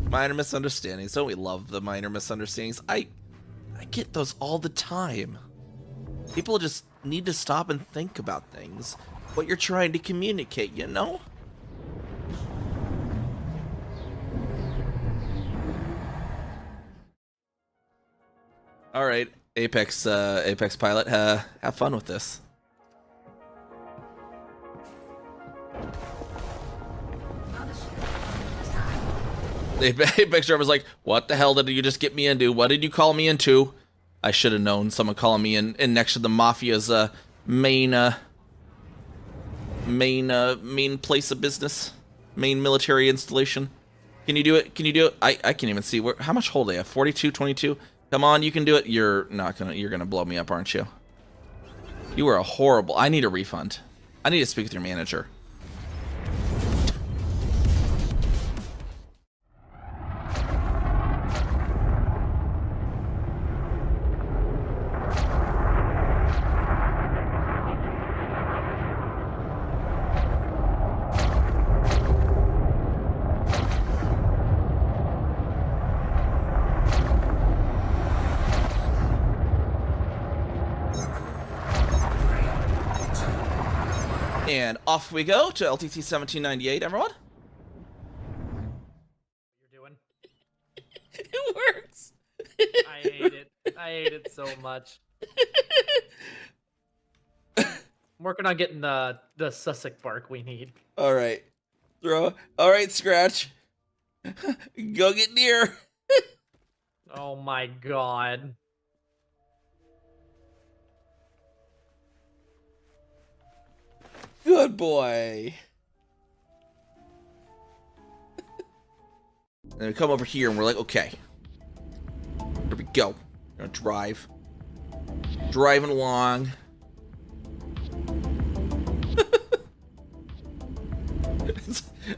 Minor misunderstandings. Don't we love the minor misunderstandings? I get those all the time. People just need to stop and think about things. What you're trying to communicate, you know? All right, Apex pilot, have fun with this. The Apex driver's like, what the hell did you just get me into? What did you call me into? I should have known. Someone calling me in next to the Mafia's main place of business, main military installation. Can you do it? Can you do it? I can't even see how much hold they have. 42, 22. Come on, you can do it. You're gonna blow me up, aren't you? You are a horrible. I need a refund. I need to speak with your manager. And off we go to LTT 1798, everyone. You're doing? It works. I hate it. I hate it so much. I'm working on getting the Sussex bark we need. All right. All right, Scratch. Go get near. Oh my god. Good boy. And we come over here and we're like, okay. Here we go. We're gonna drive. Driving along.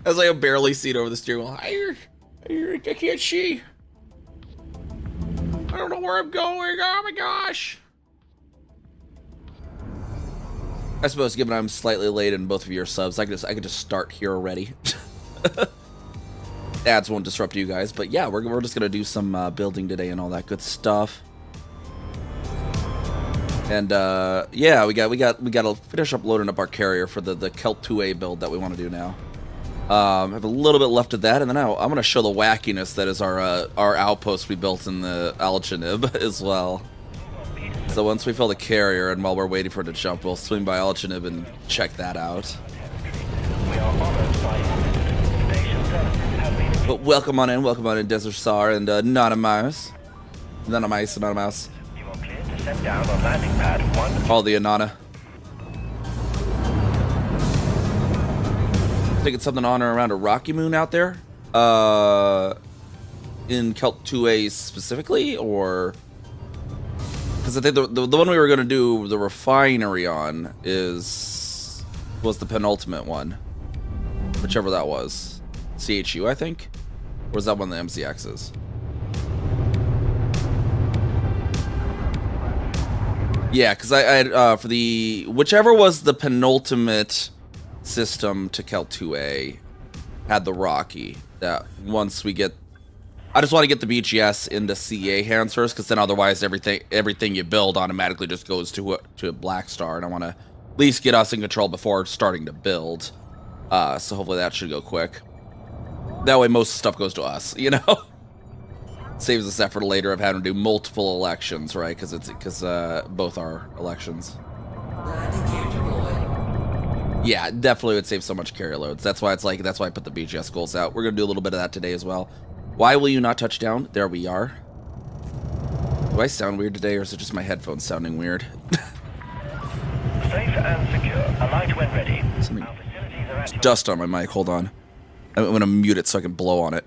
As I barely see it over the steering wheel. I can't see. I don't know where I'm going. Oh my gosh. I suppose, given I'm slightly late in both of your subs, I could just start here already. Ads won't disrupt you guys, but yeah, we're just gonna do some building today and all that good stuff. And yeah, we gotta finish up loading up our carrier for the Kelt 2A build that we want to do now. I have a little bit left of that, and then I'm gonna show the wackiness that is our outpost we built in the Alchinib as well. So once we fill the carrier, and while we're waiting for it to jump, we'll swing by Alchinib and check that out. But welcome on in, Desert Star and not a mouse. Not a mice, not a mouse. All the Anana. Think it's something on or around a rocky moon out there? In Kelt 2A specifically, or... Because I think the one we were going to do the refinery on was the penultimate one. Whichever that was. CHU, I think? Or is that one of the MCXs? Yeah, because I had, for the... Whichever was the penultimate system to Kelt 2A had the Rocky. That once we get... I just want to get the BGS into CA hands first, because then otherwise everything you build automatically just goes to a Black Star, and I want to at least get us in control before starting to build. So hopefully that should go quick. That way most stuff goes to us, you know? Saves us effort later of having to do multiple elections, right? Because both are elections. Yeah, definitely would save so much carrier loads. That's why I put the BGS goals out. We're gonna do a little bit of that today as well. Why will you not touch down? There we are. Do I sound weird today, or is it just my headphones sounding weird? Safe and secure. Alight when ready. There's dust on my mic. Hold on. I'm gonna mute it so I can blow on it.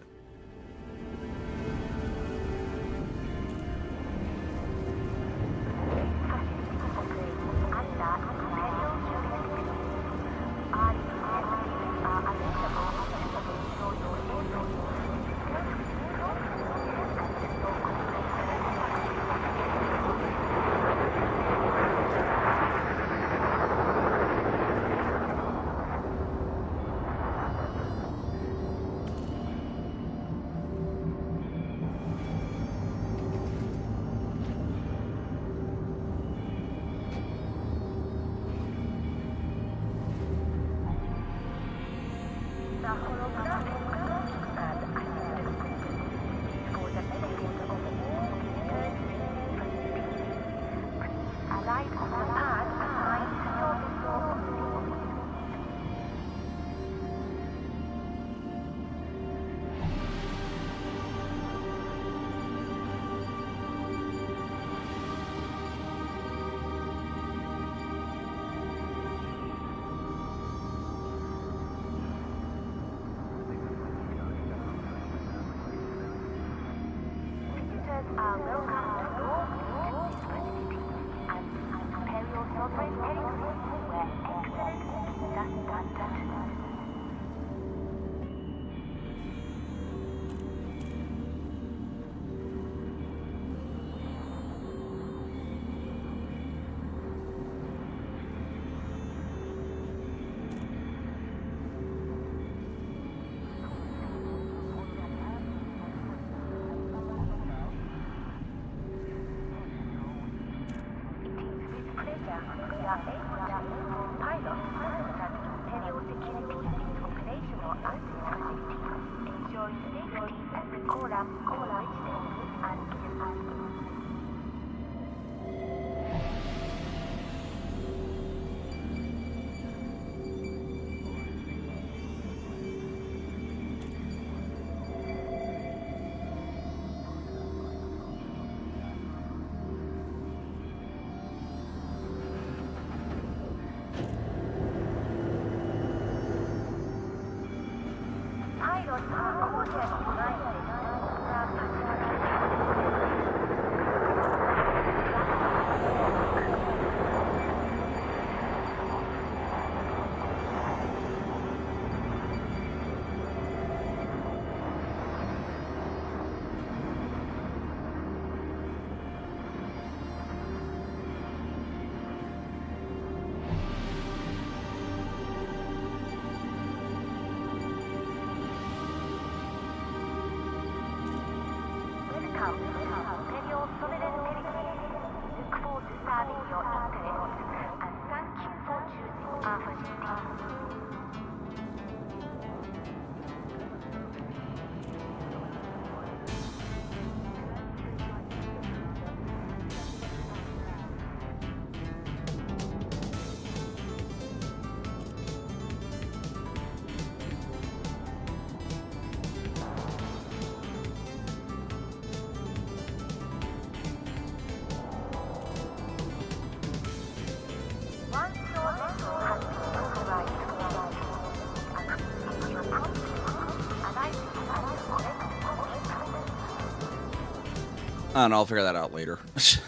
I don't know, I'll figure that out later. It's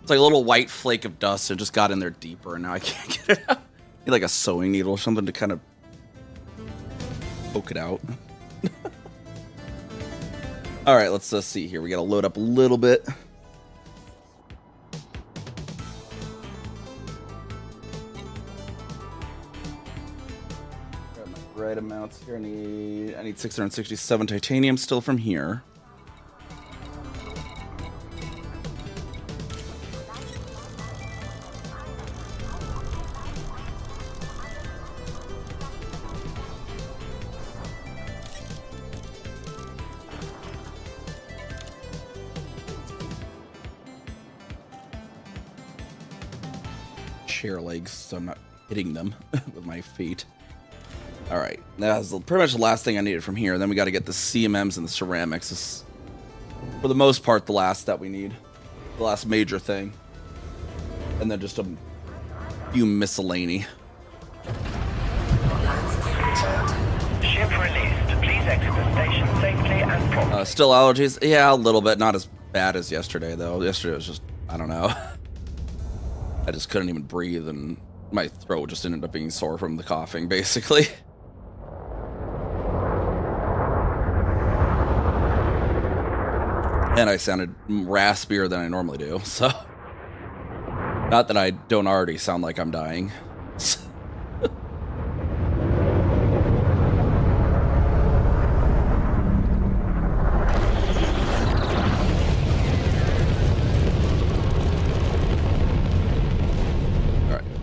like a little white flake of dust and just got in there deeper and now I can't get it out. Need like a sewing needle or something to kind of poke it out. Alright, let's see here. We gotta load up a little bit. Grab my right amounts here. I need 667 titanium still from here. Chair legs, so I'm not hitting them with my feet. All right, that's pretty much the last thing I needed from here. Then we got to get the CMMs and the ceramics. This is, for the most part, the last that we need, the last major thing, and then just a few miscellany. Ship released. Please exit the station safely and promptly. Still allergies? Yeah, a little bit. Not as bad as yesterday, though. Yesterday was just, I don't know. I just couldn't even breathe, and my throat just ended up being sore from the coughing, basically. And I sounded raspier than I normally do, so... Not that I don't already sound like I'm dying.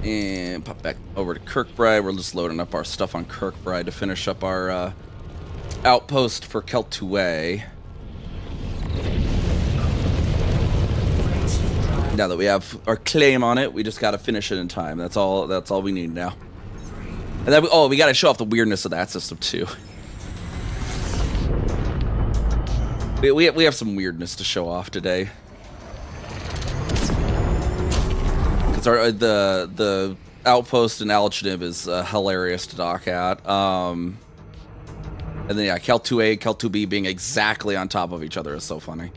And pop back over to Kirkbride. We're just loading up our stuff on Kirkbride to finish up our outpost for Kelt 2A. Now that we have our claim on it, we just got to finish it in time. That's all we need now. And then we got to show off the weirdness of that system too. We have some weirdness to show off today. Because the outpost in Alchinib is hilarious to dock at. And then yeah, Kelt 2A, Kelt 2B being exactly on top of each other is so funny.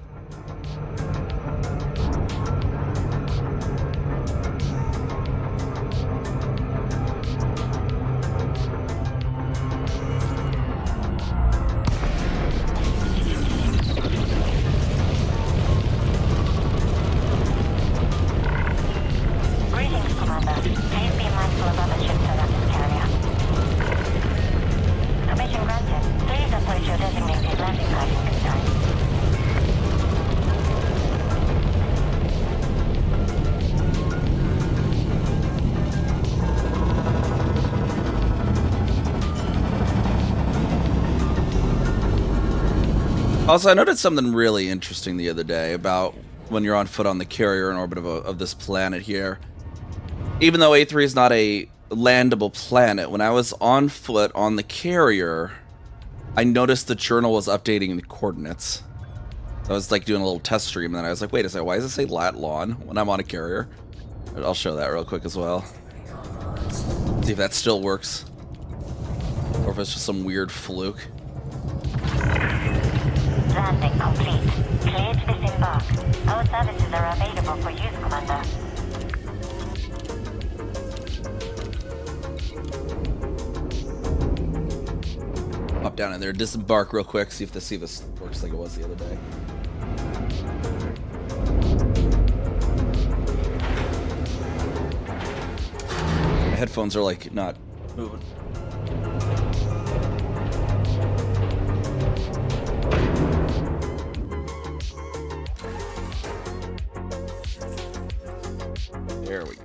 Also, I noticed something really interesting the other day about when you're on foot on the carrier in orbit of this planet here. Even though A3 is not a landable planet, when I was on foot on the carrier, I noticed the journal was updating the coordinates. I was like doing a little test stream, and then I was like, wait a second, why does it say lat lon when I'm on a carrier? I'll show that real quick as well. See if that still works. Or if it's just some weird fluke. Landing complete. Clear to disembark. Our services are available for use, Commander. Pop down in there, disembark real quick, see if this works like it was the other day. My headphones are like not moving. There we go.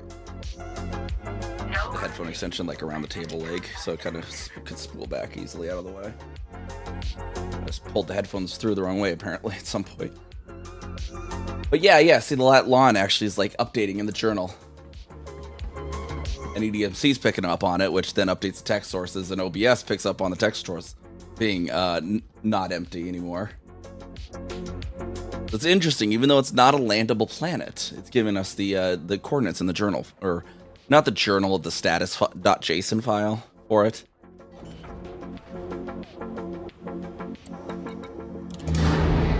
The headphone extension like around the table leg, so it kind of could spool back easily out of the way. I just pulled the headphones through the wrong way apparently at some point. But yeah, see the lat lon actually is like updating in the journal. And EDMC's picking up on it, which then updates the text sources, and OBS picks up on the text source being not empty anymore. It's interesting, even though it's not a landable planet, it's giving us the coordinates in the journal, or not the journal, of the status.json file for it.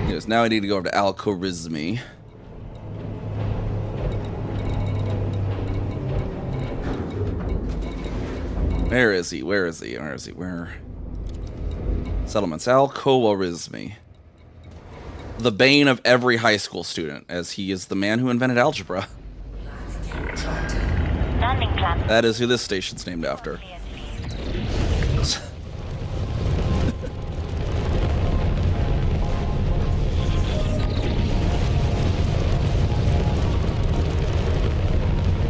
Anyways, now I need to go over to Al-Khwarizmi. Where is he? Where is he? Where is he? Where? Settlements. Al-Khwarizmi. The bane of every high school student, as he is the man who invented algebra. That is who this station's named after.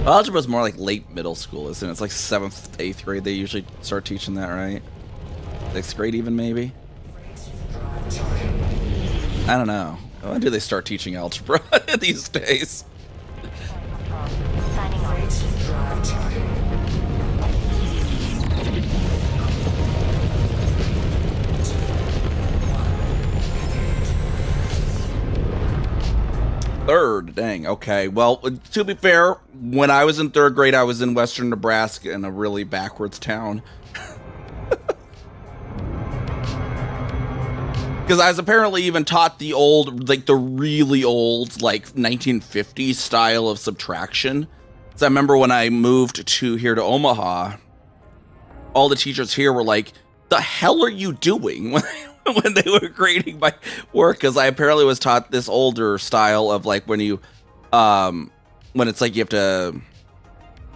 Algebra is more like late middle school, isn't it? It's like 7th, 8th grade they usually start teaching that, right? 6th grade even, maybe? I don't know. When do they start teaching algebra these days? Third, dang, okay. Well, to be fair, when I was in 3rd grade, I was in western Nebraska in a really backwards town. Because I was apparently even taught the old, like the really old, like 1950s style of subtraction. So I remember when I moved here to Omaha, all the teachers here were like, the hell are you doing when they were grading my work? Because I apparently was taught this older style of like when you, when it's like you have to,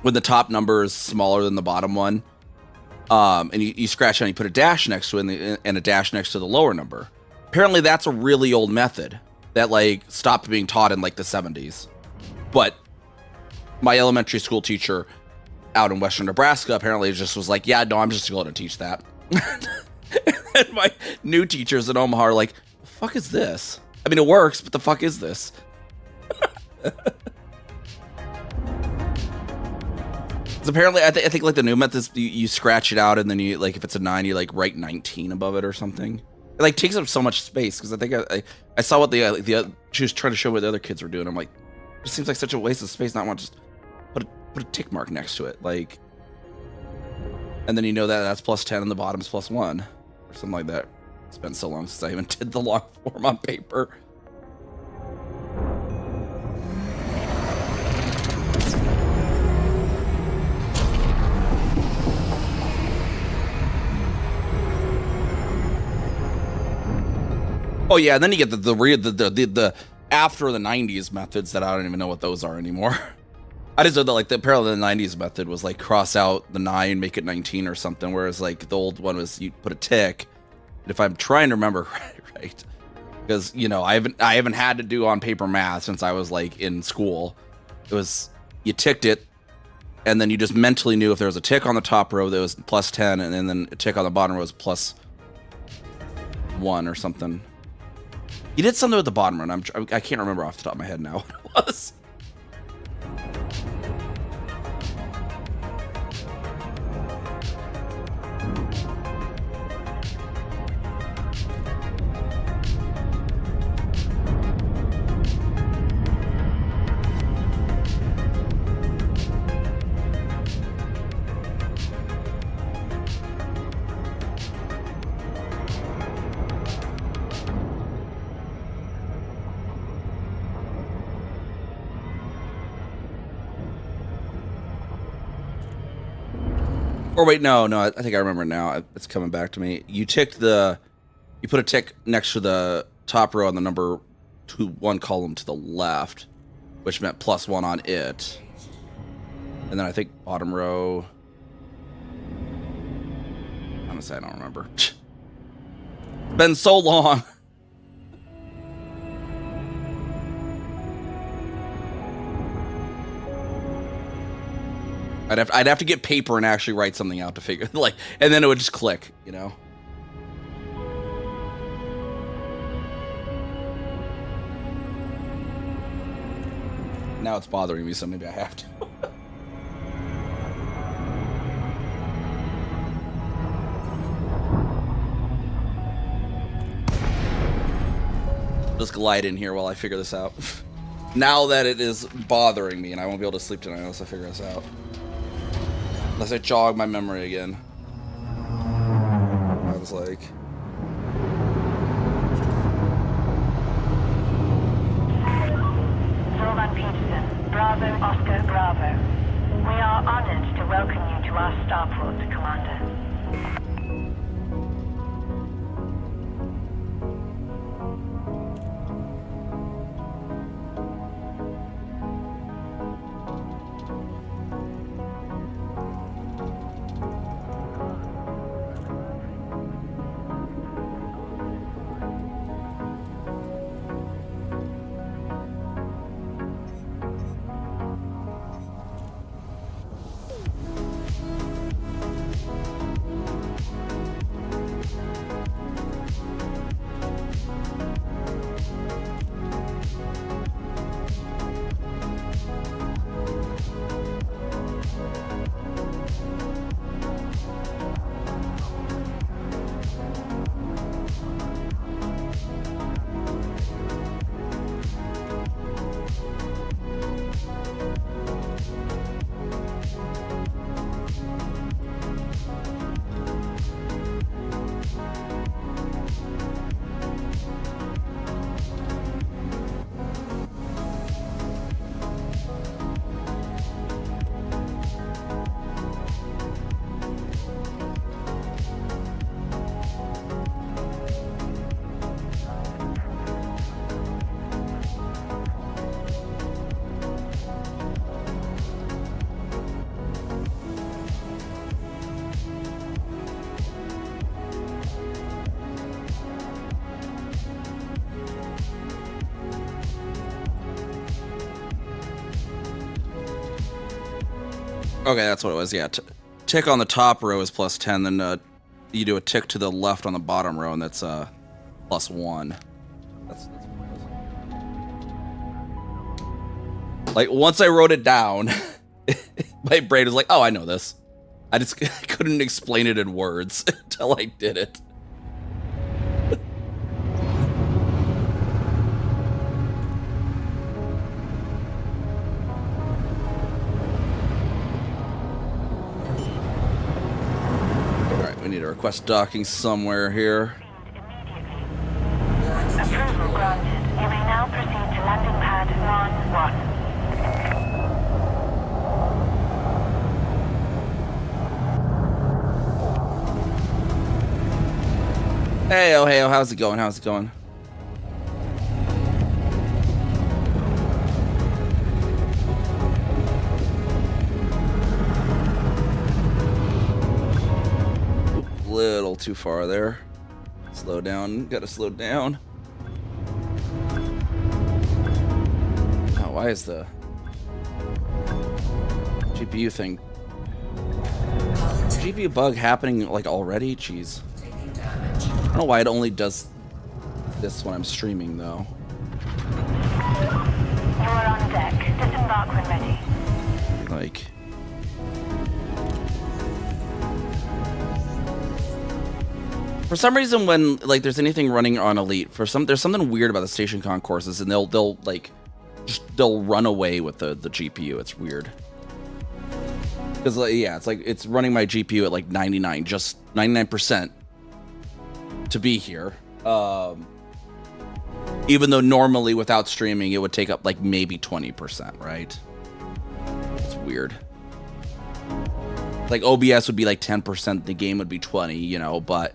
when the top number is smaller than the bottom one, and you scratch it and you put a dash next to it and a dash next to the lower number. Apparently that's a really old method that like stopped being taught in like the 70s. But my elementary school teacher out in Western Nebraska, apparently just was like, yeah, no, I'm just going to teach that. And my new teachers in Omaha are like, the fuck is this? I mean, it works, but the fuck is this? Apparently, I think like the new method, you scratch it out, and then you like if it's a 9, you like write 19 above it or something. It like takes up so much space because I think I saw what the she was trying to show what the other kids were doing. I'm like, it seems like such a waste of space. Not want to just put a tick mark next to it, like, and then you know that's plus 10 and the bottom's plus 1 or something like that. It's been so long since I even did the long form on paper. Oh yeah, and then you get the after the 90s methods that I don't even know what those are anymore. I just know that like apparently the 90s method was like cross out the 9, make it 19 or something, whereas like the old one was you put a tick. And if I'm trying to remember right, because you know I haven't had to do on paper math since I was like in school. It was you ticked it, and then you just mentally knew if there was a tick on the top row that was plus 10, and then a tick on the bottom row was plus 1 or something. You did something with the bottom run. I can't remember off the top of my head now what it was. Or wait, no, I think I remember now. It's coming back to me. You put a tick next to the top row on the number 1 column to the left, which meant plus 1 on it. And then I think bottom row. Honestly, I don't remember. It's been so long. I'd have to get paper and actually write something out to figure like, and then it would just click, you know. Now it's bothering me, so maybe I have to. Just glide in here while I figure this out. Now that it is bothering me, and I won't be able to sleep tonight unless I figure this out. Unless I jog my memory again. I was like... Solman Peterson, Bravo Oscar Bravo. We are honored to welcome you to our starport, Commander. Okay, that's what it was. Yeah, tick on the top row is plus 10. Then you do a tick to the left on the bottom row, and that's plus 1. That's what it was. Like once I wrote it down, my brain was like, "Oh, I know this." I just couldn't explain it in words until I did it. We need to request docking somewhere here. Approval granted. You may now proceed to landing pad 1-1. Hey, how's it going? How's it going? Little too far there. Slow down. Gotta slow down. Oh, why is the GPU thing? GPU bug happening like already? Jeez. I don't know why it only does this when I'm streaming though. You are on deck. Disembark when ready. Like. For some reason, when like there's anything running on Elite, there's something weird about the station concourses, and they'll run away with the GPU. It's weird. Because yeah, it's like it's running my GPU at like 99% to be here. Even though normally without streaming it would take up like maybe 20%, right? It's weird. Like OBS would be like 10%, the game would be 20, you know, but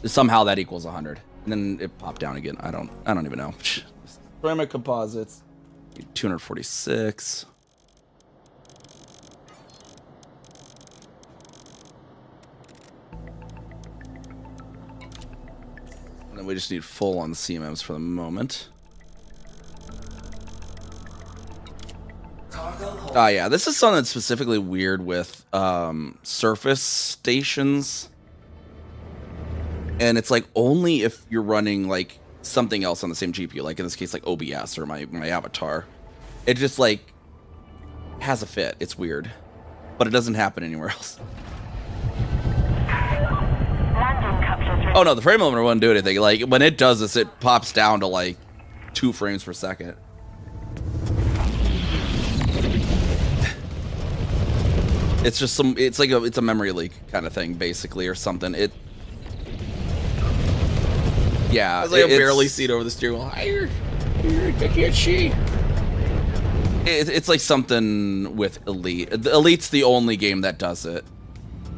somehow that equals 100, and then it popped down again. I don't even know. Ceramic composites, 246. And then we just need full on CMMs for the moment. Ah, yeah, this is something that's specifically weird with surface stations. And it's like only if you're running like something else on the same GPU, like in this case, like OBS or my avatar, it just like has a fit. It's weird, but it doesn't happen anywhere else. Oh no, the frame limiter wouldn't do anything. Like when it does this, it pops down to like 2 frames per second. It's just it's a memory leak kind of thing, basically, or something. Yeah, I was like, I barely see it over the steering wheel. I can't see. It's like something with Elite. Elite's the only game that does it.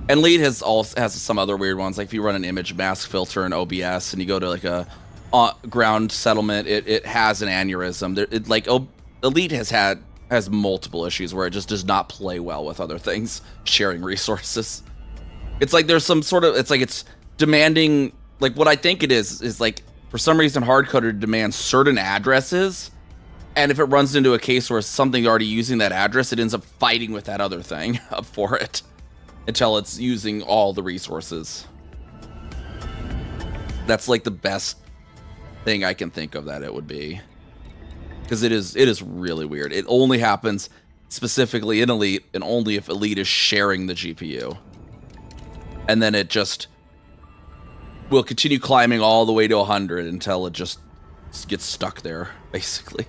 And Elite has some other weird ones. Like if you run an image mask filter in OBS and you go to like a ground settlement, it has an aneurysm. Elite has multiple issues where it just does not play well with other things sharing resources. It's like there's some sort of it's demanding. Like what I think it is like for some reason hardcoder demands certain addresses, and if it runs into a case where something's already using that address, it ends up fighting with that other thing for it until it's using all the resources. That's like the best thing I can think of that it would be, because it is really weird. It only happens specifically in Elite and only if Elite is sharing the GPU, and then it just will continue climbing all the way to 100 until it just gets stuck there, basically.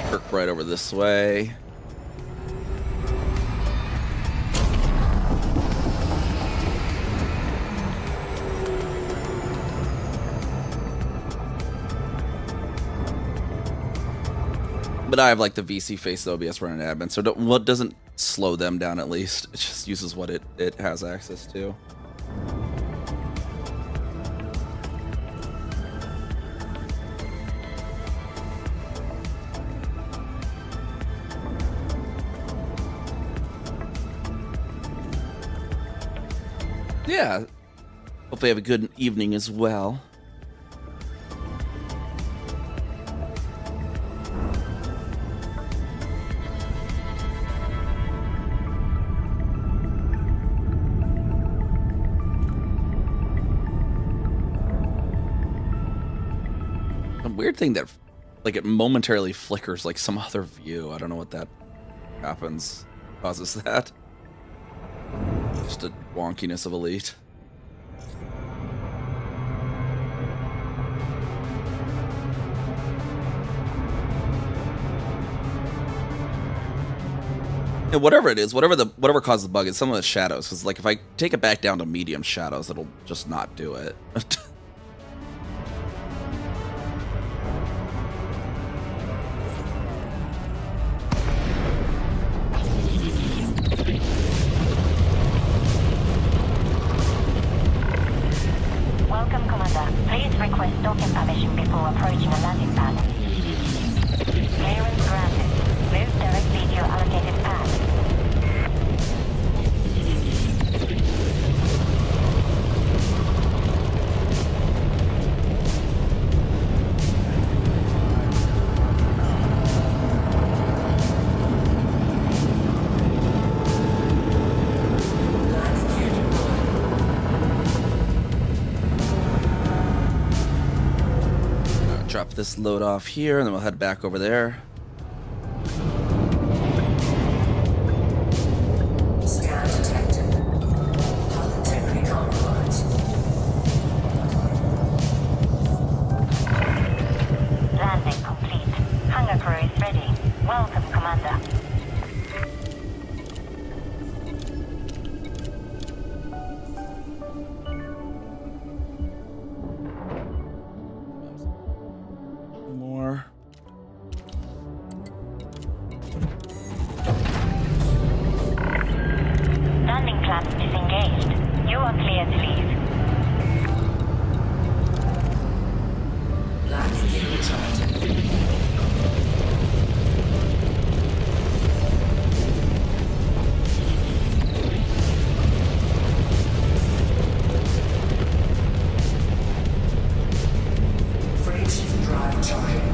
Work right over this way. But I have like the VC face OBS running admin, so what doesn't slow them down at least. It just uses what it has access to. Yeah. Hopefully you have a good evening as well. A weird thing that, like, it momentarily flickers like some other view. I don't know what that happens. Causes that. Just a wonkiness of Elite. And whatever it is, whatever causes the bug, it's some of the shadows. Because like if I take it back down to medium shadows, it'll just not do it. Welcome, Commander. Please request docking permission before approaching a landing pad. Clearance granted. Move directly to your allocated pad. Drop this load off here, and then we'll head back over there. Scan detected. Hull integrity compromised. Landing complete. Hangar crew is ready. Welcome, Commander. More. Landing clamps disengaged. You are clear to leave. Landing gear charted. Frameshift drive charging.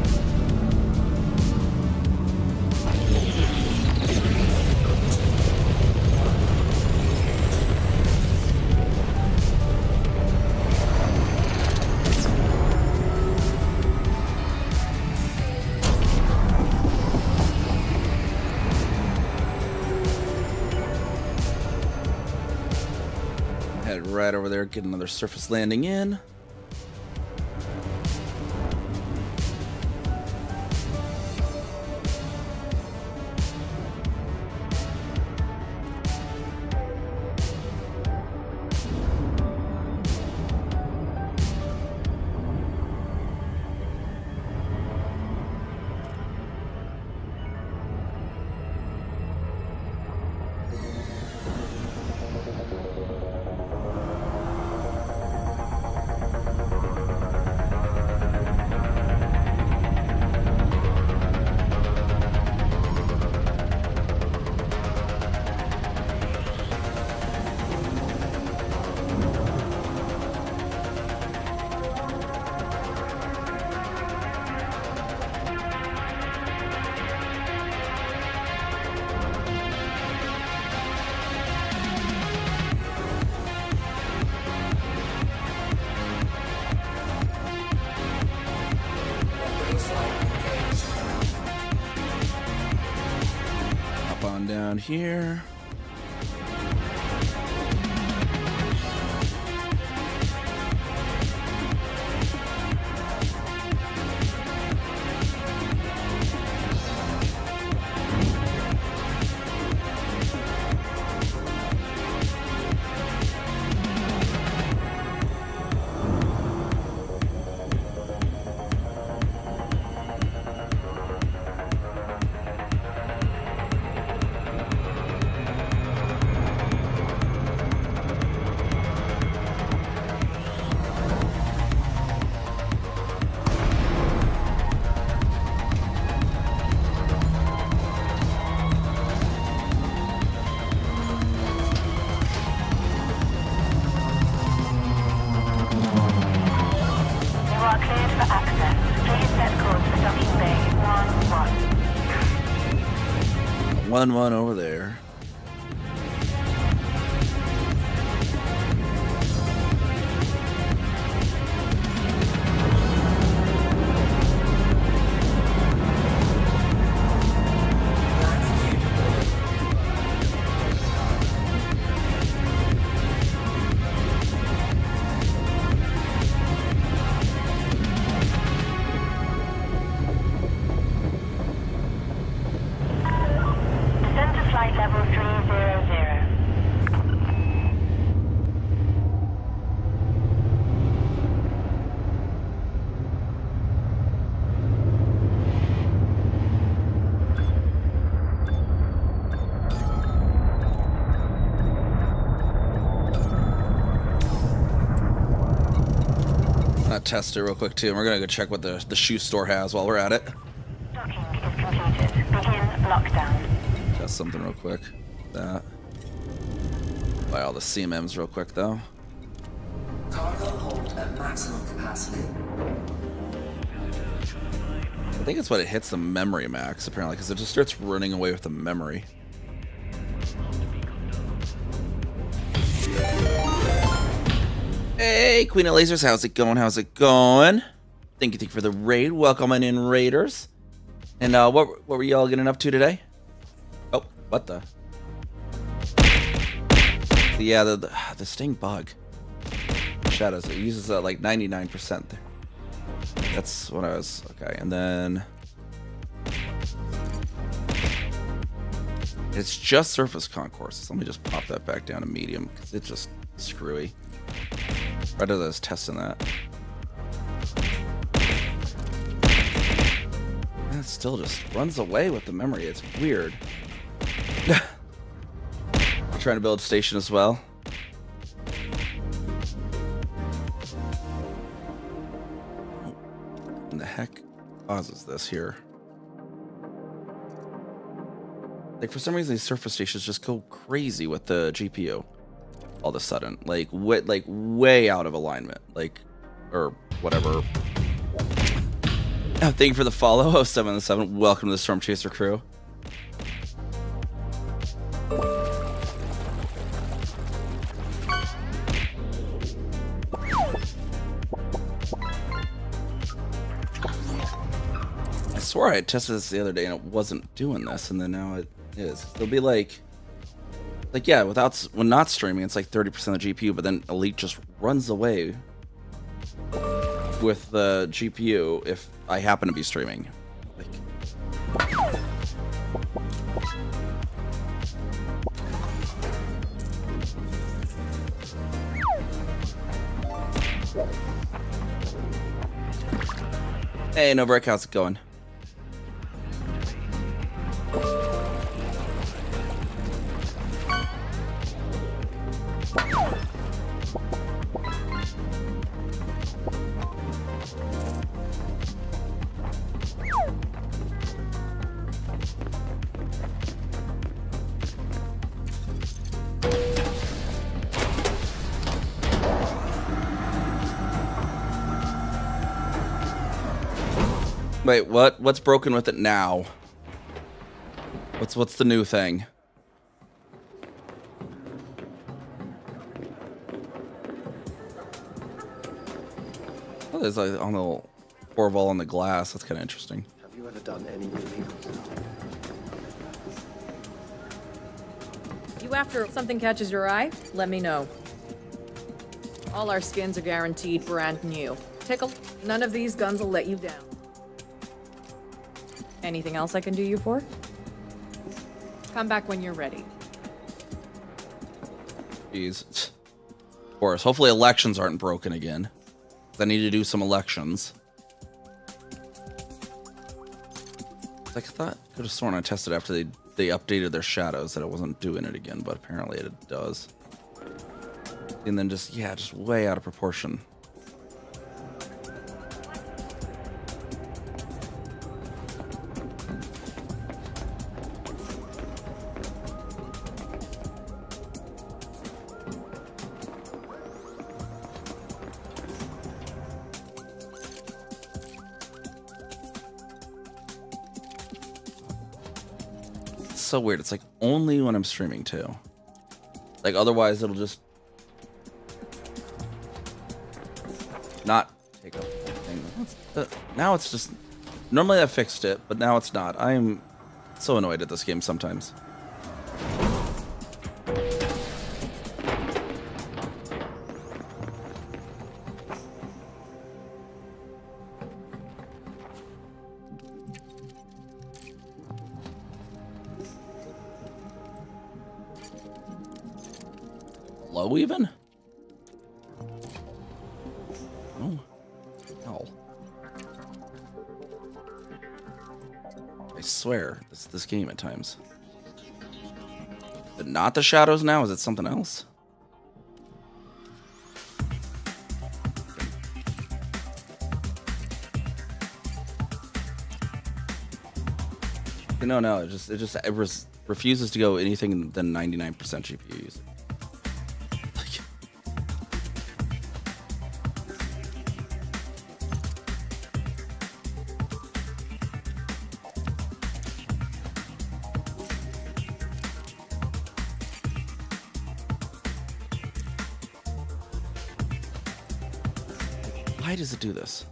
Head right over there, get another surface landing in. Hop on down here. 1-1 over there. Descend to flight level 300. I'm gonna test it real quick too. And we're gonna go check what the shoe store has while we're at it. Docking is completed. Begin lockdown. Test something real quick. That. Buy all the CMMs real quick though. Cargo hold at maximum capacity. I think it's when it hits the memory max apparently, because it just starts running away with the memory. Hey, Queen of Lasers, how's it going? How's it going? Thank you for the raid. Welcome on in, Raiders. And what were y'all getting up to today? Oh, what the? Yeah, the sting bug. Shadows. It uses like 99% there. That's what I was. Okay, and then it's just surface concourses. Let me just pop that back down to medium because it's just screwy. Right as I was testing that. And it still just runs away with the memory. It's weird. Trying to build a station as well. What the heck causes this here? Like for some reason these surface stations just go crazy with the GPU all of a sudden. Like way out of alignment. Like or whatever. Oh, thank you for the follow. 077. Welcome to the Storm Chaser crew. I swore I had tested this the other day and it wasn't doing this, and then now it is. It'll be like yeah, when not streaming, it's like 30% of the GPU, but then Elite just runs away with the GPU if I happen to be streaming. Like, hey, Novak, how's it going? Wait, what? What's broken with it now? What's the new thing? Oh, there's like on the Orval on the glass. That's kind of interesting. Have you ever done any illegals? You after something catches your eye? Let me know. All our skins are guaranteed brand new. Tickle, none of these guns will let you down. Anything else I can do you for? Come back when you're ready. Jeez. Of course. Hopefully elections aren't broken again. I need to do some elections. Like I thought, could have sworn I tested after they updated their shadows that it wasn't doing it again, but apparently it does. And then just way out of proportion. so weird. It's like only when I'm streaming too. Like otherwise it'll just not take up the thing. Now it's just normally I fixed it, but now it's not. I am so annoyed at this game sometimes. Low even? Oh. Hell. I swear, this game at times. Is it not the shadows now? Is it something else? No, it refuses to go anything than 99% GPU usage. Why does it do this?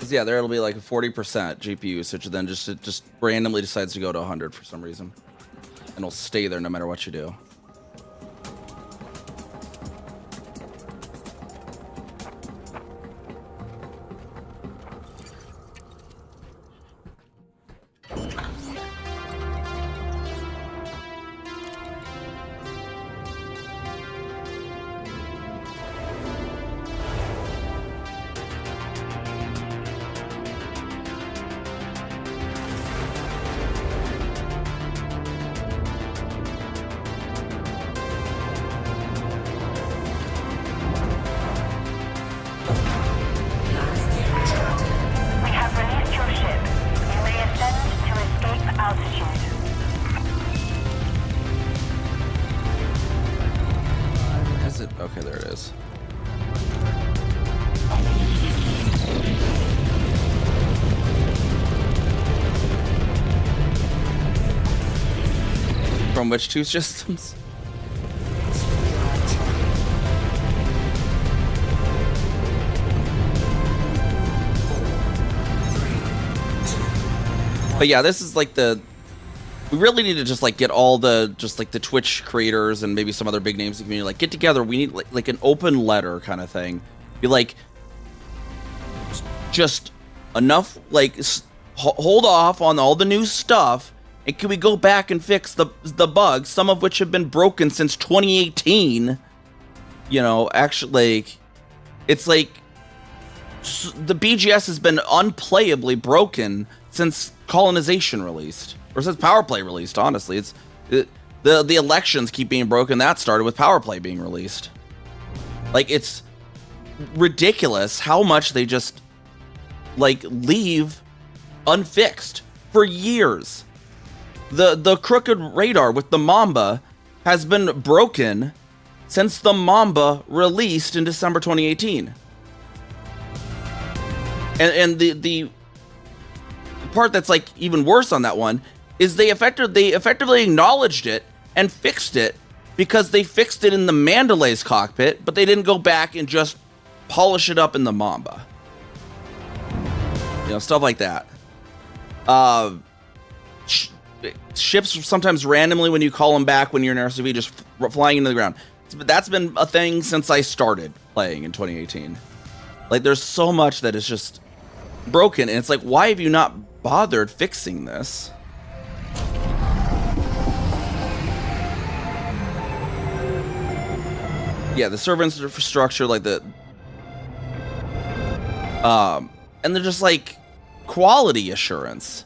Yeah, there it'll be like a 40% GPU usage, and then it just randomly decides to go to 100 for some reason, and it'll stay there no matter what you do. We have released your ship. You may ascend to escape altitude. Is it? Okay, there it is. From which two systems? But yeah, this is like we really need to just like get all the the Twitch creators and maybe some other big names in the community, like get together. We need like an open letter kind of thing. Be like, just enough, like hold off on all the new stuff, and can we go back and fix the bugs, some of which have been broken since 2018? You know, actually, like, it's like the BGS has been unplayably broken since Colonization released, or since Power Play released. Honestly, the elections keep being broken. That started with Power Play being released. Like, it's ridiculous how much they just like leave unfixed for years. The crooked radar with the Mamba has been broken since the Mamba released in December 2018. And the part that's like even worse on that one is they effectively acknowledged it and fixed it because they fixed it in the Mandalay's cockpit, but they didn't go back and just polish it up in the Mamba. You know, stuff like that. Ships sometimes randomly, when you call them back when you're in RCV, just flying into the ground. That's been a thing since I started playing in 2018. Like, there's so much that is just broken, and it's like, why have you not bothered fixing this? yeah, the server infrastructure, like and they're just like quality assurance.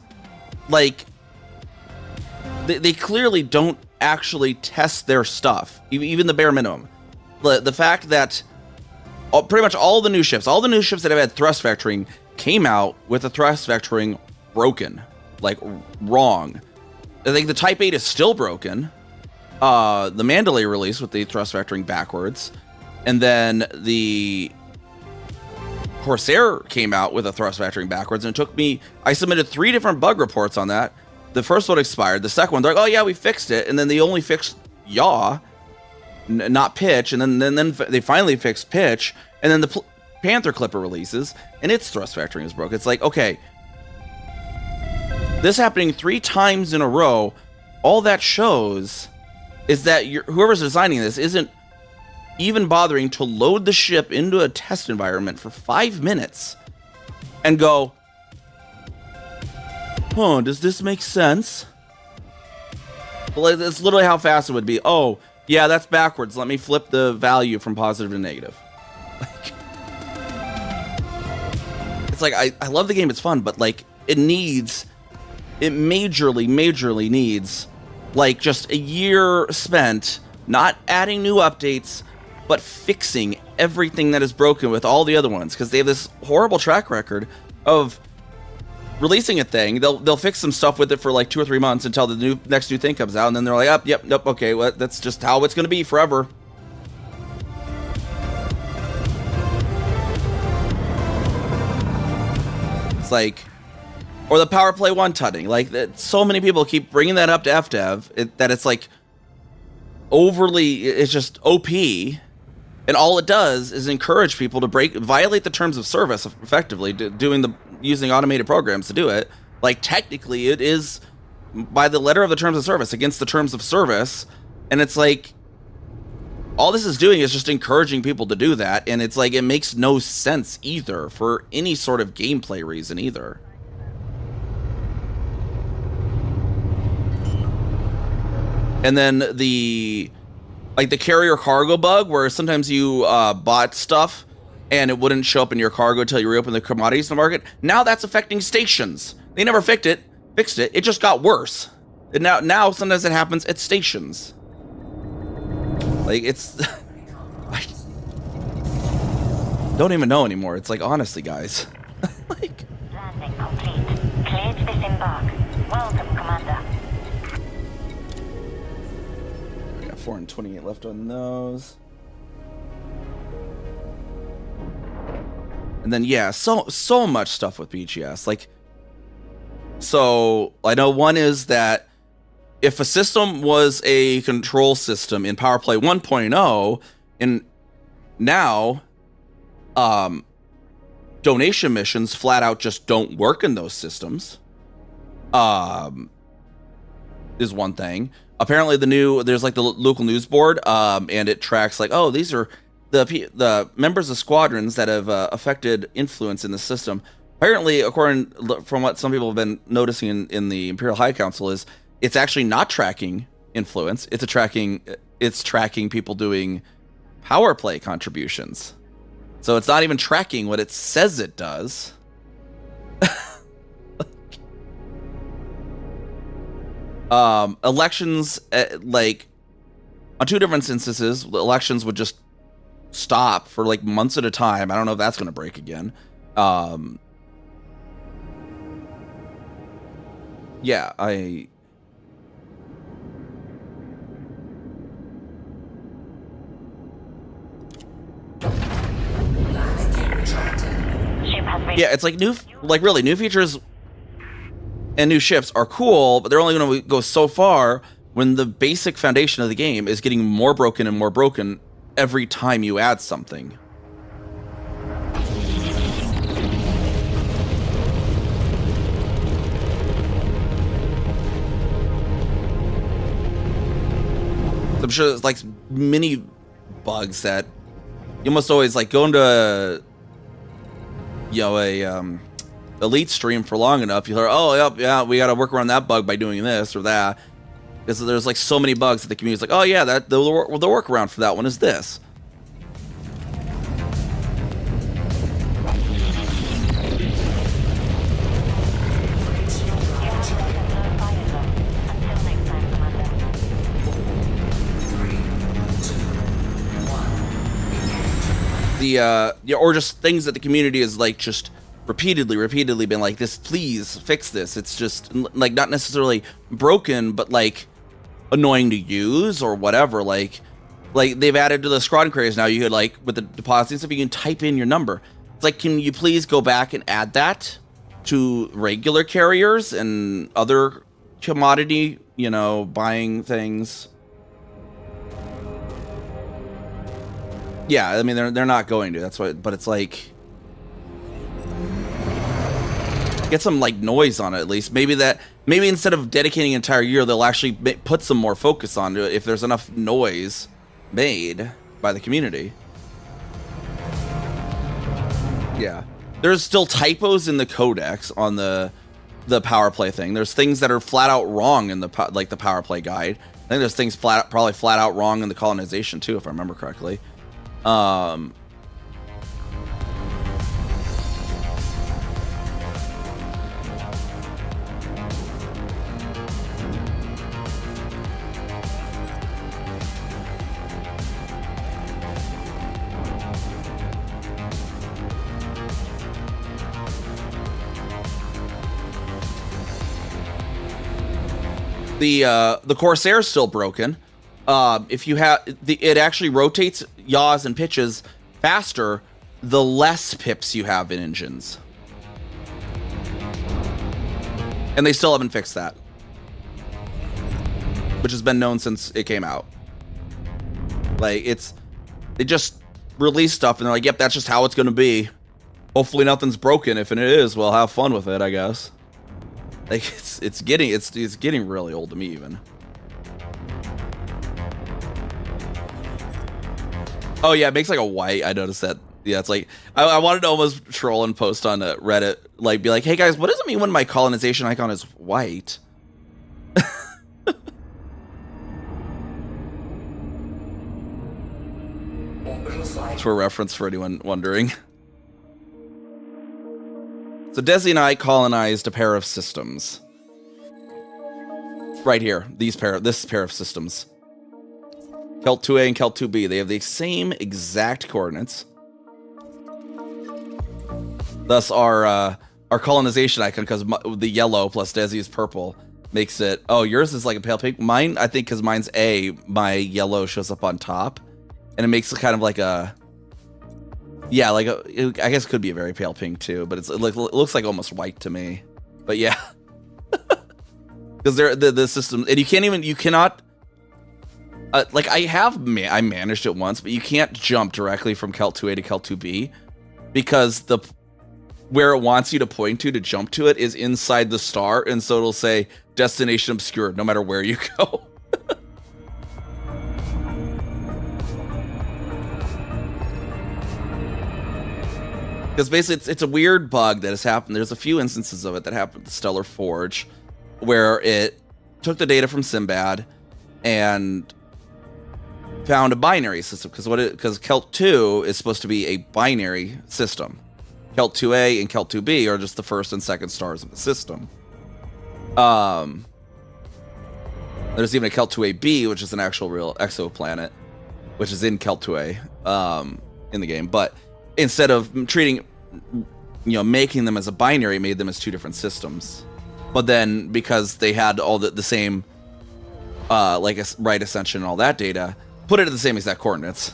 Like they clearly don't actually test their stuff, even the bare minimum. The fact that pretty much all the new ships that have had thrust vectoring came out with the thrust vectoring broken, like wrong. I think the Type 8 is still broken. The Mandalay release with the thrust vectoring backwards, and then the Corsair came out with a thrust vectoring backwards, and it took me, I submitted 3 different bug reports on that. The first one expired. The second one, they're like, oh yeah, we fixed it. And then they only fixed yaw, not pitch. And then they finally fixed pitch. And then the Panther Clipper releases, and its thrust vectoring is broke. It's like, okay, this happening 3 times in a row, all that shows is that whoever's designing this isn't even bothering to load the ship into a test environment for 5 minutes and go, huh, does this make sense? Well, that's literally how fast it would be. Oh, yeah, that's backwards. Let me flip the value from positive to negative. Like, it's like, I love the game, it's fun, but like, it majorly needs like just a year spent not adding new updates, but fixing everything that is broken with all the other ones, because they have this horrible track record of releasing a thing. They'll fix some stuff with it for like 2 or 3 months until the next new thing comes out, and then they're like, oh, yep, nope, okay, well, that's just how it's going to be forever. It's like, or the Power Play 1 tutting. Like, so many people keep bringing that up to FDev that it's like overly, it's just OP. And all it does is encourage people to violate the terms of service effectively, using automated programs to do it. Like, technically, it is by the letter of the terms of service against the terms of service. And it's like, all this is doing is just encouraging people to do that. And it's like, it makes no sense either for any sort of gameplay reason either. And then the carrier cargo bug, where sometimes you bought stuff and it wouldn't show up in your cargo until you reopen the commodities market. Now that's affecting stations. They never fixed it. It just got worse. And now sometimes it happens at stations. Like, it's I don't even know anymore. It's like, honestly, guys. Like, Landing complete. Clear to disembark. Welcome, Commander. 428 left on those. And then, yeah, so much stuff with BGS. Like, so I know one is that if a system was a control system in PowerPlay 1.0, and now donation missions flat out just don't work in those systems, is one thing. Apparently there's like the local news board, and it tracks like, oh, these are the members of squadrons that have affected influence in the system. Apparently, according from what some people have been noticing in the Imperial High Council, is it's actually not tracking influence. It's tracking people doing power play contributions. So it's not even tracking what it says it does. Elections, like, on 2 different instances, elections would just stop for like months at a time. I don't know if that's going to break again. Yeah, yeah, it's like new features and new ships are cool, but they're only going to go so far when the basic foundation of the game is getting more broken and more broken every time you add something. I'm sure there's like mini bugs that you almost always like go into a elite stream for long enough, you hear, oh, yep, yeah, we got to work around that bug by doing this or that. Because there's like so many bugs that the community's like, oh yeah, that the workaround for that one is this. or just things that the community is like just repeatedly been like, this, please fix this. It's just like not necessarily broken, but like annoying to use or whatever. Like they've added to the squadron creators now. You could like with the deposits stuff, you can type in your number. It's like, can you please go back and add that to regular carriers and other commodity, buying things? Yeah, I mean they're not going to. That's why, but it's like, get some like noise on it at least. Maybe instead of dedicating an entire year, they'll actually put some more focus on it if there's enough noise made by the community. Yeah, there's still typos in the codex on the power play thing. There's things that are flat out wrong in the power play guide. I think there's things probably flat out wrong in the colonization too, if I remember correctly. The Corsair is still broken. If you have it actually rotates yaws and pitches faster the less pips you have in engines, and they still haven't fixed that, which has been known since it came out. Like they just release stuff and they're like, yep, that's just how it's gonna be. Hopefully nothing's broken. If it is, well, have fun with it, I guess. Like it's getting really old to me even. Oh yeah, it makes like a white. I noticed that. Yeah, it's like I wanted to almost troll and post on Reddit, like be like, hey guys, what does it mean when my colonization icon is white? It's for reference for anyone wondering. So Desi and I colonized a pair of systems. Right here, this pair of systems. Kelt 2A and Kelt 2B. They have the same exact coordinates. Thus our colonization icon, because the yellow plus Desi's purple makes it. Oh, yours is like a pale pink. Mine, I think, because mine's A, my yellow shows up on top, and it makes it kind of like a. Yeah, like I guess it could be a very pale pink too, but it looks like almost white to me. But yeah, because they're the system, and you cannot. Like I managed it once, but you can't jump directly from Kelt 2A to Kelt 2B because where it wants you to point to jump to it is inside the star, and so it'll say destination obscured no matter where you go. Because basically it's a weird bug that has happened. There's a few instances of it that happened with the Stellar Forge where it took the data from Sinbad and found a binary system, because Kelt 2 is supposed to be a binary system. Kelt 2A and Kelt 2B are just the first and second stars of the system. There's even a Kelt 2AB, which is an actual real exoplanet, which is in Kelt 2A in the game. But instead of making them as a binary, made them as two different systems. But then because they had all the same, like a right ascension and all that data, put it at the same exact coordinates.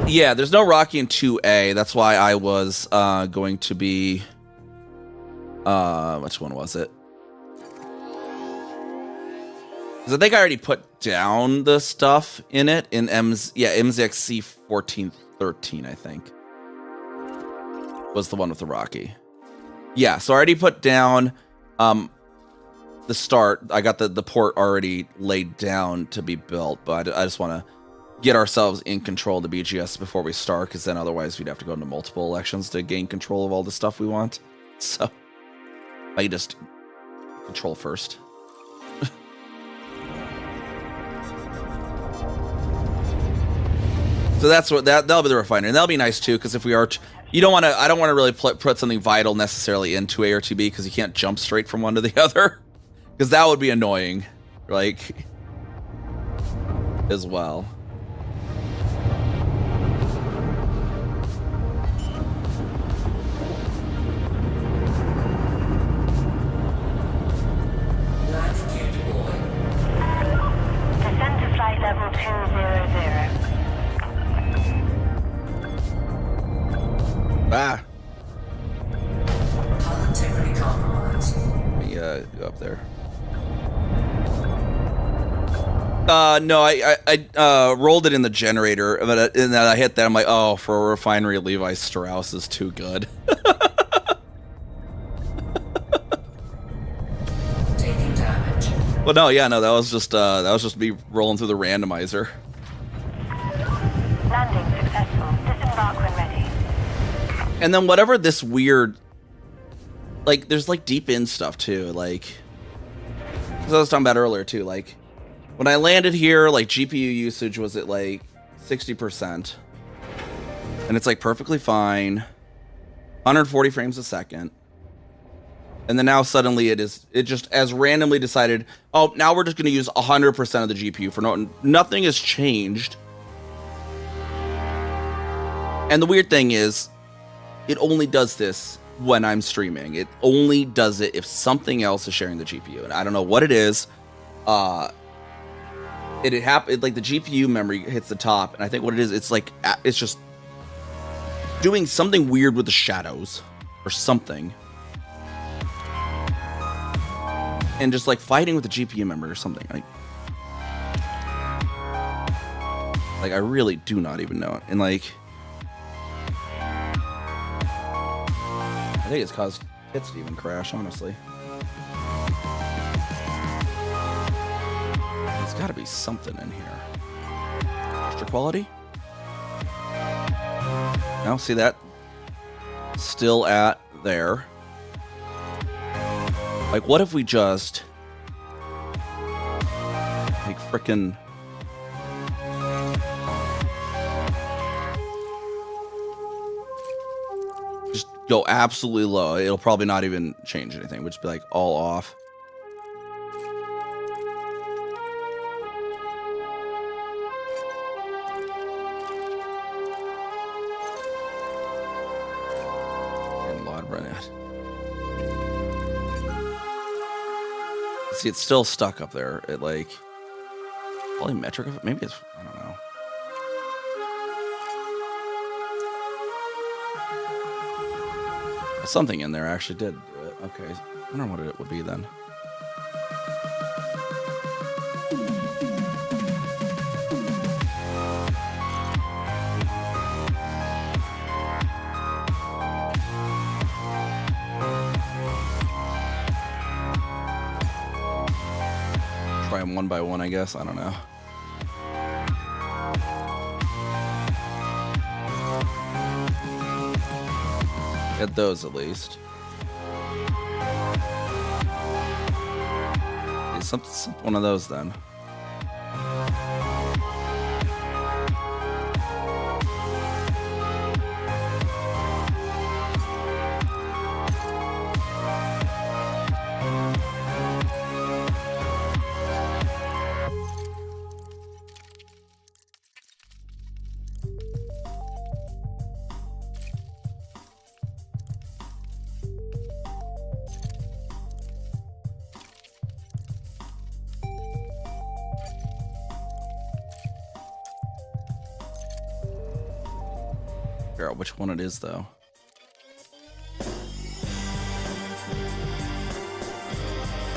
Yeah, there's no Rocky in 2A. That's why I was going to be... which one was it? Because I think I already put down the stuff in it in MZXC 1413, I think. Was the one with the Rocky. Yeah, so I already put down the start. I got the port already laid down to be built, but I just want to get ourselves in control of the BGS before we start, because then otherwise we'd have to go into multiple elections to gain control of all the stuff we want. So I just control first. So that's what that'll be the refinery, and that'll be nice too, because if we are, I don't want to really put something vital necessarily in 2A or 2B, because you can't jump straight from one to the other, because that would be annoying. Like, as well. Landing gear deployed. Descend to flight level 200. Ah, Hull integrity compromised. let me go up there. No, I rolled it in the generator, but and then I hit that. I'm like, oh, for a refinery, Levi Strauss is too good. Taking damage. Well, no, yeah, no, that was just me rolling through the randomizer. Landing successful. Disembark when ready. And then whatever this weird, like, there's like deep in stuff too, like, as I was talking about earlier too, like, when I landed here, like, GPU usage was at like 60%, and it's like perfectly fine, 140 frames a second, and then now suddenly it just as randomly decided, oh, now we're just going to use 100% of the GPU for nothing has changed. And the weird thing is, it only does this when I'm streaming. It only does it if something else is sharing the GPU, and I don't know what it is. It happened like the GPU memory hits the top, and I think what it is, it's like it's just doing something weird with the shadows or something, and just like fighting with the GPU memory or something. Like I really do not even know it, and like I think it's caused hits to even crash, honestly. There's got to be something in here. Extra quality? No, see that? Still at there. Like, what if we just like frickin' just go absolutely low? It'll probably not even change anything. We'll just be like all off. See, it's still stuck up there. It like volumetric of it. Maybe it's, I don't know. Something in there actually did do it. Okay, I don't know what it would be then. Try them one by one, I guess. I don't know. Get those at least. Some one of those then. Figure out which one it is though.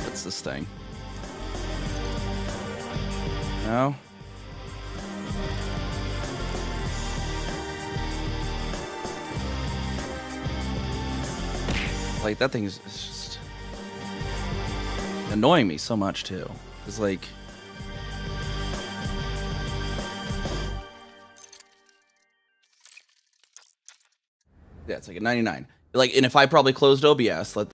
What's this thing? No? Like that thing is just annoying me so much too. It's like yeah, it's like a 99. Like, and if I probably closed OBS, let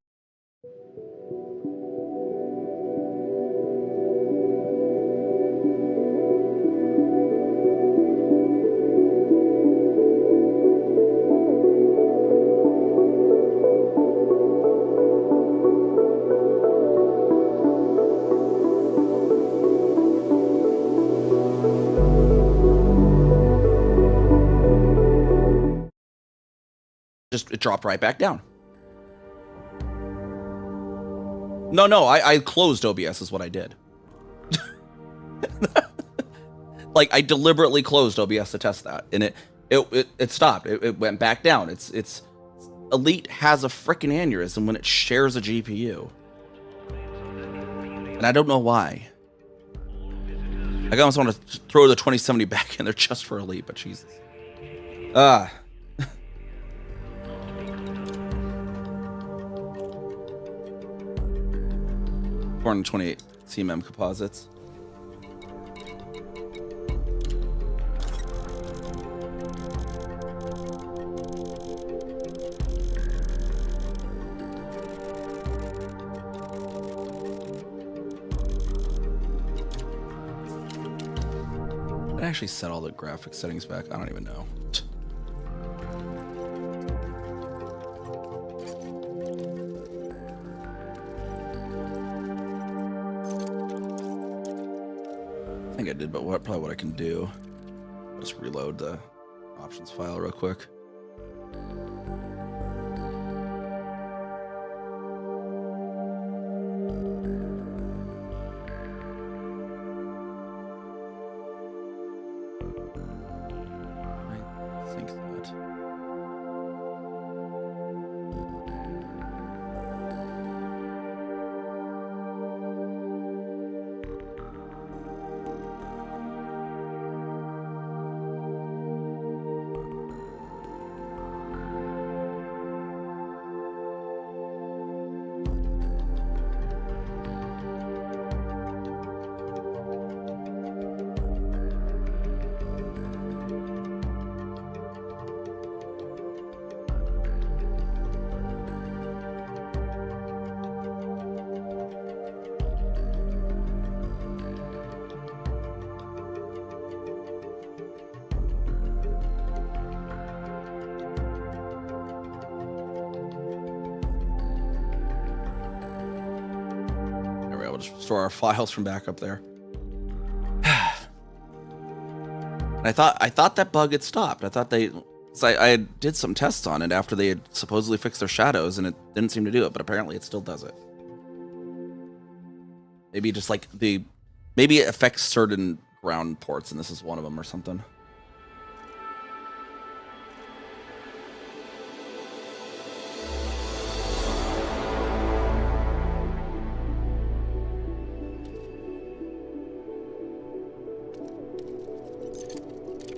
it dropped right back down. No, I closed OBS is what I did. Like, I deliberately closed OBS to test that, and it stopped. It went back down. It's Elite has a freaking aneurysm when it shares a GPU, and I don't know why. I almost want to throw the 2070 back in there just for Elite, but Jesus. 428 CMM composites. Did I actually set all the graphics settings back? I don't even know. I think I did, but probably what I can do, just reload the options file real quick. I think that. We'll just store our files from back up there. And I thought that bug had stopped. I thought I did some tests on it after they had supposedly fixed their shadows, and it didn't seem to do it, but apparently it still does it. Maybe just like maybe it affects certain ground ports, and this is one of them or something.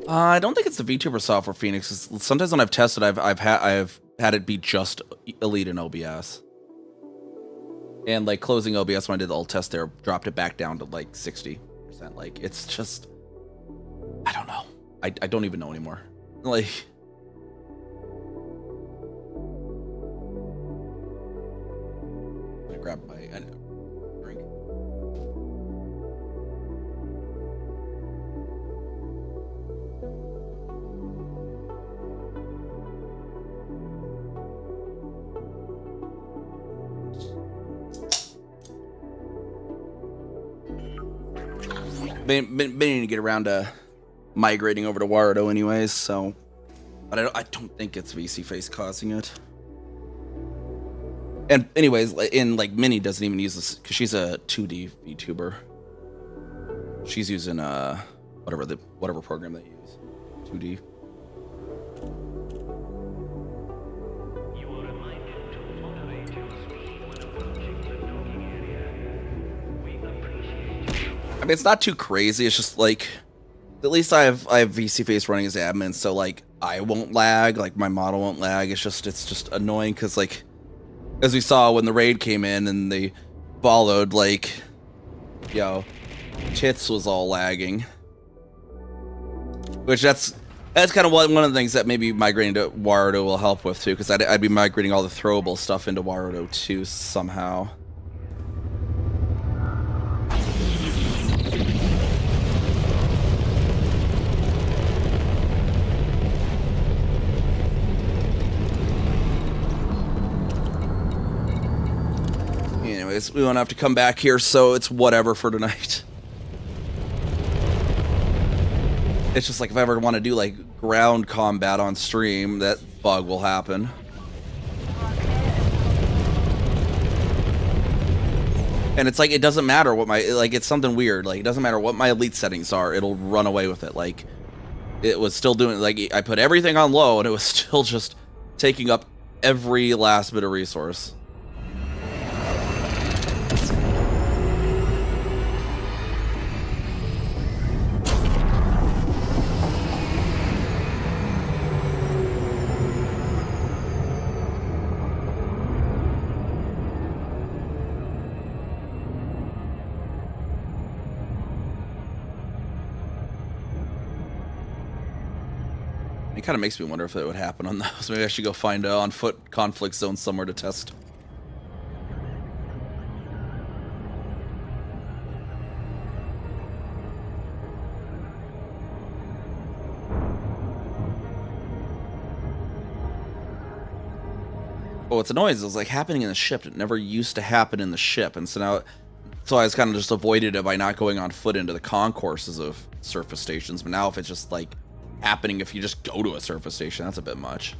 I don't think it's the VTuber software, Phoenix. Sometimes when I've tested, I've had it be just Elite and OBS, and like closing OBS when I did the old test there dropped it back down to like 60%. Like, it's just, I don't know. I don't even know anymore. Like, I'm gonna grab my drink. Been needing to get around to migrating over to Warudo anyways, so, but I don't think it's VC Face causing it. And anyways, in like Minnie doesn't even use this because she's a 2D VTuber. She's using whatever program they use, 2D. I mean, it's not too crazy. It's just like, at least I have VC Face running as admin, so like I won't lag, like my model won't lag. It's just annoying because like, as we saw when the raid came in and they followed, like, yo, Tits was all lagging, which that's kind of one of the things that maybe migrating to Warudo will help with too, because I'd be migrating all the throwable stuff into Warudo too somehow. Anyways, we won't have to come back here, so it's whatever for tonight. It's just like if I ever want to do like ground combat on stream, that bug will happen. And it's like, it doesn't matter what my, like, it's something weird. Like, it doesn't matter what my elite settings are, it'll run away with it. Like, it was still doing, like, I put everything on low, and it was still just taking up every last bit of resource. It kind of makes me wonder if it would happen on those. Maybe I should go find a on-foot conflict zone somewhere to test. But what's annoying is it was like happening in the ship. It never used to happen in the ship, and so now, so I was kind of just avoided it by not going on foot into the concourses of surface stations. But now if it's just like happening if you just go to a surface station, that's a bit much.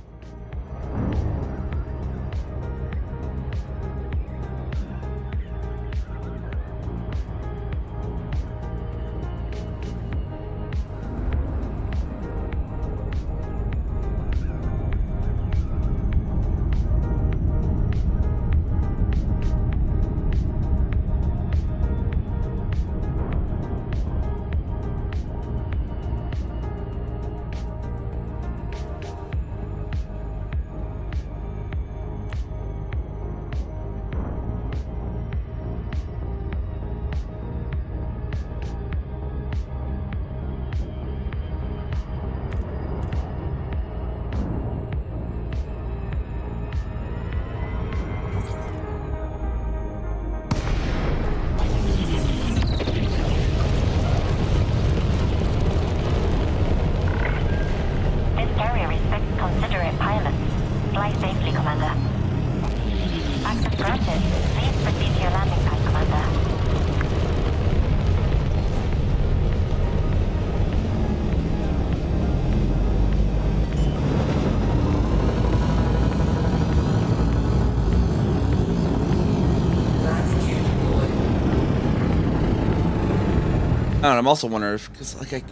And I'm also wondering if, because like I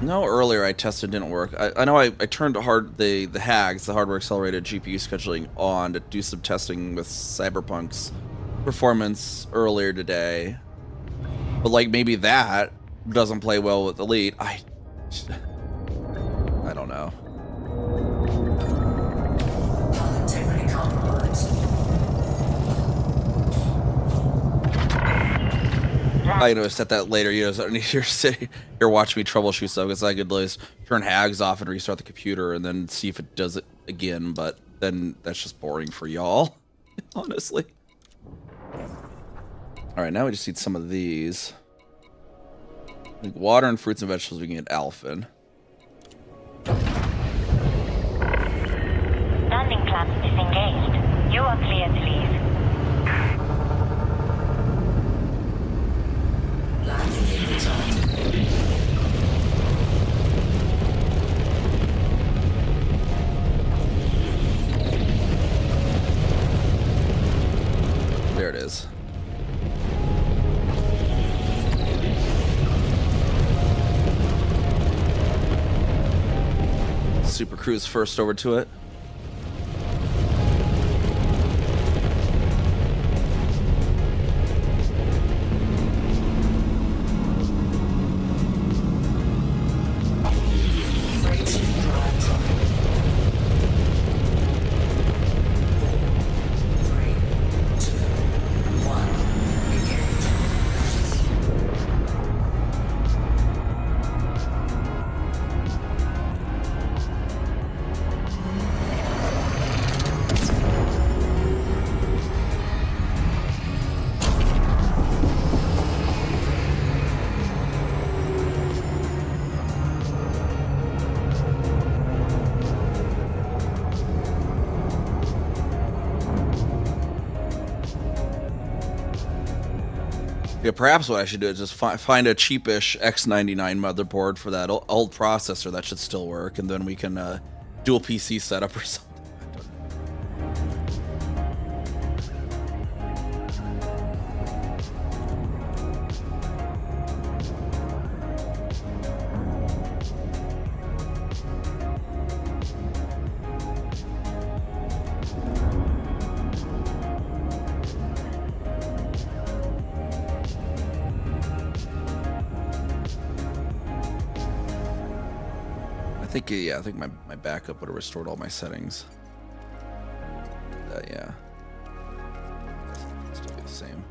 know earlier I tested, didn't work. I know I turned the HAGs, the hardware accelerated GPU scheduling, on to do some testing with Cyberpunk's performance earlier today. But like maybe that doesn't play well with Elite. I don't know. Integrity compromised. I noticed that later, you know, you're watching me troubleshoot stuff, because I could just turn HAGs off and restart the computer and then see if it does it again, but then that's just boring for y'all, honestly. Alright, now we just need some of these. I think water and fruits and vegetables we can get Alphin. Landing clamps disengaged. You are cleared to leave. Landing gear charged. There it is. Super Cruise first over to it. Freight drive truck. 4, 3, 2, 1. Engage. Yeah, perhaps what I should do is just find a cheapish X99 motherboard for that old processor that should still work, and then we can dual PC setup or something. think yeah, I think my backup would have restored all my settings. Yeah. Still be the same.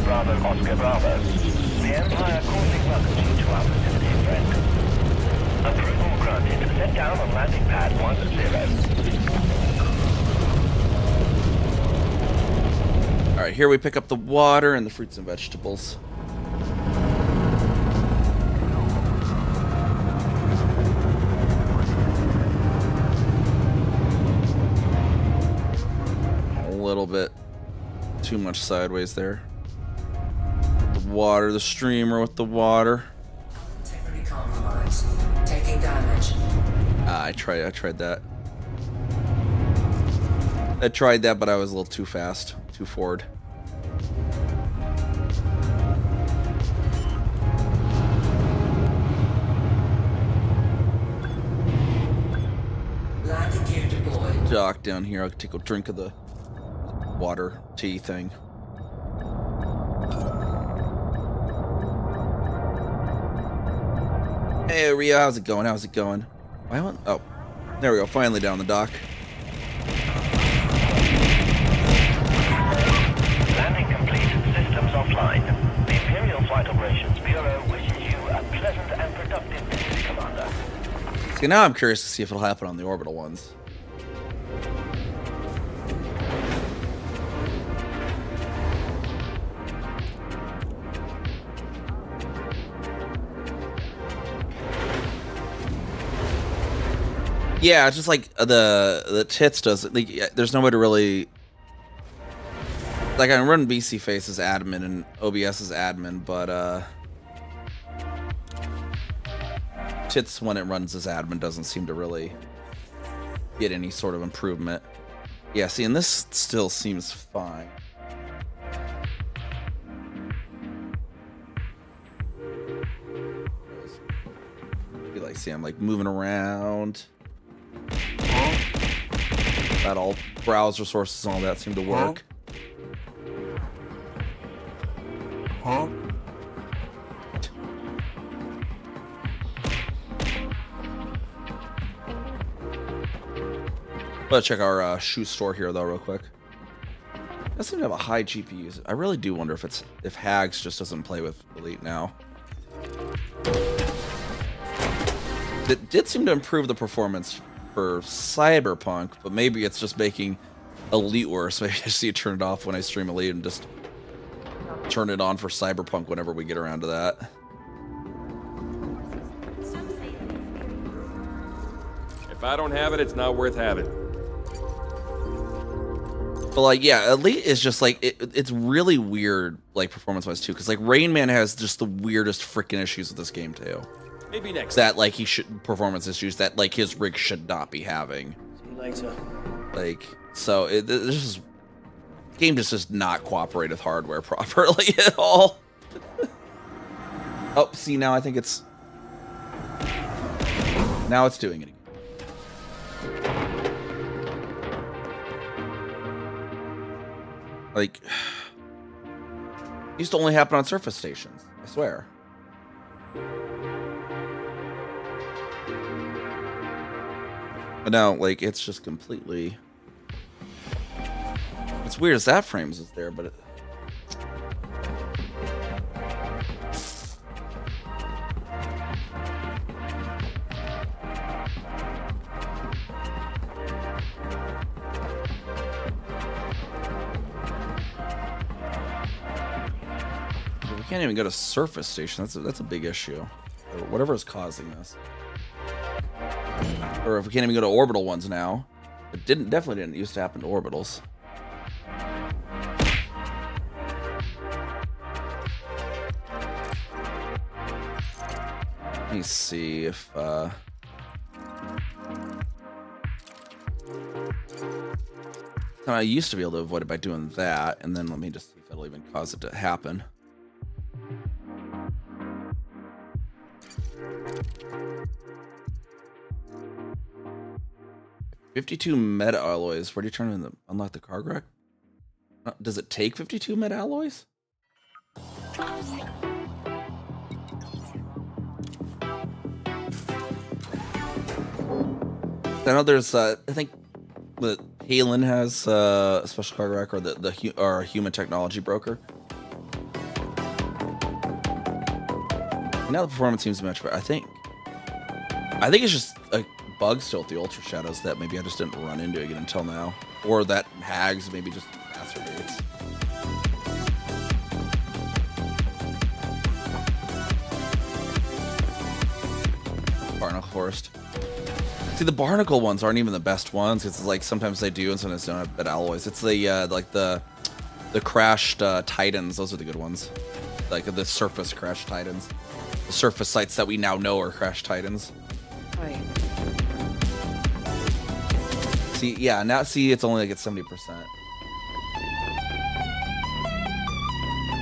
Bravo, Oscar Bravo. The Empire cordially welcomes you to our facility, friend. Approval granted. Set down on landing pad 10. Alright, here we pick up the water and the fruits and vegetables. A little bit too much sideways there. The water, the streamer with the water. Integrity compromised. Taking damage. I tried that. I tried that, but I was a little too fast, too forward. Landing gear deployed. Dock down here. I'll take a drink of the water tea thing. Hey Rio, how's it going? How's it going? Oh, there we go. Finally down the dock. Landing complete. Systems offline. The Imperial Flight Operations Bureau wishes you a pleasant and productive visit, Commander. So now I'm curious to see if it'll happen on the orbital ones. Yeah, it's just like the tits does it. Like, there's no way to really. Like I run BC Face as admin and OBS as admin, but tits when it runs as admin doesn't seem to really get any sort of improvement. Yeah, see, and this still seems fine. Feel like, see, I'm like moving around. That all browser sources and all that seem to work. Let's check our shoe store here though real quick. I seem to have a high GPU. I really do wonder if Hags just doesn't play with Elite now. It did seem to improve the performance for Cyberpunk, but maybe it's just making Elite worse. Maybe I just need to turn it off when I stream Elite and just turn it on for Cyberpunk whenever we get around to that. If I don't have it, it's not worth having. But like, yeah, Elite is just like it's really weird, like performance-wise too, because like Rain Man has just the weirdest freaking issues with this game too. Maybe next. That like he should performance issues that like his rig should not be having. See you later. Like, so this is game just does not cooperate with hardware properly at all. Oh, see, now I think it's doing it again. Like, it used to only happen on surface stations, I swear. But now, like, it's just completely... It's weird as that frames is there, but it... We can't even go to surface station. That's a big issue. Or whatever is causing this. Or if we can't even go to orbital ones now. It definitely didn't used to happen to orbitals. Let me see if I used to be able to avoid it by doing that, and then let me just see if it'll even cause it to happen. $52 meta alloys. Where do you turn in the unlock the card rack? Does it take 52 meta alloys? I know there's I think that Halen has a special card rack, or or a human technology broker. Now the performance seems much better. I think it's just a bug still with the Ultra Shadows that maybe I just didn't run into again until now, or that Hags maybe just exacerbates. Barnacle Forest. See, the barnacle ones aren't even the best ones. It's like sometimes they do and sometimes they don't have bad alloys. It's the like the crashed Titans. Those are the good ones. Like the surface crashed Titans. The surface sites that we now know are crashed Titans. Right. See, yeah, now see it's only like at 70%.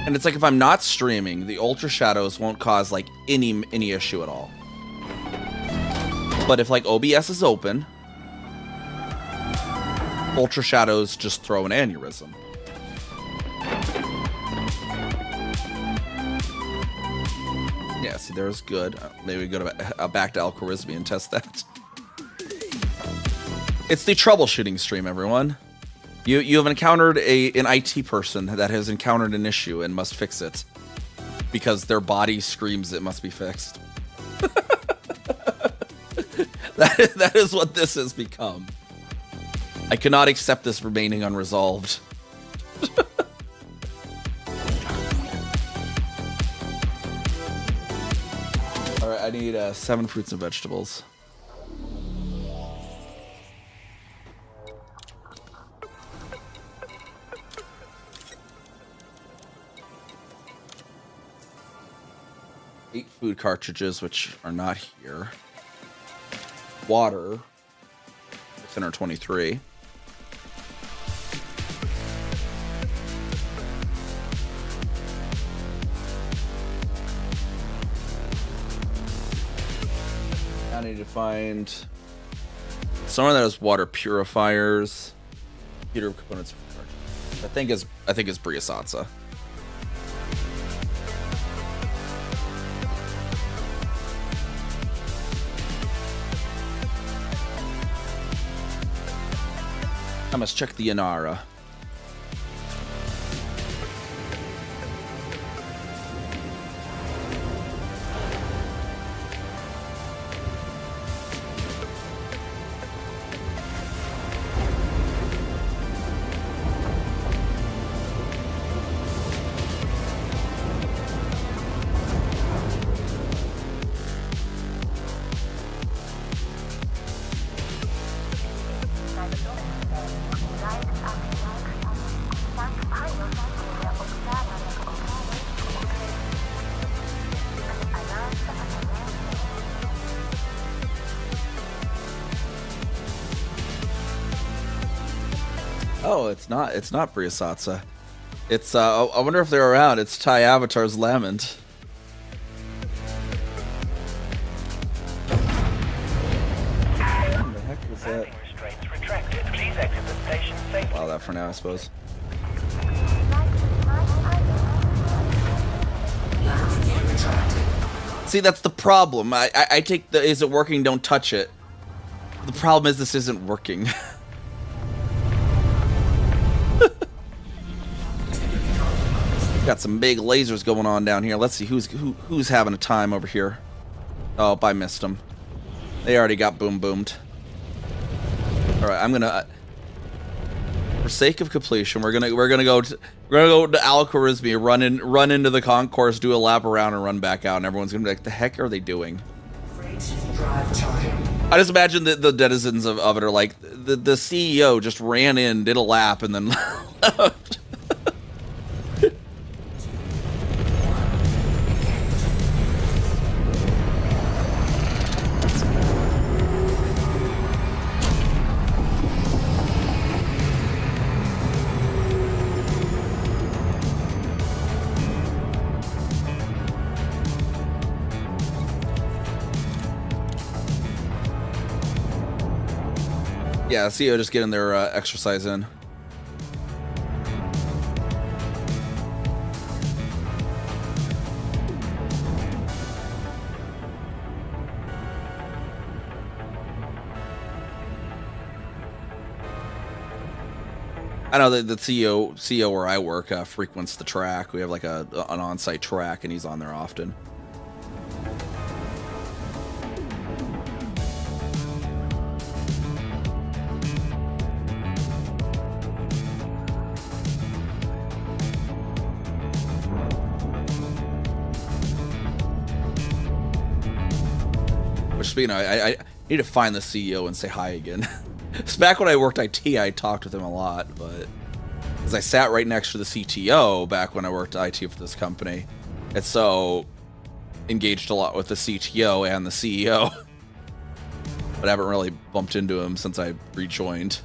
And it's like if I'm not streaming, the Ultra Shadows won't cause like any issue at all. But if like OBS is open, Ultra Shadows just throw an aneurysm. Yeah, see, there's good. Maybe we go to back to Al-Khwarizmi and test that. It's the troubleshooting stream, everyone. You have encountered an IT person that has encountered an issue and must fix it because their body screams it must be fixed. That is what this has become. I cannot accept this remaining unresolved. Alright, I need 7 fruits and vegetables. Eight food cartridges, which are not here. Water, 623. I need to find somewhere that has water purifiers, computer components. I think is Briasatsa. I must check the Inara. Oh, it's not Briasatsa. It's I wonder if they're around. It's Thai Avatar's Lament. What the heck was that? Allow that for now, I suppose. See, that's the problem. I take the is it working, don't touch it. The problem is this isn't working. Got some big lasers going on down here. Let's see who's having a time over here. Oh, I missed them. They already got boomed. All right, I'm gonna, for sake of completion, we're gonna go to Al-Khwarizmi, run into the concourse, do a lap around, and run back out. And everyone's gonna be like, "The heck are they doing?" Freight drive charging. I just imagine the denizens of it are like the CEO just ran in, did a lap, and then left. Yeah, CEO just getting their exercise in. I know that the CEO where I work frequents the track. We have like an on-site track, and he's on there often. Speaking of, I need to find the CEO and say hi again. It's back when I worked IT, I talked with him a lot, but because I sat right next to the CTO back when I worked IT for this company, and so engaged a lot with the CTO and the CEO, but I haven't really bumped into him since I rejoined.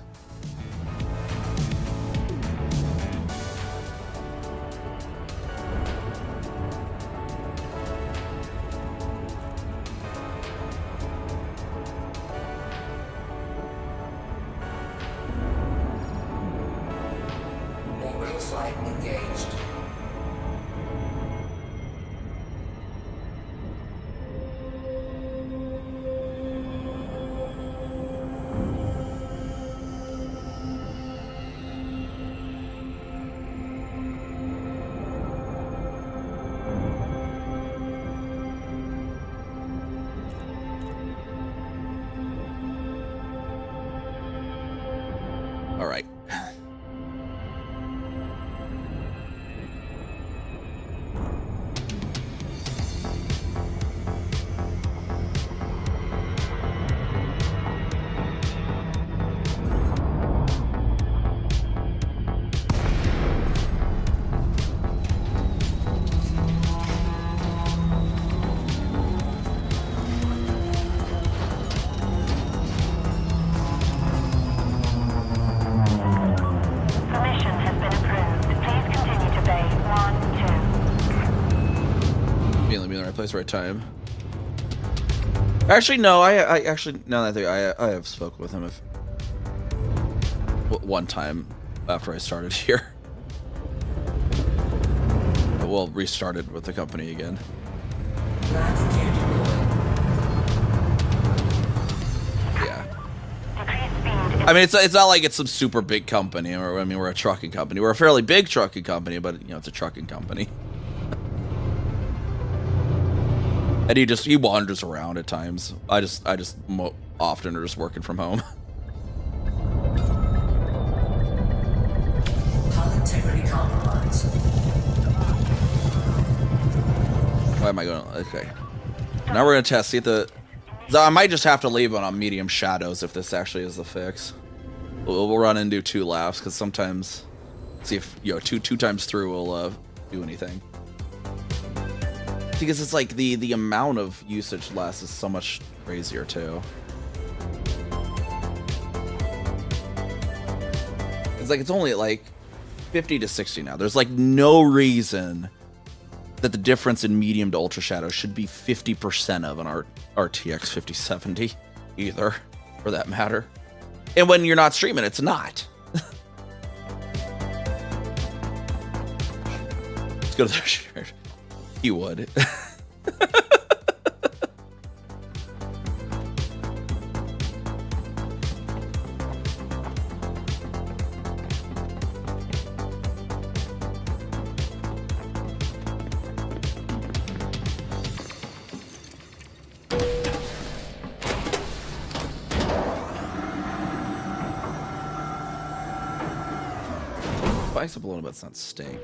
Orbital flight engaged. All right. Permission has been approved. Please continue to Bay 1-2. Feeling me in the right place, right time. Actually, no. I actually now that I think I have spoken with him one time after I started here. But we'll restarted with the company again. Land gear deployed. Yeah. Decrease speed. I mean, it's not like it's some super big company. Or I mean, we're a trucking company. We're a fairly big trucking company, but you know, it's a trucking company. And he wanders around at times. I just often are just working from home. Hull integrity compromised. Why am I going? Okay. Now we're gonna test. See if so I might just have to leave it on medium shadows if this actually is the fix. We'll run and do 2 laps because sometimes, see if two times through will do anything. Because it's like the amount of usage less is so much crazier too. It's like it's only at like 50 to 60 now. There's like no reason that the difference in medium to ultra shadow should be 50% of an RTX 5070 either, for that matter. And when you're not streaming, it's not. Let's go to the shirt. He would. Spice up a little bit, it's not steak.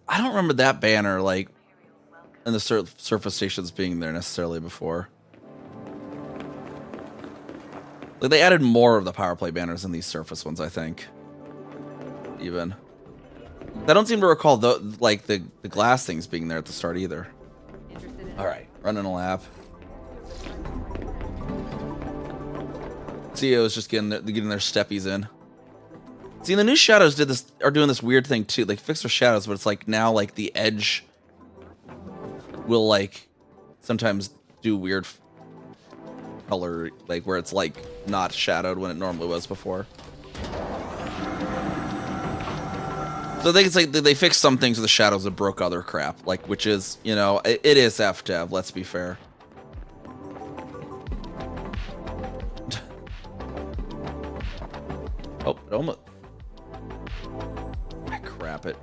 I don't remember that banner like and the surface stations being there necessarily before. Like they added more of the power play banners in these surface ones, I think. Even. I don't seem to recall the glass things being there at the start either. All right, running a lap. CEO is just getting their steppies in. See, the new shadows are doing this weird thing too. Like fix their shadows, but it's like now like the edge will like sometimes do weird color, like where it's like not shadowed when it normally was before. So I think it's like they fixed some things with the shadows that broke other crap, like which is, you know, it is FDev, let's be fair. Oh, it almost. Ah, crap it.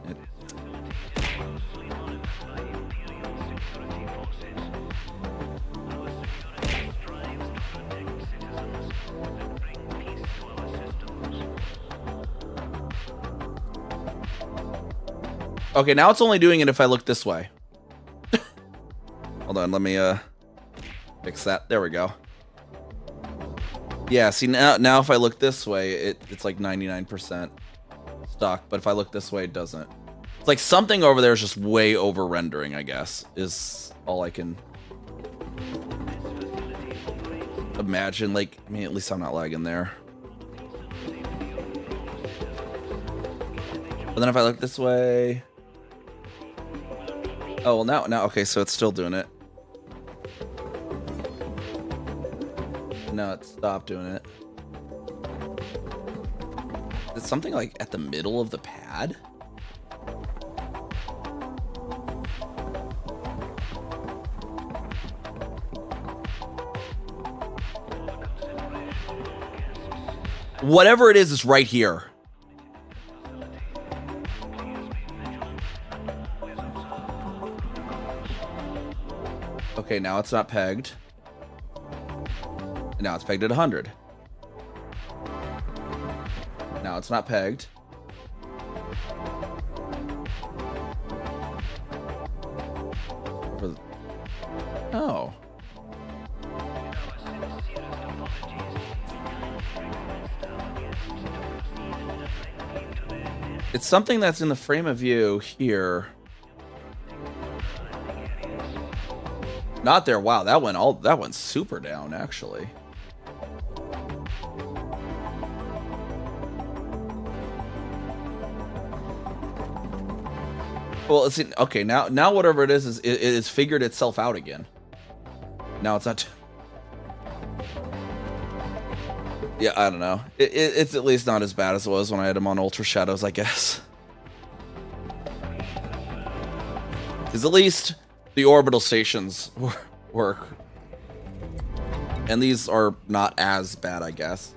Okay, now it's only doing it if I look this way. Hold on, let me fix that. There we go. Yeah, see now if I look this way, it's like 99% stuck, but if I look this way, it doesn't. It's like something over there is just way over rendering, I guess, is all I can imagine. Like, I mean, at least I'm not lagging there. But then if I look this way, oh, well now, okay, so it's still doing it. No, it stopped doing it. It's something like at the middle of the pad? Whatever it is right here. Okay, now it's not pegged. Now it's pegged at 100. Now it's not pegged. Oh. It's something that's in the frame of view here. Not there. Wow, that went super down actually. Well, let's see. Okay, now whatever it is it's figured itself out again. Now it's not. Yeah, I don't know. It's at least not as bad as it was when I had him on Ultra Shadows, I guess. Because at least the orbital stations work. And these are not as bad, I guess.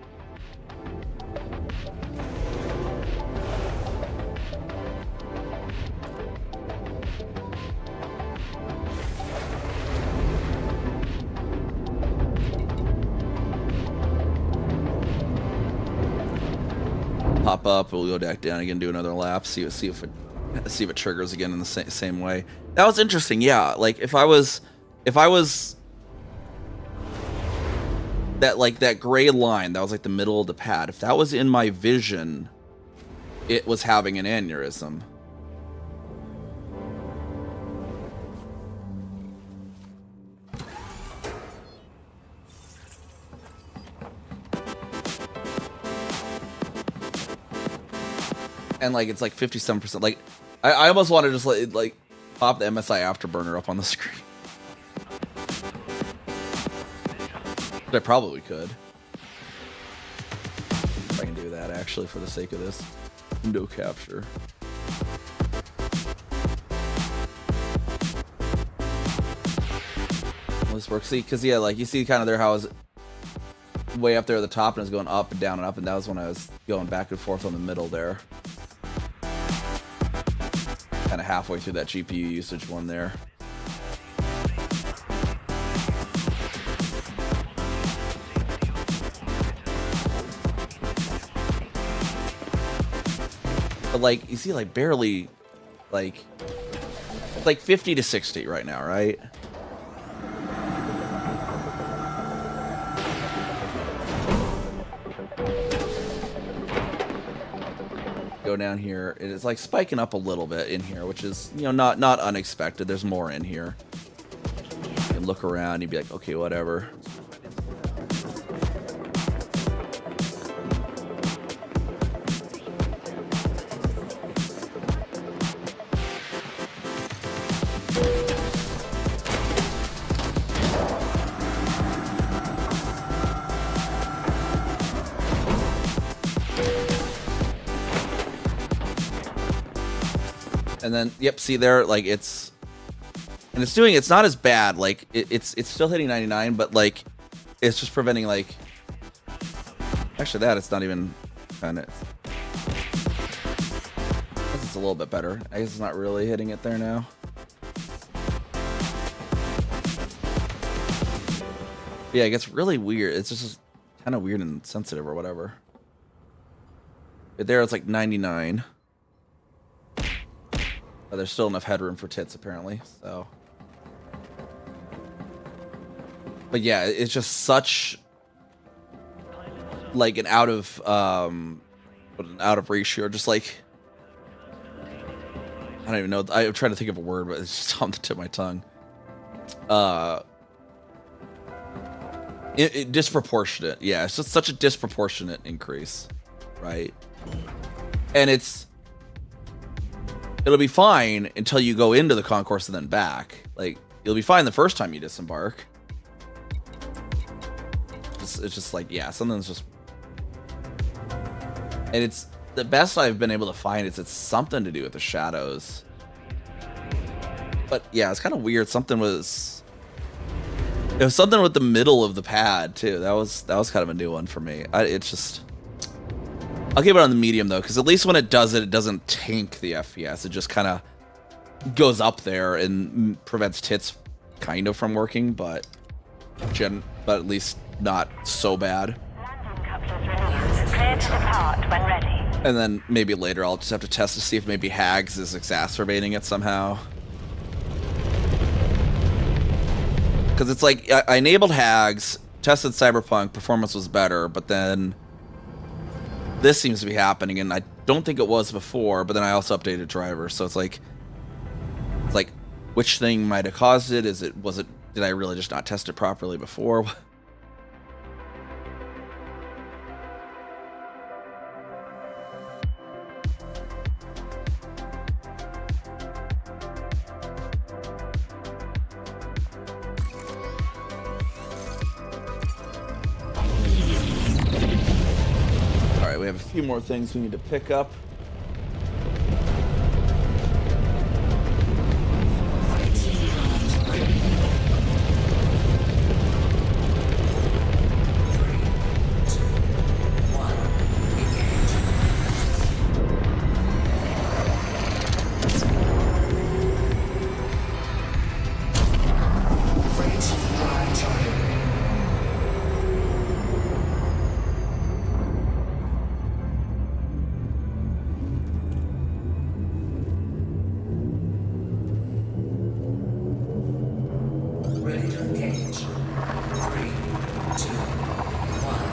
Pop up, we'll go back down again, do another lap, see if it triggers again in the same way. That was interesting, yeah. Like if I was that gray line that was like the middle of the pad, if that was in my vision, it was having an aneurysm. And like it's like 57%. Like I almost want to just like pop the MSI Afterburner up on the screen. But I probably could. If I can do that actually for the sake of this window capture. Will this work? See, because yeah, like you see kind of there how it's way up there at the top and it's going up and down and up, and that was when I was going back and forth on the middle there. Kind of halfway through that GPU usage one there. But like, you see like barely, like, It's like 50 to 60 right now, right? Go down here. It is like spiking up a little bit in here, which is, you know, not unexpected. There's more in here. You can look around, you'd be like, okay, whatever. And then, yep, see there, like it's not as bad. Like it's still hitting 99, but like it's just preventing like. Actually, it's not even kind of. It's a little bit better. I guess it's not really hitting it there now. Yeah, it gets really weird. It's just kind of weird and sensitive or whatever. But there, it's like 99. But there's still enough headroom for tits, apparently. So, but yeah, it's just such like an out of ratio. Just like I don't even know. I'm trying to think of a word, but it's just on the tip of my tongue. Disproportionate. Yeah, it's just such a disproportionate increase, right? And it'll be fine until you go into the concourse and then back. Like, you'll be fine the first time you disembark. It's just like, yeah, something's just... And it's... The best I've been able to find is it's something to do with the shadows. But, yeah, it's kind of weird. It was something with the middle of the pad, too. That was kind of a new one for me. It's just... I'll keep it on the medium, though, because at least when it does it, it doesn't tank the FPS. It just kind of goes up there and prevents tits kind of from working, but at least not so bad. Landing couplers released. Clear to depart when ready. And then maybe later I'll just have to test to see if maybe Hags is exacerbating it somehow. Because it's like, I enabled Hags, tested Cyberpunk, performance was better, but then... This seems to be happening, and I don't think it was before, but then I also updated drivers, so it's like which thing might have caused it? Did I really just not test it properly before? We have a few more things we need to pick up.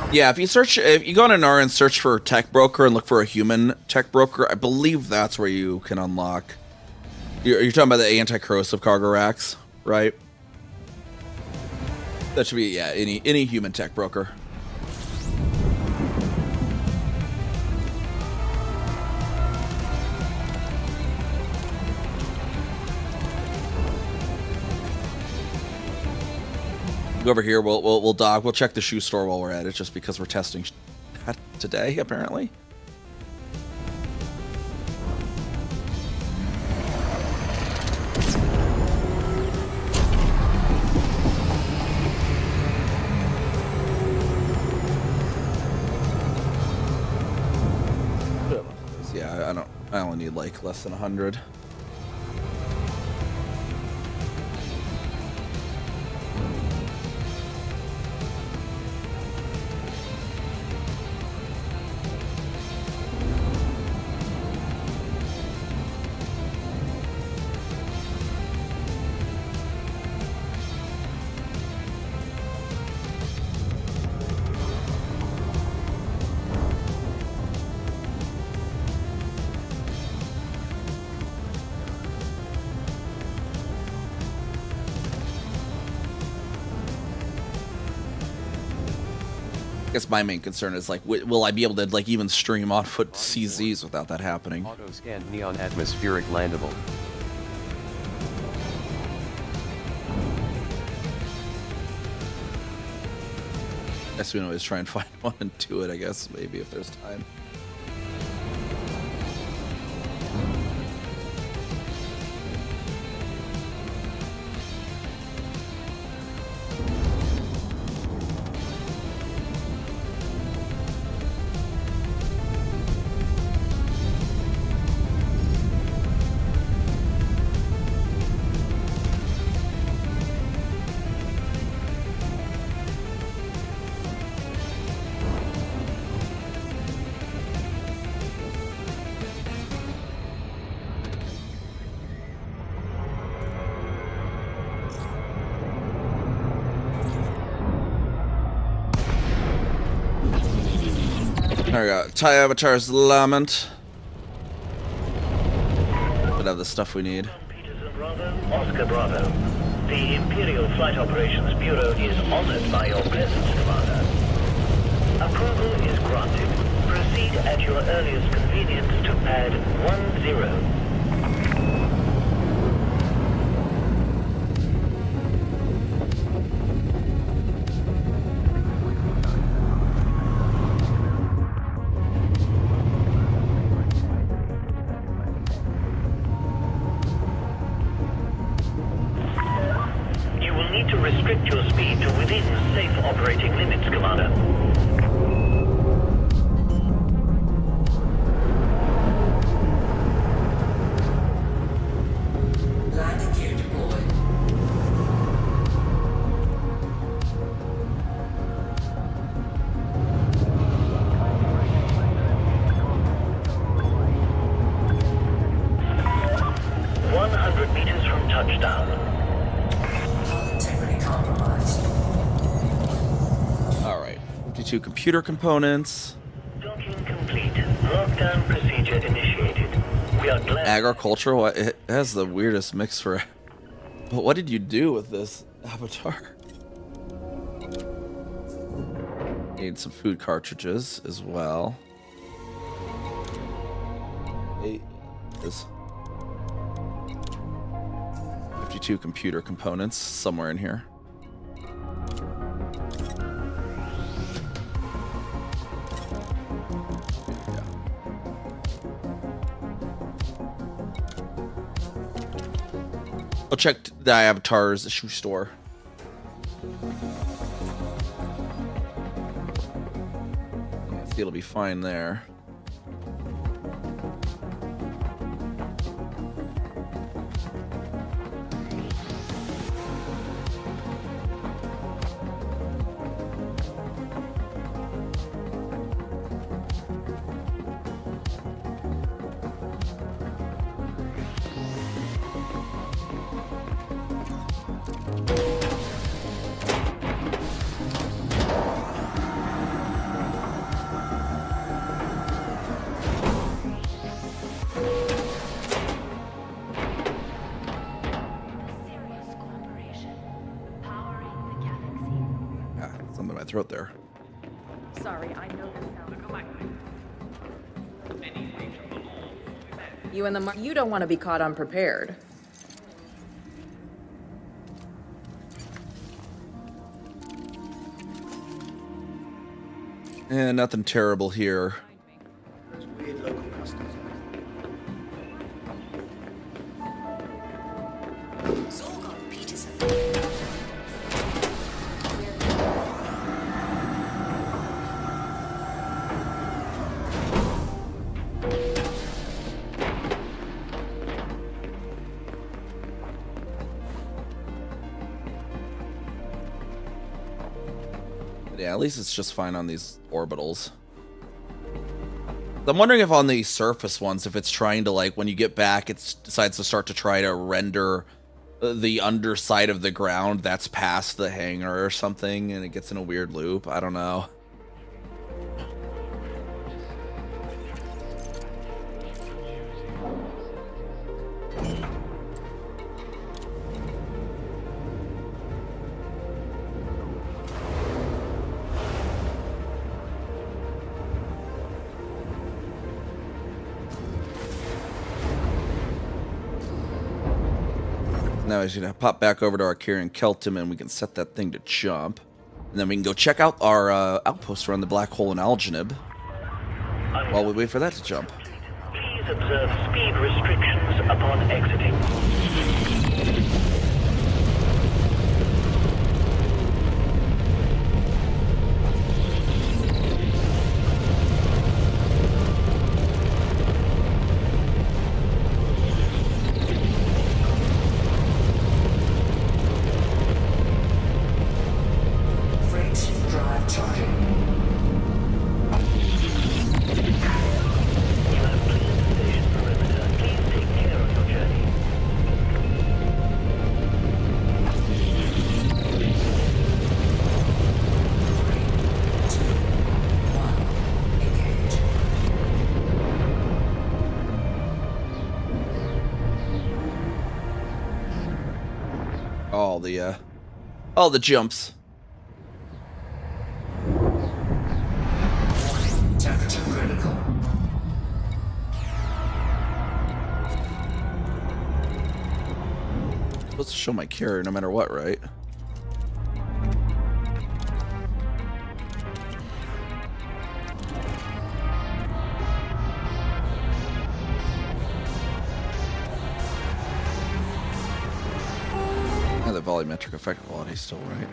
Yeah, if you go on an R and search for tech broker and look for a human tech broker, I believe that's where you can unlock. You're talking about the anti-corrosive cargo racks, right? That should be, yeah, any human tech broker. Go over here. We'll dock. We'll check the shoe store while we're at it, just because we're testing that today, apparently. Yeah, I only need like less than 100. guess my main concern is like, will I be able to like even stream on foot CZs without that happening? Auto scan neon atmospheric landable. I guess we can always try and find one and do it, I guess, maybe if there's time. There we go. TIE Avatar's Lament. Should have the stuff we need. Peterson Bravo, Oscar Bravo. The Imperial Flight Operations Bureau is honored by your presence, Commander. Approval is granted. Proceed at your earliest convenience to pad 10. You will need to restrict your speed to within safe operating limits, Commander. Landing gear deployed. From touchdown. Hull integrity compromised. Alright. 52 computer components. Docking complete. Lockdown procedure initiated. We are glad. Agricultural. It has the weirdest mix for. But what did you do with this avatar? Need some food cartridges as well. Hey, this 52 computer components somewhere in here. Yeah. I'll check the Avatar's shoe store. I see it'll be fine there. Something in my throat there. Sorry, I know this sounds. You and the you don't want to be caught unprepared. And nothing terrible here. Weird local customs. Zorgon Peterson. Yeah, at least it's just fine on these orbitals. I'm wondering if on the surface ones, if it's trying to, like, when you get back, it decides to start to try to render the underside of the ground that's past the hangar or something, and it gets in a weird loop. I don't know. Now he's gonna pop back over to our Kyrian Keltum and we can set that thing to jump. And then we can go check out our outpost around the black hole in Algenib while we wait for that to jump. Please observe speed restrictions upon exiting. Frameshift drive charging. You have cleared the station perimeter. Please take care of your journey. Engage. All the jumps. Temperature critical. Supposed to show my carrier no matter what, right? Yeah, the volumetric effect quality is still right.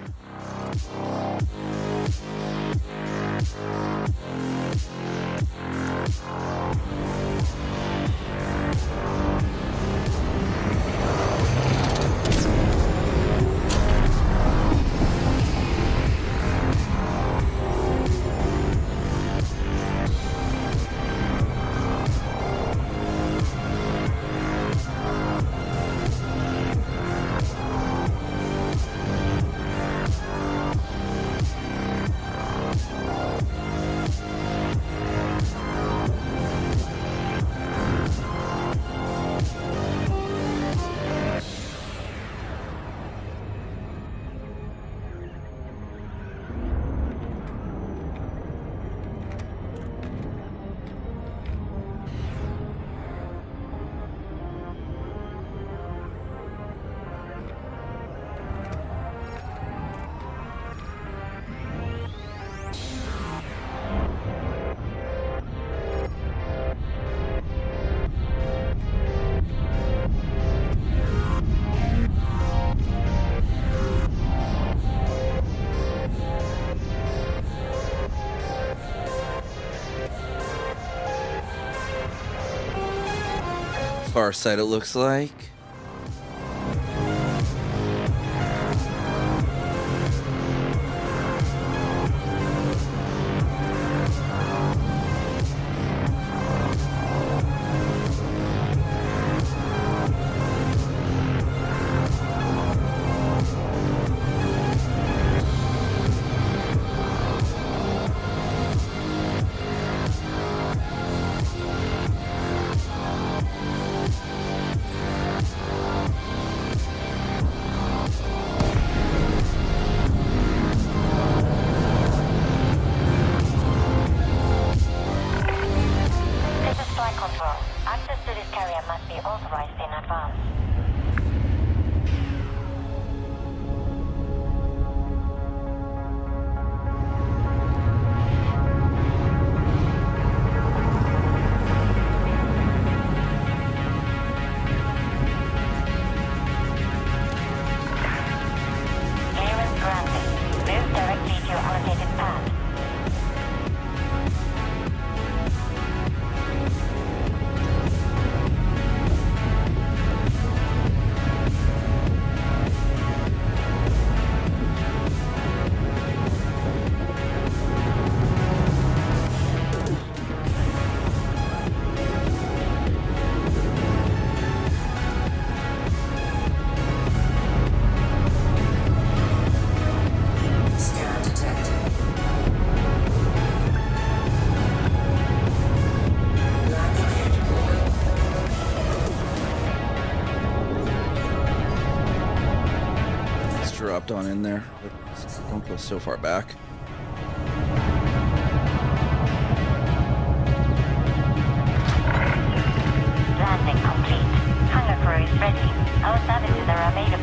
Far side, it looks like. This is Flight Control. Access to this carrier must be authorized in advance. Clearance granted. Move directly to your allocated path. Scan detected. Landing gear deployed. It's dropped on in there. Don't go so far back. Landing complete. Hangar crew is ready. Our services are made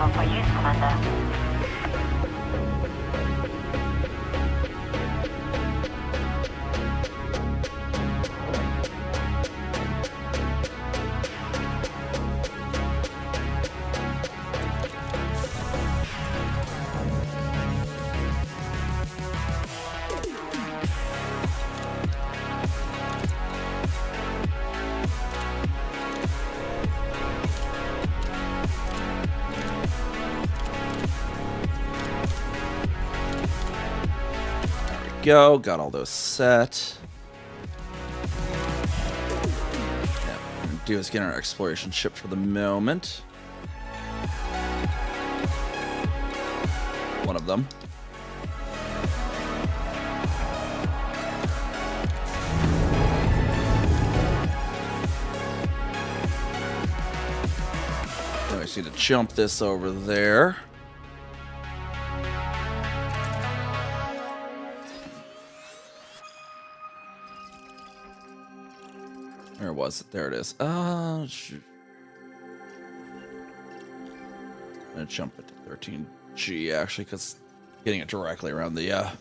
go. Got all those set. Yeah, what we're gonna do is get our exploration ship for the moment. One of them. Then I just need to jump this over there. Where was it? There it is. Shoot. I'm gonna jump it to 13G actually, because getting it directly around the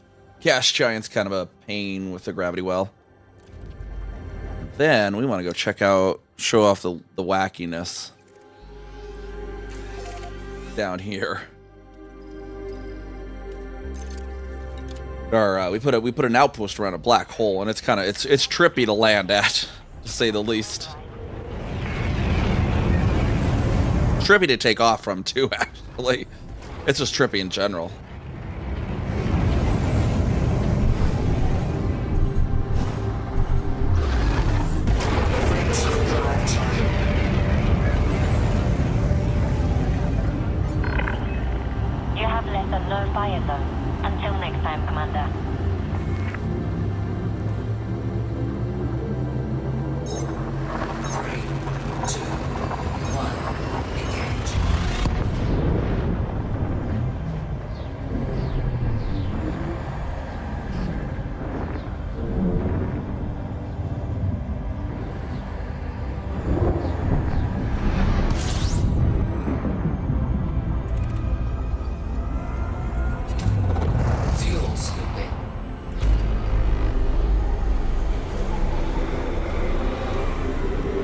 gas giant's kind of a pain with the gravity well. Then we want to go check out, show off the wackiness down here. Or we put an outpost around a black hole, and it's kind of it's trippy to land at, to say the least. Trippy to take off from too, actually. It's just trippy in general. You have less than no fire zone. Until next time, Commander.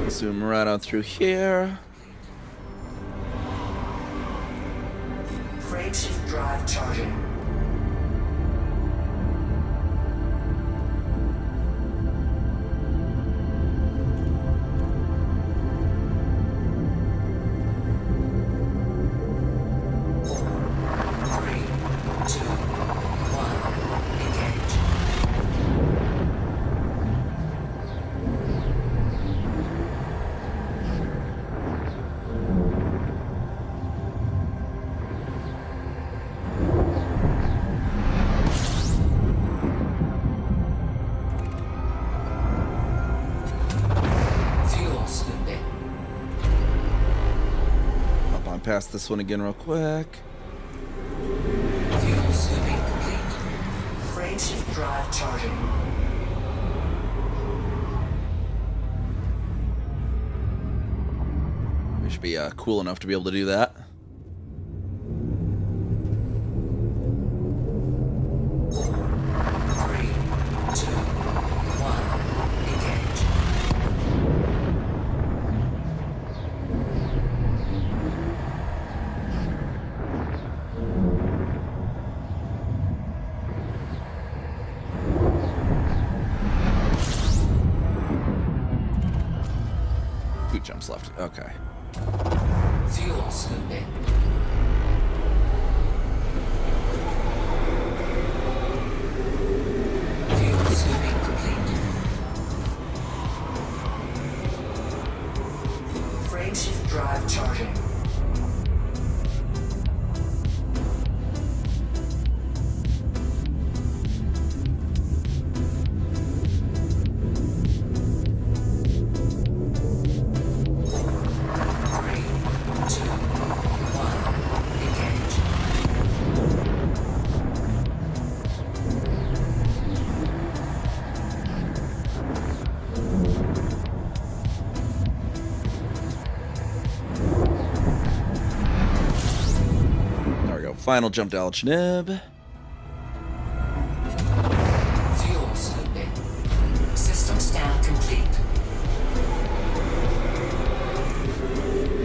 Zoom right on through here. Frameshift drive charging. Past this one again real quick. Fuel scooping complete. Frameshift drive charging. We should be cool enough to be able to do that. Jumps left. Okay. Fuel scooping. Fuel scooping complete. Frameshift drive charging. Final jump to Alchnib. Fuel scooping. System scan complete.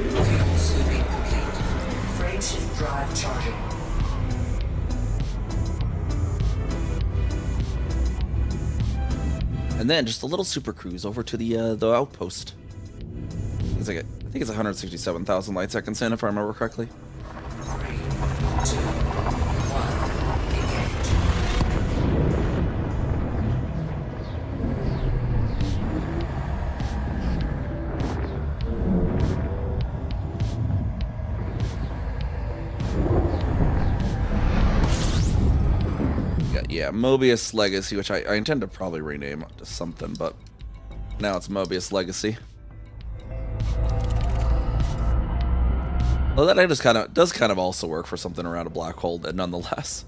Fuel scooping complete. Frameshift drive charging. And then just a little super cruise over to the outpost. It's like I think it's 167,000 light seconds in, if I remember correctly. yeah, Mobius Legacy, which I intend to probably rename to something, but now it's Mobius Legacy. Well, that I just does kind of also work for something around a black hole, nonetheless.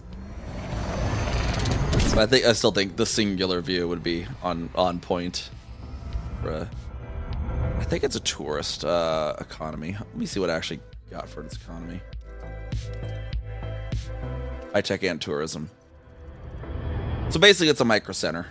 But I still think the singular view would be on point. I think it's a tourist economy. Let me see what I actually got for its economy. High tech and tourism. So basically, it's a micro center.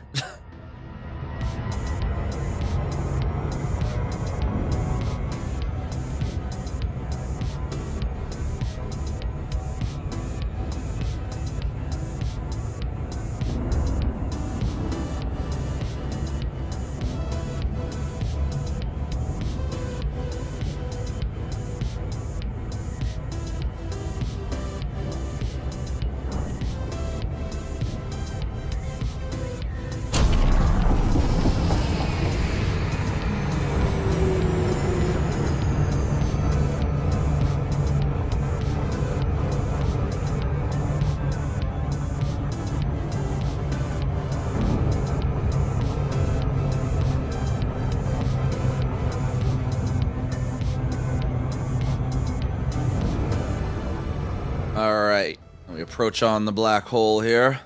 Alright, we approach on the black hole here.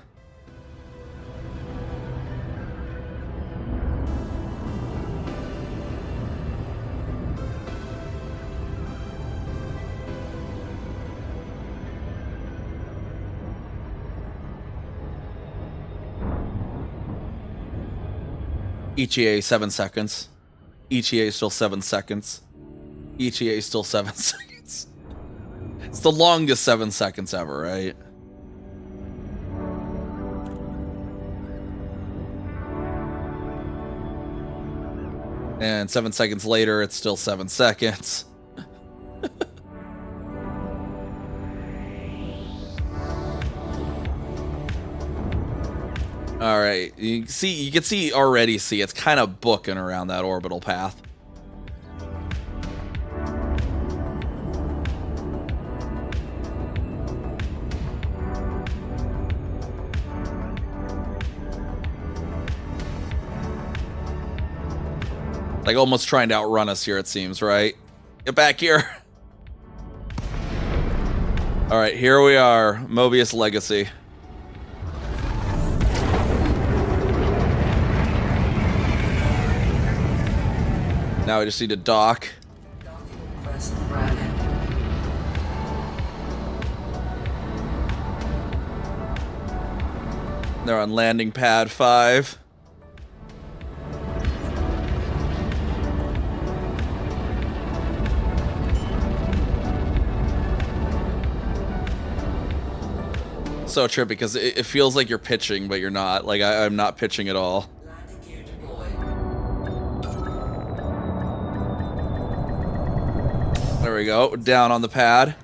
ETA 7 seconds. ETA still 7 seconds. ETA still 7 seconds. It's the longest 7 seconds ever, right? And 7 seconds later, it's still 7 seconds. All right, you can already see it's kind of booking around that orbital path. Like almost trying to outrun us here, it seems, right? Get back here. All right, here we are, Mobius Legacy. Now we just need to dock. They're on landing pad 5. So trippy because it feels like you're pitching, but you're not. Like I'm not pitching at all. There we go, down on the pad.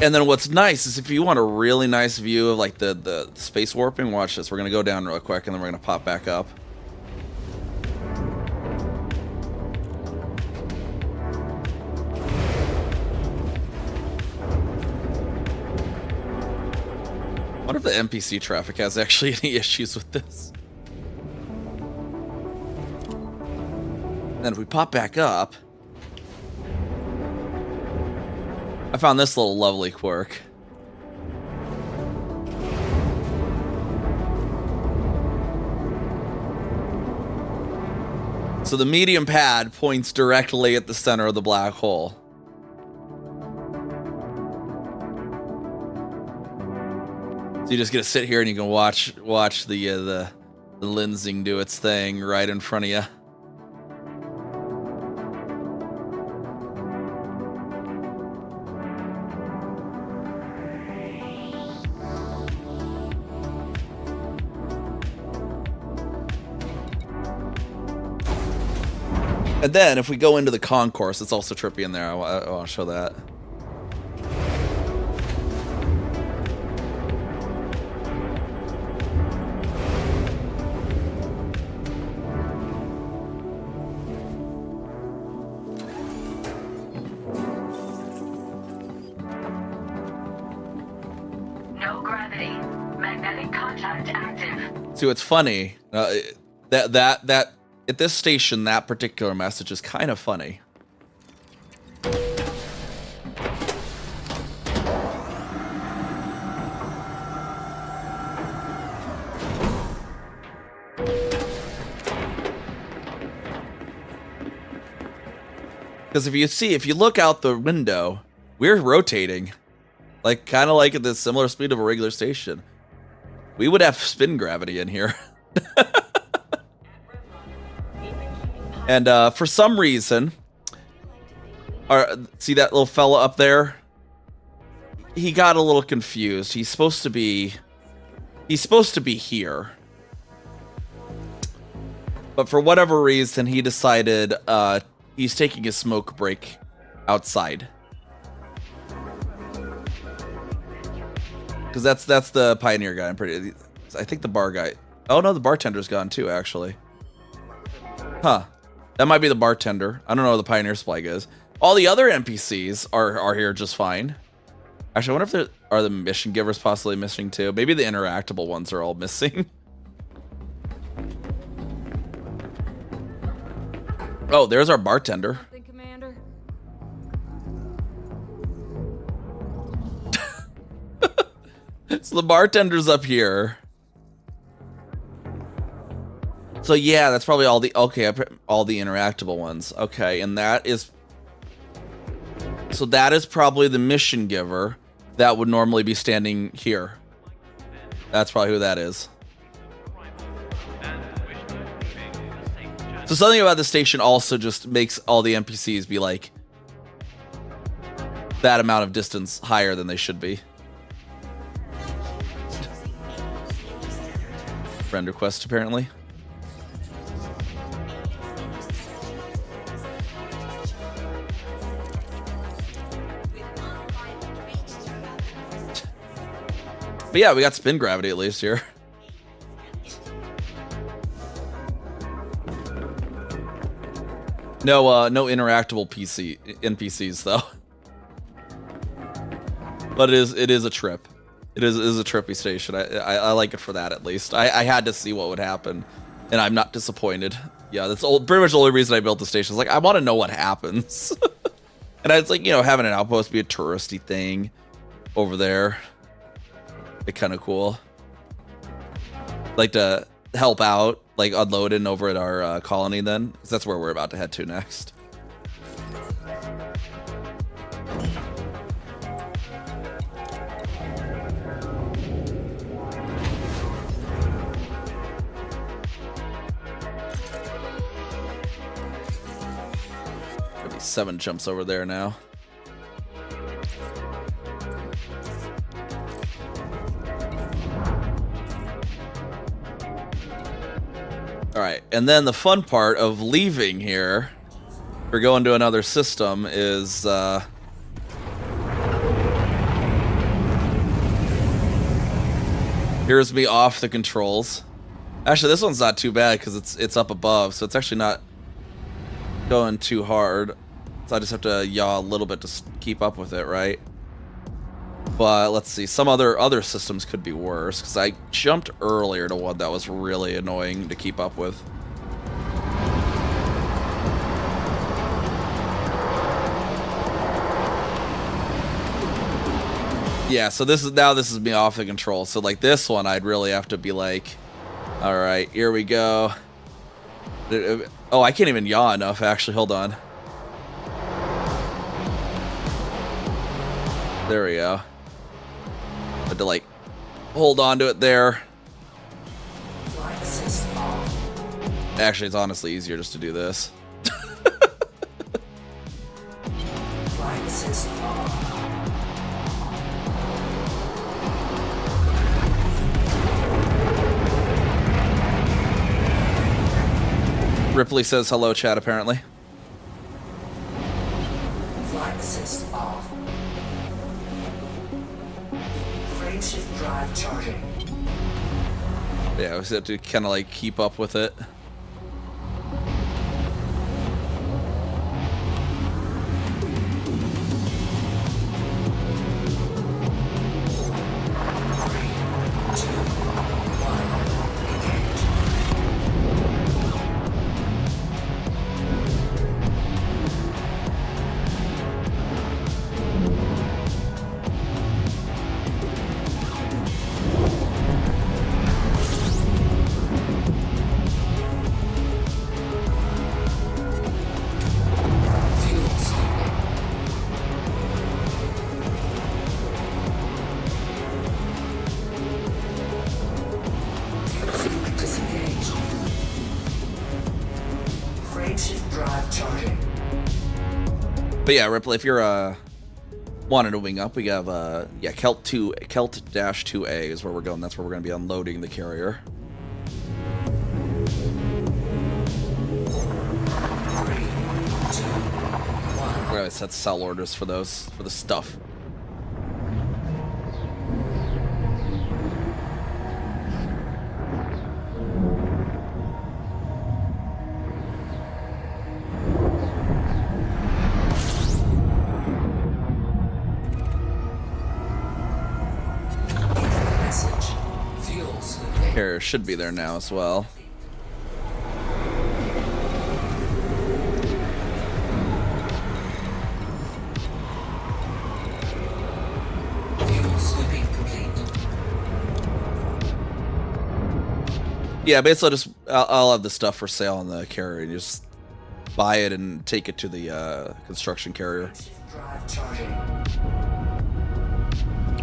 And then what's nice is if you want a really nice view of like the space warping, watch this. We're gonna go down real quick and then we're gonna pop back up. I wonder if the NPC traffic has actually any issues with this. And then if we pop back up, I found this little lovely quirk. So the medium pad points directly at the center of the black hole. So you just get to sit here and you can watch the lensing do its thing right in front of you. And then if we go into the concourse, it's also trippy in there. I want to show that. Low gravity. Magnetic contact active. See, what's funny, that at this station, that particular message is kind of funny. Because if you look out the window, we're rotating, like kind of like at the similar speed of a regular station. We would have spin gravity in here. And for some reason, see that little fella up there? He got a little confused. He's supposed to be here. But for whatever reason, he decided he's taking a smoke break outside. Because that's the pioneer guy. I think the bar guy. Oh no, the bartender's gone too, actually. Huh. That might be the bartender. I don't know where the pioneer supply is. All the other NPCs are here just fine. Actually, I wonder if are the mission givers possibly missing too. Maybe the interactable ones are all missing. Oh, there's our bartender. Commander. So the bartender's up here. So yeah, that's probably all the interactable ones. Okay, and that is probably the mission giver that would normally be standing here. That's probably who that is. So something about the station also just makes all the NPCs be like that amount of distance higher than they should be. Friend request, apparently. But yeah, we got spin gravity at least here. No, no interactable NPCs though. But it is a trip. It is a trippy station. I like it for that at least. I had to see what would happen, and I'm not disappointed. Yeah, that's pretty much the only reason I built the station. Is like I want to know what happens, and it's like, you know, having an outpost be a touristy thing over there. It's kind of cool. Like to help out, like unloading over at our colony then, because that's where we're about to head to next. Maybe 7 jumps over there now. Alright, and then the fun part of leaving here for going to another system is here's me off the controls. Actually, this one's not too bad because it's up above, so it's actually not going too hard. So I just have to yaw a little bit to keep up with it, right? But let's see, some other systems could be worse, because I jumped earlier to one that was really annoying to keep up with. Yeah, so this is me off the control. So like this one, I'd really have to be like, all right, here we go. Oh, I can't even yaw enough, actually. Hold on. There we go. Had to like hold on to it there. Actually, it's honestly easier just to do this. Ripley says hello, chat, apparently. Flight assist off. Frameshift drive charging. Yeah, we just have to kind of like keep up with it. But yeah, Ripley, if you're wanting to wing up, we have yeah, Kelt-2A is where we're going. That's where we're going to be unloading the carrier. We're going to set sell orders for those, for the stuff. Message. Fuel scooping. Carrier should be there now as well. Fuel scooping complete. Yeah, basically just I'll have the stuff for sale on the carrier. You just buy it and take it to the construction carrier. Drive charging.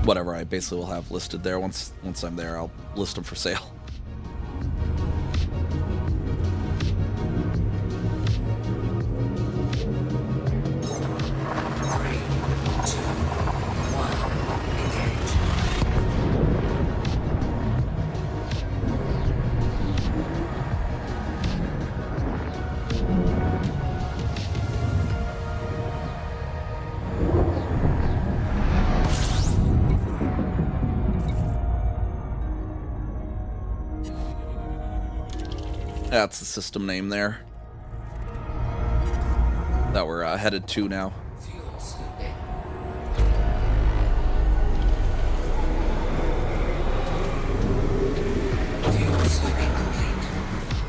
Whatever I basically will have listed there. Once I'm there, I'll list them for sale. Three, two, one. Engage. That's the system name there that we're headed to now. Fuel scooping. Fuel scooping complete.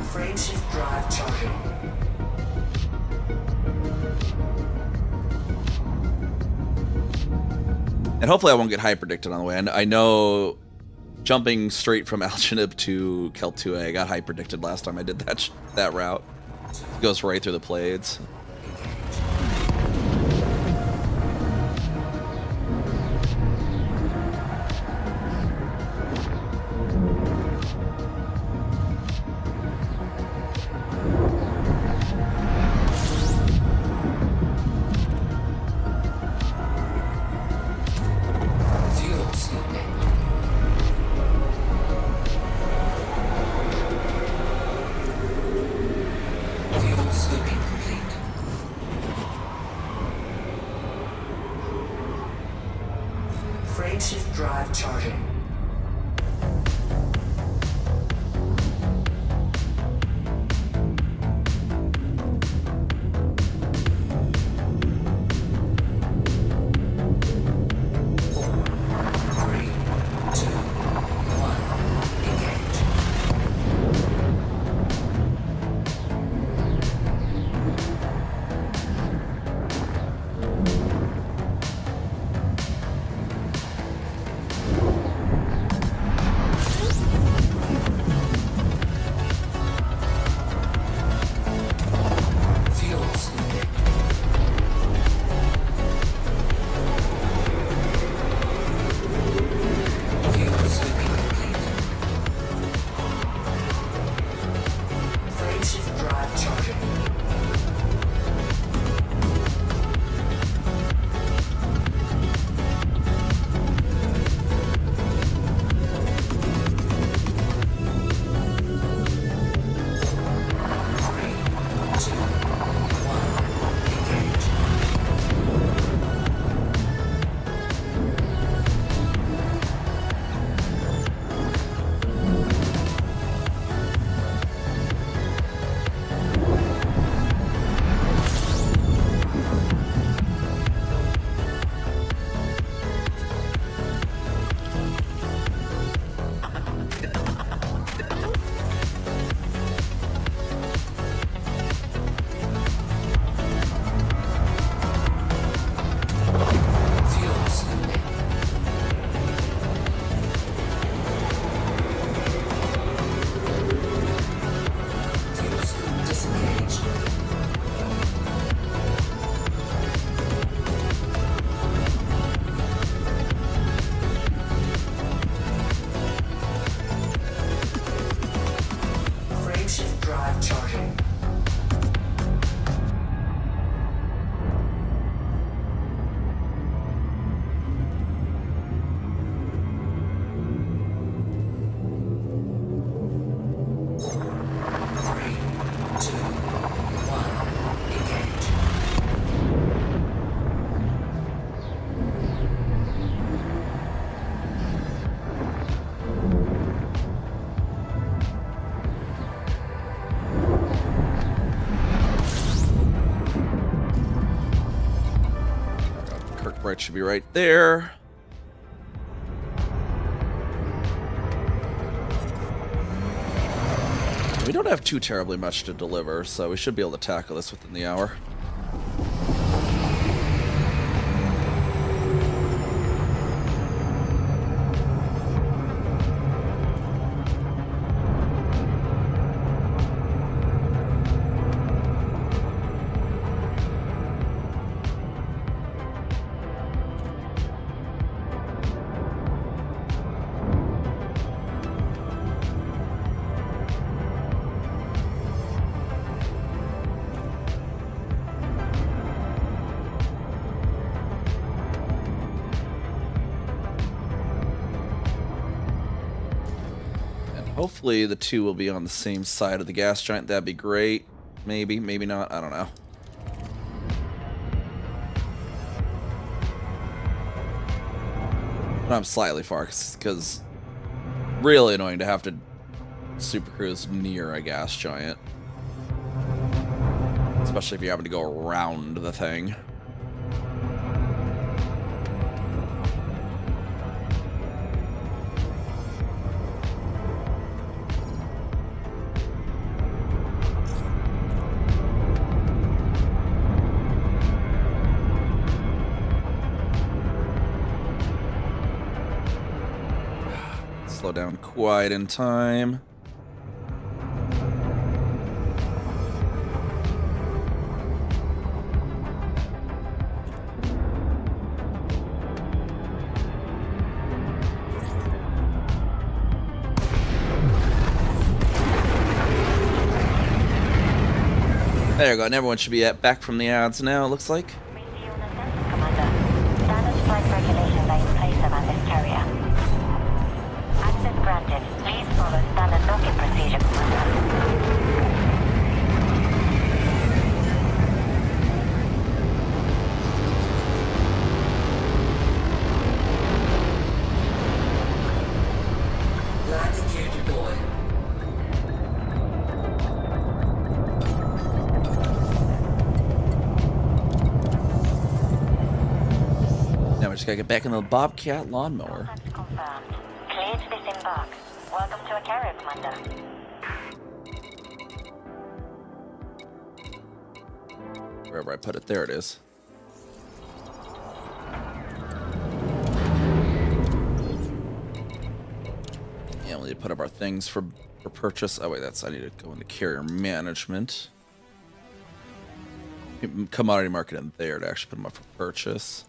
Frameshift drive charging. And hopefully I won't get hyperdicted on the way. And I know jumping straight from Alchinib to Kelt-2A, I got hyperdicted last time I did that route. It goes right through the Plaids. Fuel scooping. Fuel scooping complete. Turret should be right there. We don't have too terribly much to deliver, so we should be able to tackle this within the hour. Hopefully the two will be on the same side of the gas giant. That'd be great. Maybe, maybe not. I don't know. But I'm slightly far because really annoying to have to super cruise near a gas giant. Especially if you're having to go around the thing. Slow down quite in time. There you go, and everyone should be back from the ads now, it looks like. Commander. Standard flight regulations are in place around this carrier. Access granted. Please follow standard docking procedure, Commander. Landing gear deployed. Now we just gotta get back in the Bobcat lawnmower. Contact confirmed. Cleared to disembark. Welcome to a carrier, Commander. Wherever I put it, there it is. Yeah, we need to put up our things for purchase. Oh wait, I need to go into carrier management. Commodity market in there to actually put them up for purchase.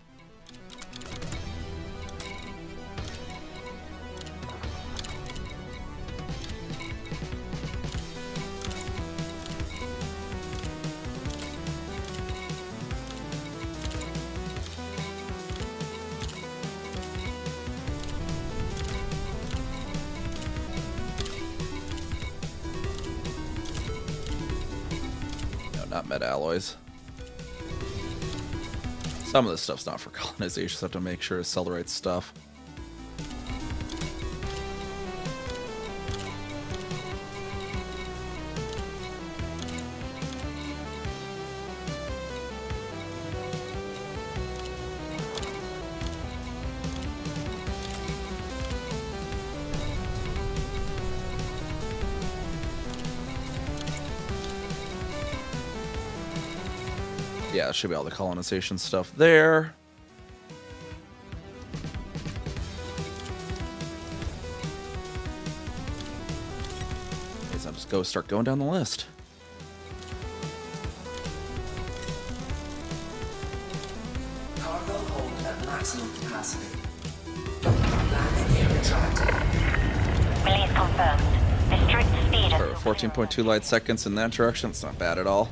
Not meta alloys. Some of this stuff's not for colonization, just have to make sure to sell the right stuff. Yeah, it should be all the colonization stuff there. Guess I'll just start going down the list. Cargo hold at maximum capacity. Landing gear retracted. Release confirmed. Restrict speed. For 14.2 light seconds in that direction, it's not bad at all.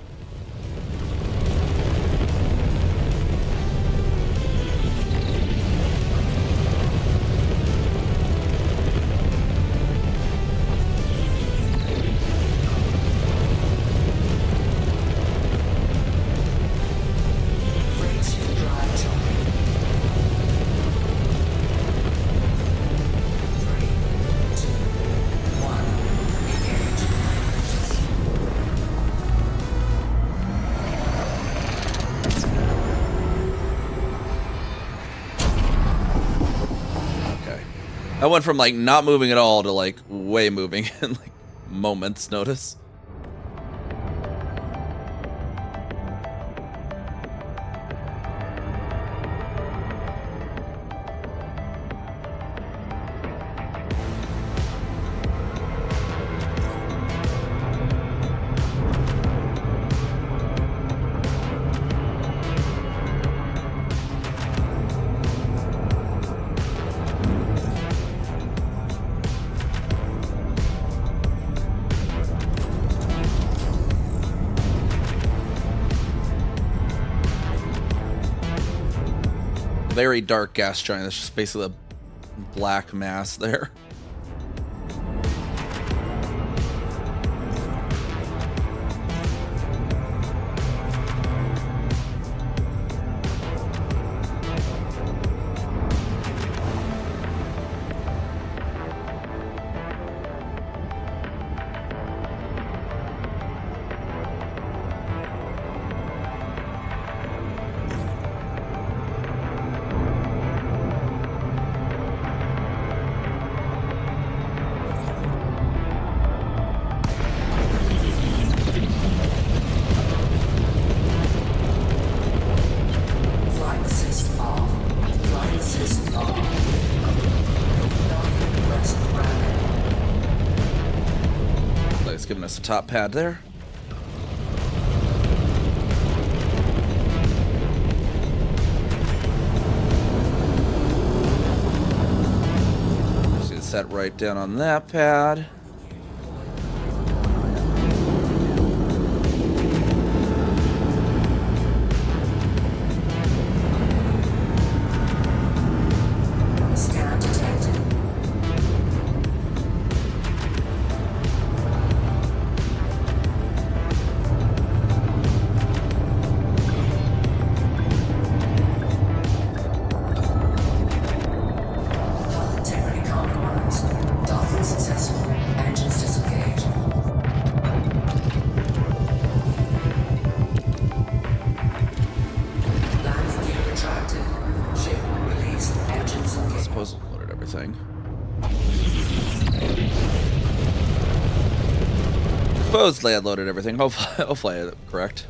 I went from like not moving at all to like way moving in like moments notice. Very dark gas giant. That's just basically a black mass there. Flight assist off. Flight assist off. Northwest grounded. Like it's giving us a top pad there. Just gonna set right down on that pad. Scan detected. Hull integrity compromised. Docking successful. Engines disengaged. Landing gear retracted. Ship released. Engines I engaged. suppose it loaded everything. Supposedly I loaded everything. Hopefully I had it correct.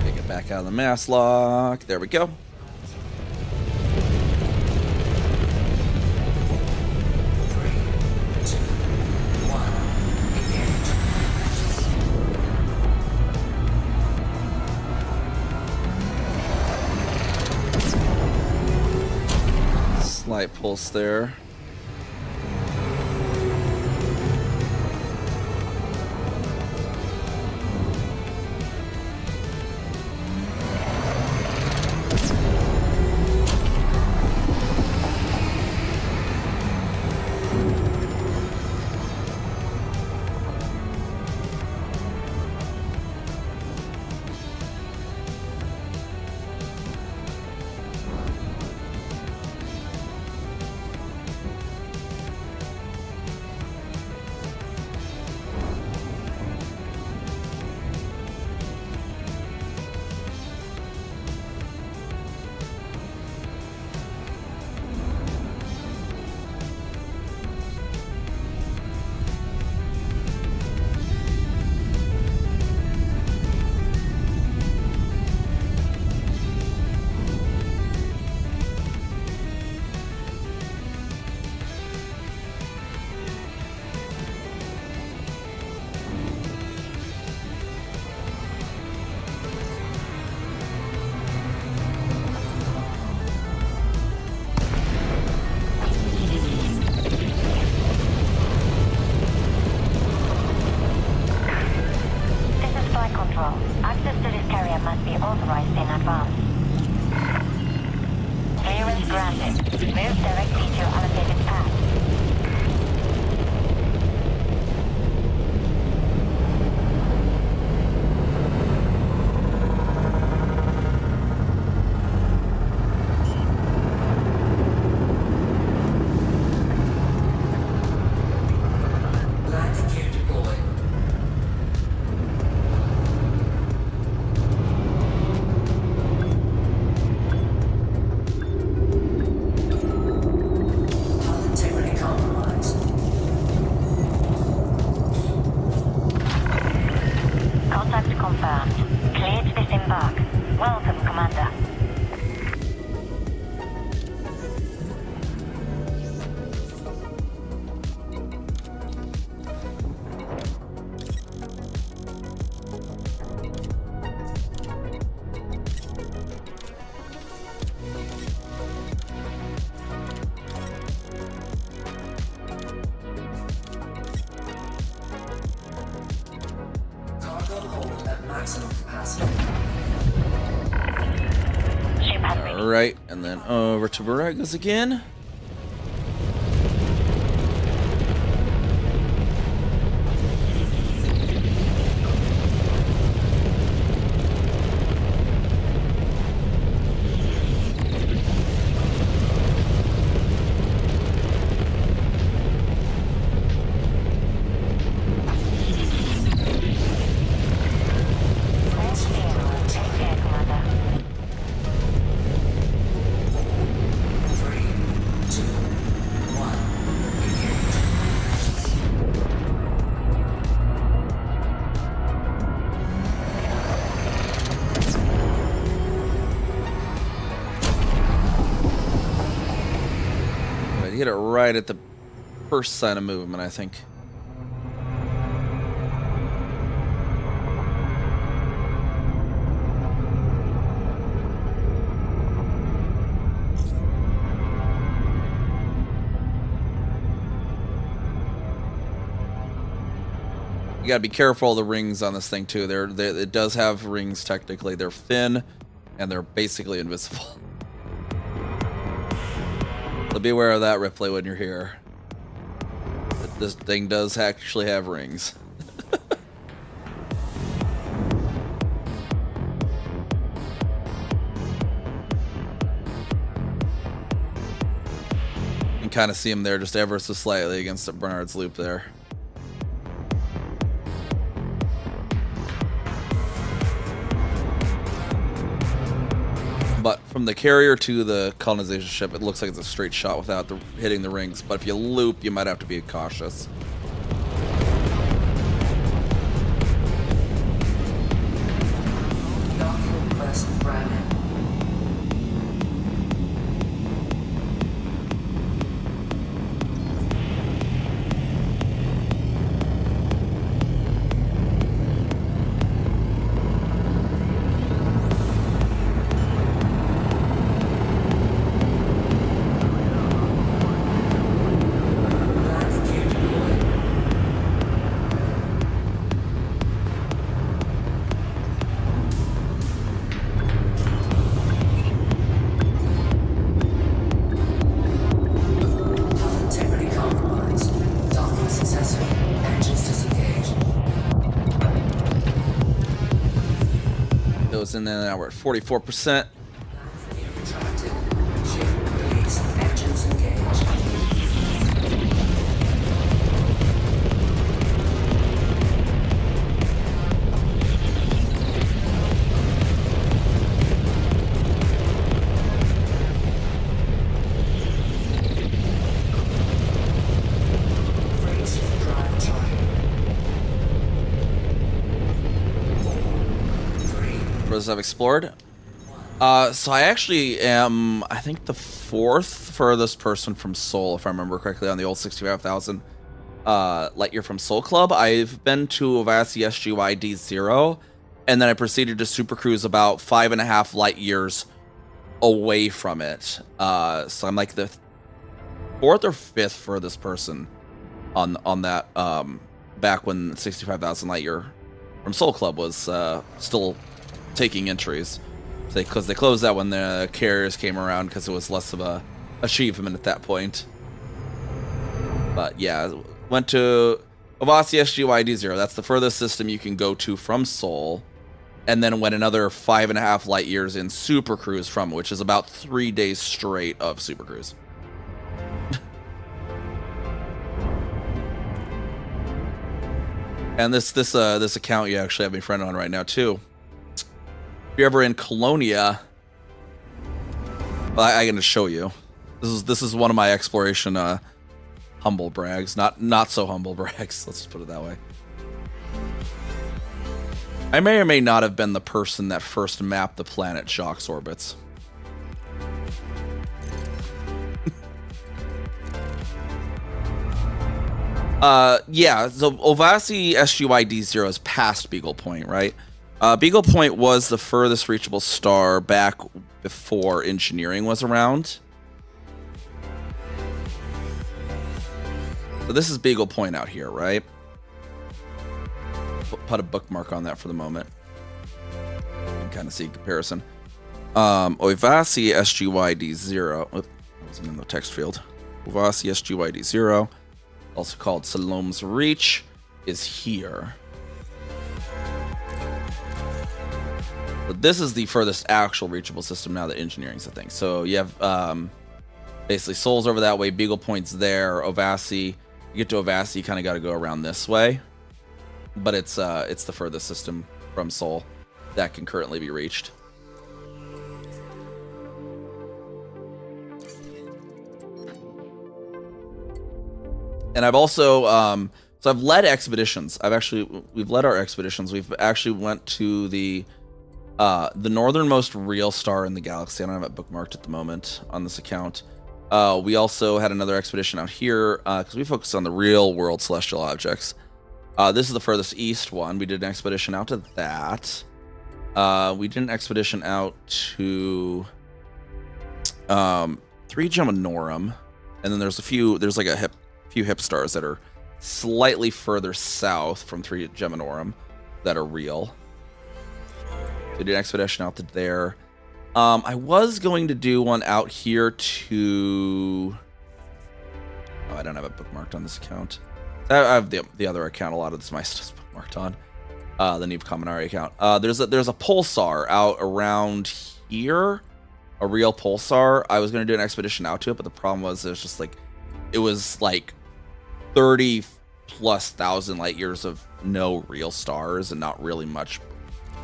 Take it back out of the mass lock. There we go. Slight pulse there. This is flight control. Access to this carrier must be authorized in advance. Clearance granted. Move directly to allocated path. spark. Welcome, Commander. Cargo hold at maximum capacity. Ship has been All right, and then over to Baragas again. French vehicle. Take care, Commander. 3, 2, 1. Engage. Right, hit it right at the first sign of movement, I think. You gotta be careful of the rings on this thing too. It does have rings technically. They're thin, and they're basically invisible. So be aware of that, Ripley, when you're here. This thing does actually have rings. You can kind of see him there just ever so slightly against the Bernard's loop there. But from the carrier to the colonization ship, it looks like it's a straight shot without hitting the rings. But if you loop, you might have to be cautious. Document request granted. Flag gear deployed. Hull integrity compromised. Docking successful. Engines disengaged. It was in there, now we're at 44%. Gear retracted. Ship released. Engines engaged. Freight drive charging. 4, 3, Brothers I've explored. So I actually am, I think, the fourth furthest person from Seoul, if I remember correctly, on the old 65,000 light year from Seoul Club. I've been to Avasi SGY D0, and then I proceeded to super cruise about 5.5 light years away from it. So I'm like the fourth or fifth furthest person on that, back when 65,000 light year from Seoul Club was still taking entries. Because they closed that when the carriers came around, because it was less of a achievement at that point. But yeah, went to Avasi SGY D0. That's the furthest system you can go to from Seoul. And then went another 5.5 light years in Super Cruise from it, which is about 3 days straight of Super Cruise. And this account you actually have me friend on right now too. If you're ever in Colonia, well, I can just show you. This is one of my exploration humble brags, not so humble brags. Let's just put it that way. I may or may not have been the person that first mapped the planet Shock's orbits. Yeah, so Ovasi SGYD0 is past Beagle Point, right? Beagle Point was the furthest reachable star back before engineering was around. So this is Beagle Point out here, right? Put a bookmark on that for the moment. You can kind of see comparison. Ovasi SGYD0. Oops, that wasn't in the text field. Ovasi SGYD0, also called Salome's Reach, is here. But this is the furthest actual reachable system now that engineering's a thing. So you have basically Sol's over that way, Beagle Point's there, Ovasi. You get to Ovasi, you kind of got to go around this way. But it's the furthest system from Sol that can currently be reached. And I've also so I've led expeditions. We've led our expeditions. We've actually went to the northernmost real star in the galaxy. I don't have it bookmarked at the moment on this account. We also had another expedition out here because we focus on the real world celestial objects. This is the furthest east one. We did an expedition out to that. We did an expedition out to 3 Geminorum, and then there's like a few hip stars that are slightly further south from 3 Geminorum that are real. So we did an expedition out to there. I was going to do one out here to... Oh, I don't have it bookmarked on this account. I have the other account. A lot of this my stuff's bookmarked on the NiamhKami account. There's a pulsar out around here, a real pulsar. I was going to do an expedition out to it, but the problem was it was like 30,000+ light years of no real stars and not really much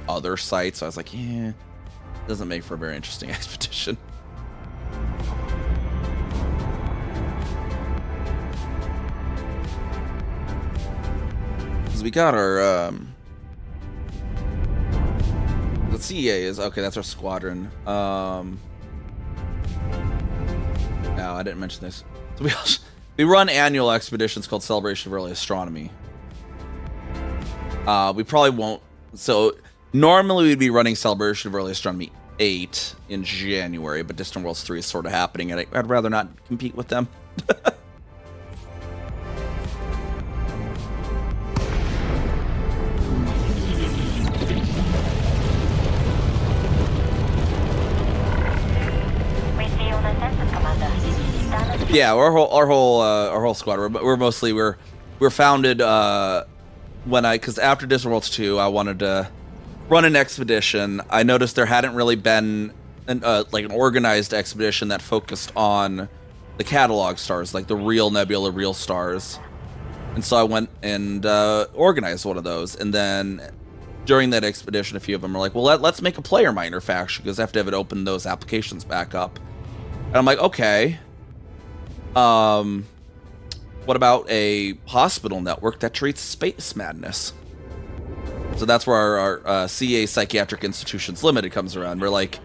other sights. So I was like, yeah, doesn't make for a very interesting expedition. We got our the CEA is okay. That's our squadron. No, I didn't mention this. So we run annual expeditions called Celebration of Early Astronomy. We probably won't. So normally we'd be running Celebration of Early Astronomy 8 in January, but Distant Worlds 3 is sort of happening, and I'd rather not compete with them. Yeah, our whole squad. We're founded because after Distant Worlds 2, I wanted to run an expedition. I noticed there hadn't really been an organized expedition that focused on the catalog stars, like the real nebula, real stars. And so I went and organized one of those. And then during that expedition, a few of them were like, well, let's make a player miner faction because I have to have it open those applications back up. And I'm like, okay. What about a hospital network that treats space madness? So that's where our CA Psychiatric Institutions Limited comes around. We're like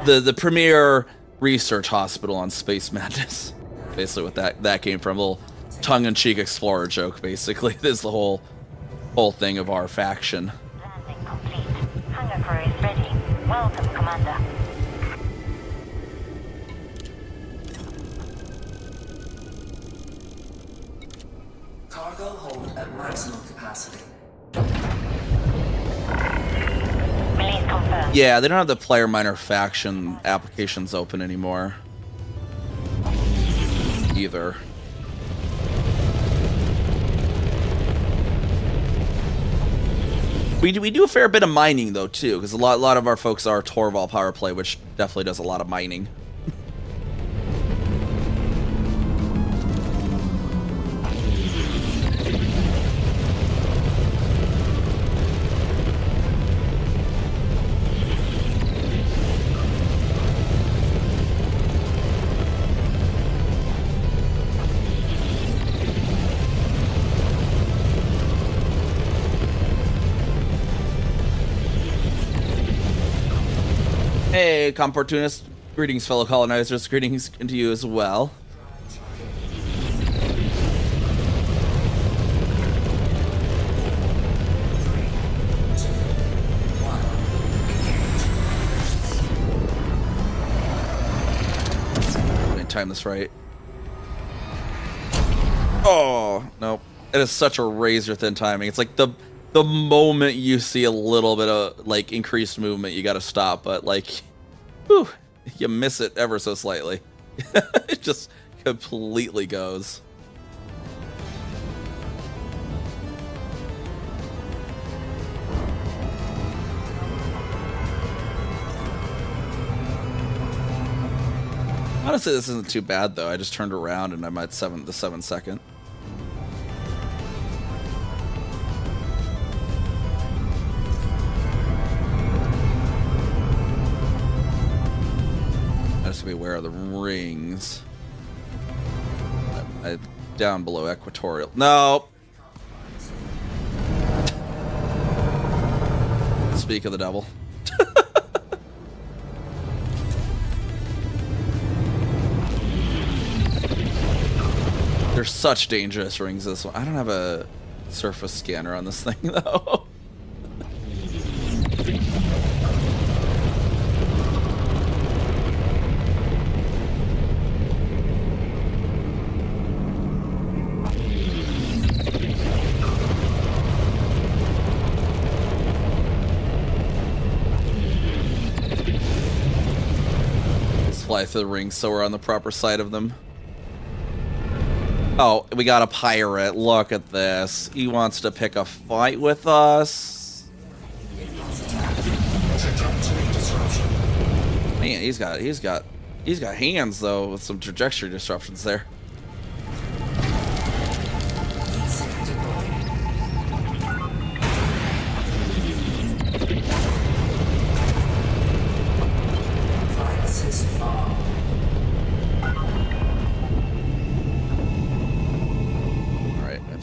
the premier research hospital on space madness. Basically what that came from. A little tongue-in-cheek explorer joke, basically. This is the whole thing of our faction. Landing complete. Hunger crew is ready. Welcome, Commander. Cargo hold at maximum capacity. Release confirmed. Yeah, they don't have the player miner faction applications open anymore. Either. We do a fair bit of mining though too, because a lot of our folks are Torval power play, which definitely does a lot of mining. Hey, Comportunist. Greetings, fellow colonizers. Greetings to you as well. Let me time this right. Oh, nope. It is such a razor thin timing. It's like the moment you see a little bit of like increased movement, you gotta stop, but like, whew, you miss it ever so slightly. It just completely goes. Honestly, this isn't too bad though. I just turned around and I'm at the 7 second. To be aware of the rings. Down below equatorial. No. Speak of the devil. There's such dangerous rings this one. I don't have a surface scanner on this thing though. Fly through the rings so we're on the proper side of them. Oh, we got a pirate. Look at this. He wants to pick a fight with us. Man, he's got hands though with some trajectory disruptions there.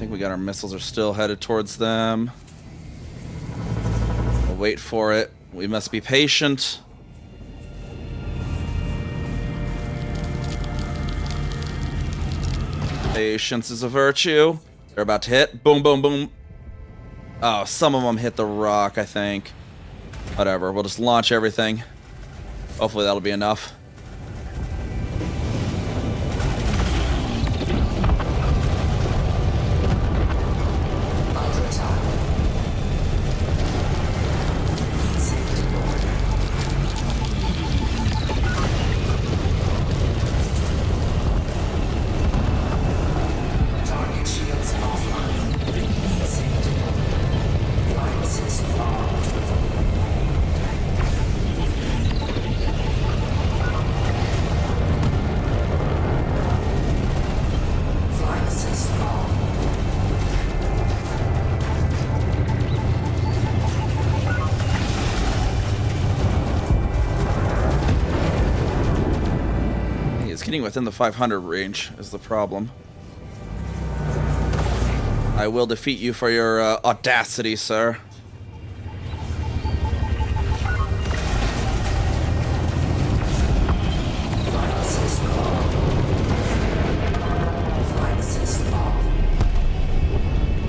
We got our missiles are still headed towards them. We'll wait for it. We must be patient. Patience is a virtue. They're about to hit. Boom, boom, boom. Oh, some of them hit the rock, I think. Whatever. We'll just launch everything. Hopefully that'll be enough. Getting within the 500 range is the problem. I will defeat you for your audacity, sir.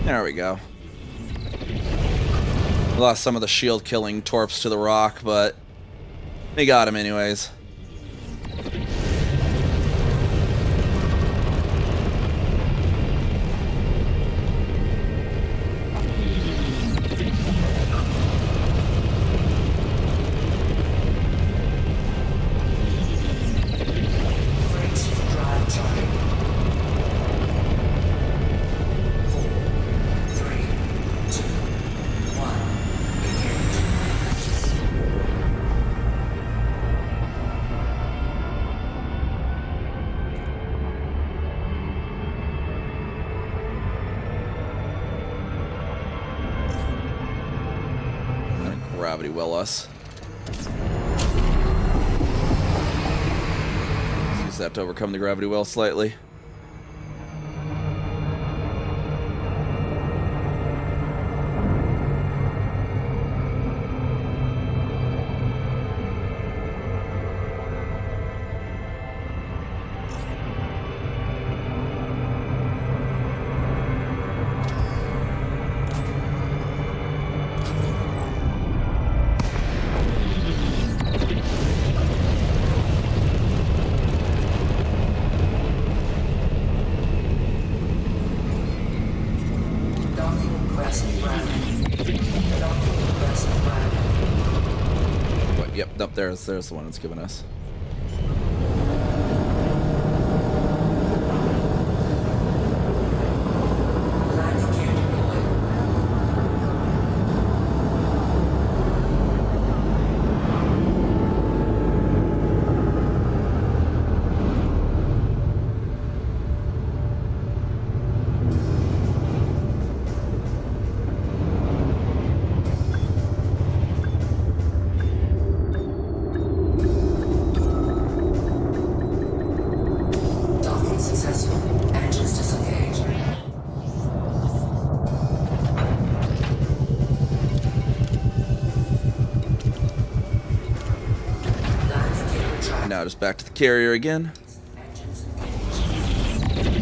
There we go. Lost some of the shield killing torps to the rock, but we got him anyways. Gravity well us. Use that to overcome the gravity well slightly. progressive grounding. Docking progressive grounding. But, yep, nope, there's the one it's giving us. Landing gear deployed. Docking successful. Engines disengaged. Landing gear retracted. Now just back to the carrier again. Engines engaged.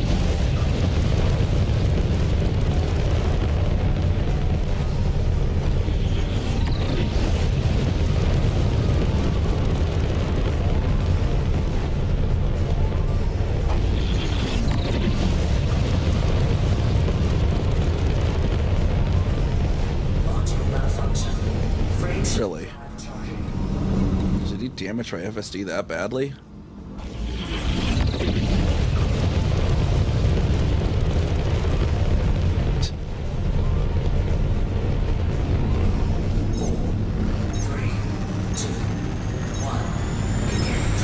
Module malfunction. Frame shift Really? charging. Did he damage my FSD that badly? Three, two, one. Engage.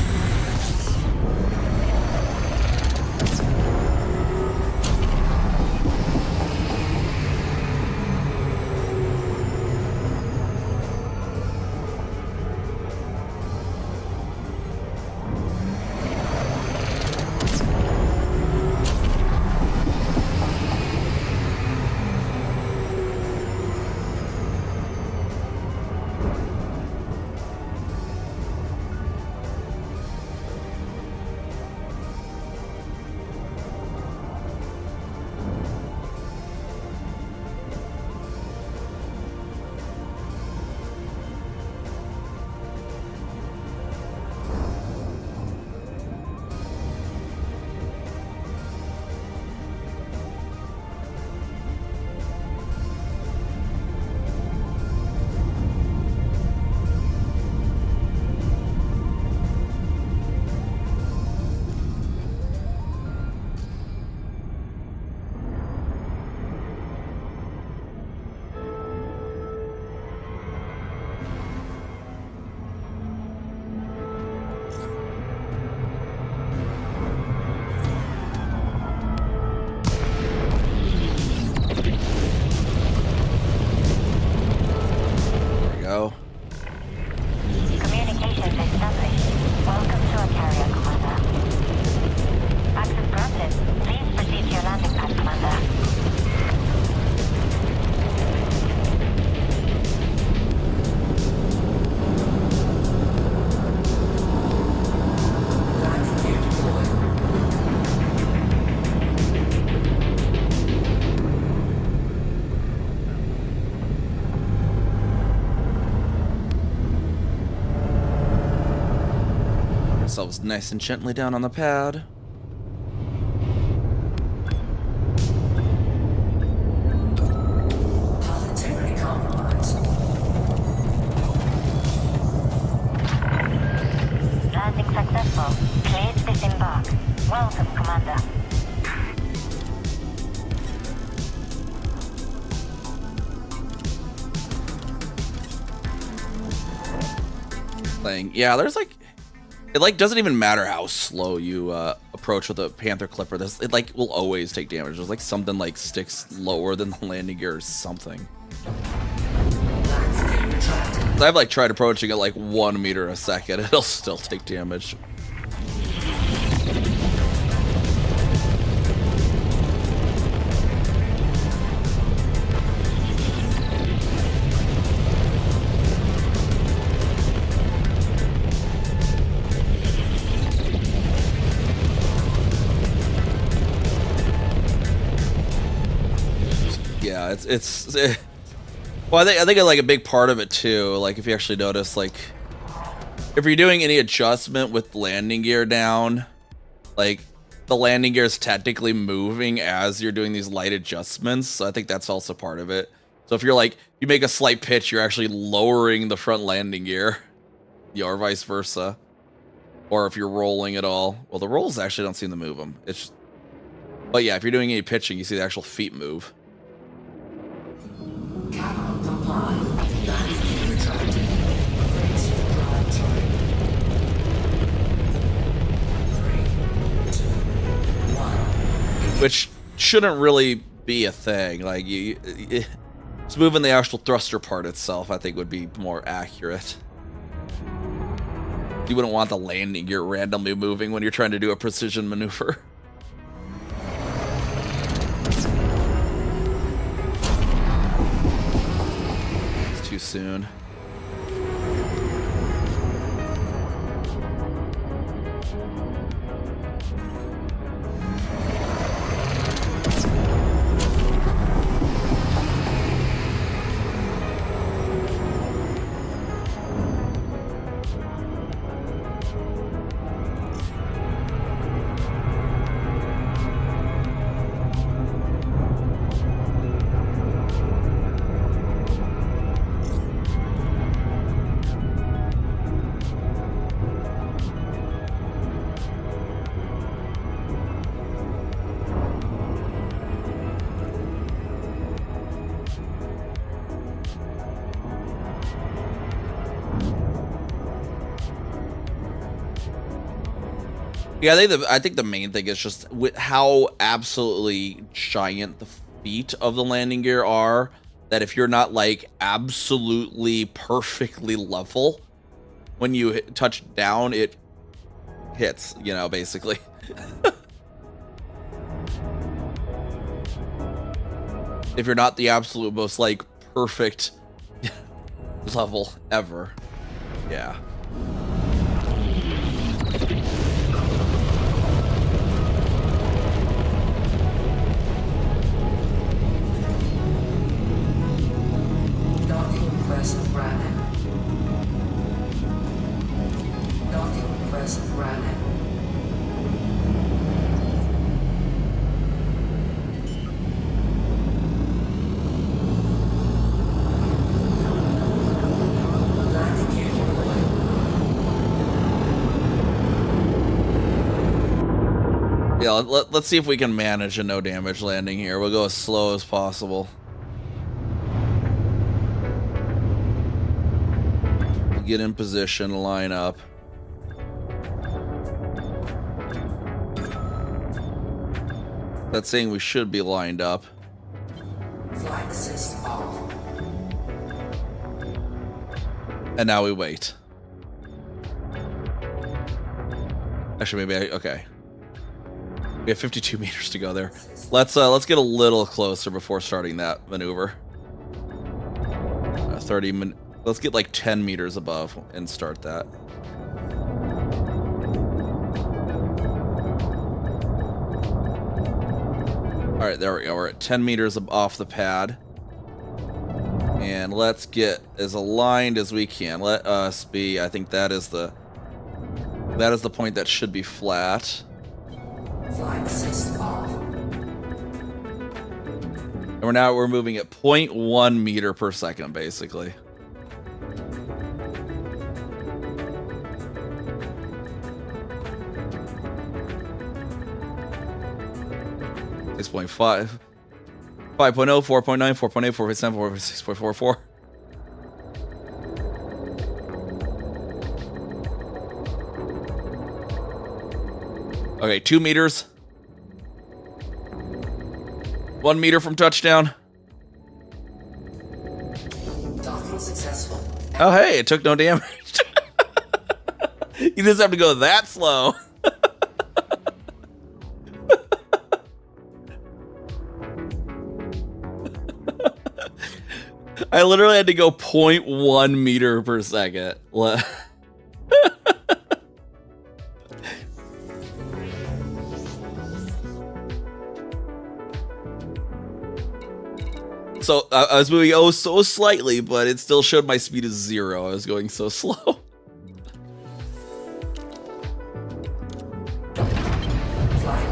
There we go. Communications established. Welcome to Ontario, Commander. Access granted. Please proceed to your landing pad, Commander. Landing gear deployed. Ourselves nice and gently down on the pad. Path integrity compromised. Landing successful. Cleared to disembark. Welcome, Commander. Thing. Yeah, there's like, it like doesn't even matter how slow you approach with a Panther Clipper. This it like will always take damage. There's like something like sticks lower than the landing gear or something. Landing gear retracted. I've like tried approaching at like 1 meter a second. It'll still take damage. Yeah, it's well, I think like a big part of it too. Like if you actually notice, like if you're doing any adjustment with landing gear down, like the landing gear is technically moving as you're doing these light adjustments. So I think that's also part of it. So if you're like, you make a slight pitch, you're actually lowering the front landing gear. Yeah, or vice versa. Or if you're rolling at all. Well, the rolls actually don't seem to move them. It's just, but yeah, if you're doing any pitching, you see the actual feet move. Cannot comply. Landing retracted. Phase shift drive terminated. 3, 2, 1. Which shouldn't really be a thing. Like, it's moving the actual thruster part itself, I think, would be more accurate. You wouldn't want the landing gear randomly moving when you're trying to do a precision maneuver. It's too soon. Yeah, I think the main thing is just with how absolutely giant the feet of the landing gear are, that if you're not like absolutely perfectly level, when you touch down, it hits, you know, basically. If you're not the absolute most like perfect level ever. Yeah. Docking present running. Docking present running. Landing gear deployed. Yeah, let's see if we can manage a no damage landing here. We'll go as slow as possible. Get in position, line up. That's saying we should be lined up. Flight assist off. And now we wait. Actually, maybe okay. We have 52 meters to go there. Let's get a little closer before starting that maneuver. 30 minutes. Let's get like 10 meters above and start that. All right, there we go. We're at 10 meters off the pad. And let's get as aligned as we can. Let us be, I think that is the point that should be flat. Flight assist off. And we're moving at 0.1 meter per second, basically. 6.5, 5.0, 4.9, 4.8, 4.7, 4.6, 4.4. Okay, 2 meters. 1 meter from touchdown. Docking successful. Oh, hey, it took no damage. You just have to go that slow. I literally had to go 0.1 meter per second. So I was moving so slightly, but it still showed my speed as 0. I was going so slow. Flight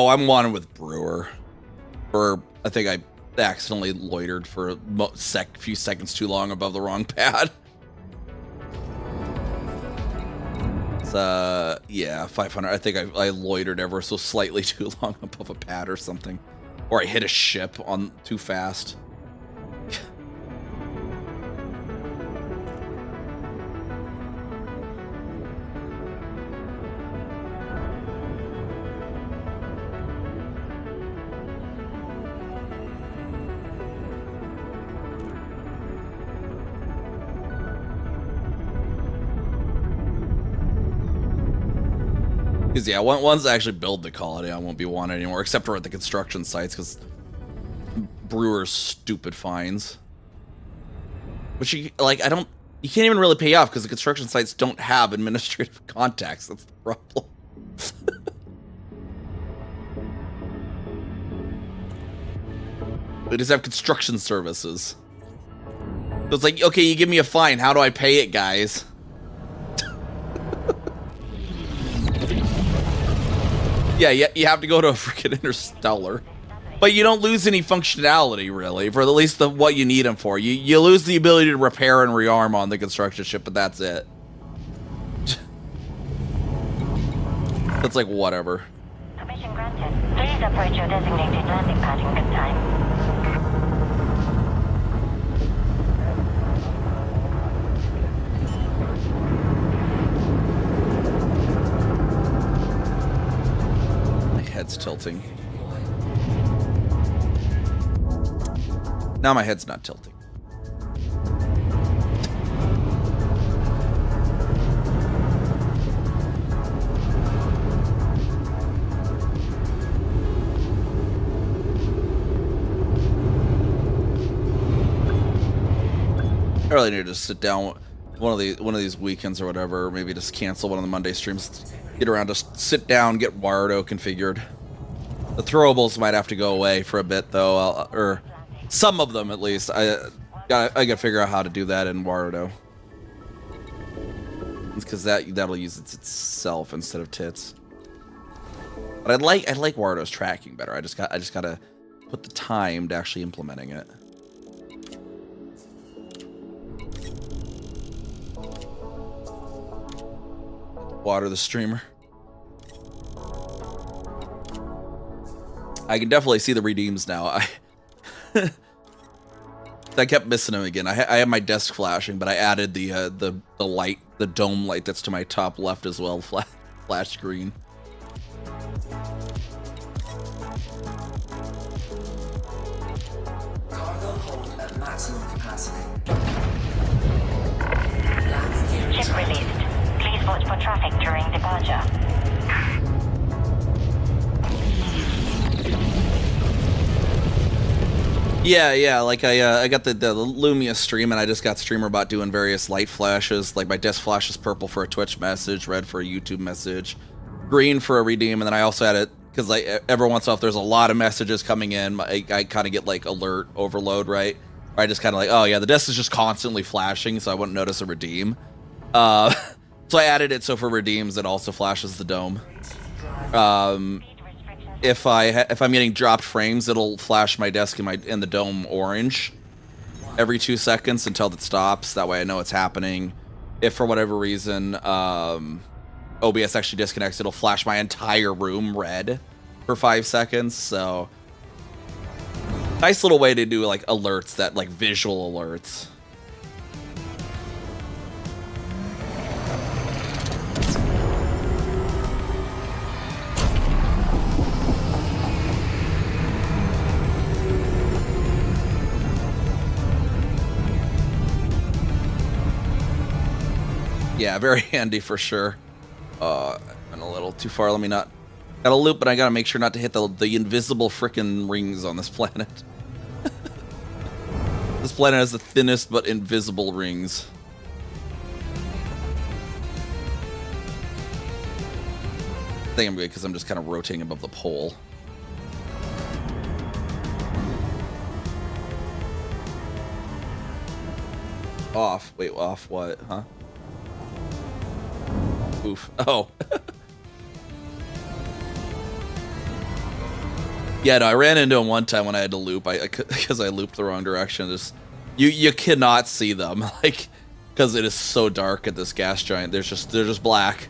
Oh, I'm wanted with Brewer. Or I think I accidentally loitered for a few seconds too long above the wrong pad. It's, yeah, 500. I think I loitered ever so slightly too long above a pad or something. Or I hit a ship on too fast. Because, yeah, once I actually build the colony, I won't be wanted anymore, except for at the construction sites, because Brewer's stupid fines. Which, you can't even really pay off, because the construction sites don't have administrative contacts. That's the problem. They just have construction services. So it's like, okay, you give me a fine, how do I pay it, guys? Yeah, you have to go to a freaking interstellar. But you don't lose any functionality, really, for at least what you need them for. You lose the ability to repair and rearm on the construction ship, but that's it. It's like, whatever. Permission granted. Please approach your designated landing pad in good time. Head's tilting. Now my head's not tilting. I really need to just sit down one of these weekends or whatever, or maybe just cancel one of the Monday streams. Get around to sit down, get Wardo configured. The throwables might have to go away for a bit though, or some of them at least. I gotta figure out how to do that in Wardo. It's because that'll use itself instead of tits. But I like Wardo's tracking better. I just gotta put the time to actually implementing it. Water the streamer. I can definitely see the redeems now. I kept missing them again. I have my desk flashing, but I added the light, the dome light that's to my top left as well, flash green. Cargo hold at maximum capacity. Ship released. Please watch for traffic during departure. Yeah, like I got the Lumia stream, and I just got StreamerBot doing various light flashes. Like my desk flashes purple for a Twitch message, red for a YouTube message, green for a redeem, and then I also had it because like every once in a while, if there's a lot of messages coming in, I kind of get like alert overload, right? Or I just kind of like, oh yeah, the desk is just constantly flashing, so I wouldn't notice a redeem. So I added it so for redeems it also flashes the dome. If I'm getting dropped frames, it'll flash my desk and the dome orange every 2 seconds until it stops. That way I know it's happening. If for whatever reason OBS actually disconnects, it'll flash my entire room red for 5 seconds. So nice little way to do like alerts, that like visual alerts. Yeah, very handy for sure. And a little too far. Let me not. Got a loop, but I gotta make sure not to hit the invisible frickin' rings on this planet. This planet has the thinnest but invisible rings. I think I'm good because I'm just kind of rotating above the pole. Off. Wait, off what? Huh? Oof. Oh. Yeah, no, I ran into them one time when I had to loop. Because I looped the wrong direction. Just you cannot see them, like, because it is so dark at this gas giant. They're just black.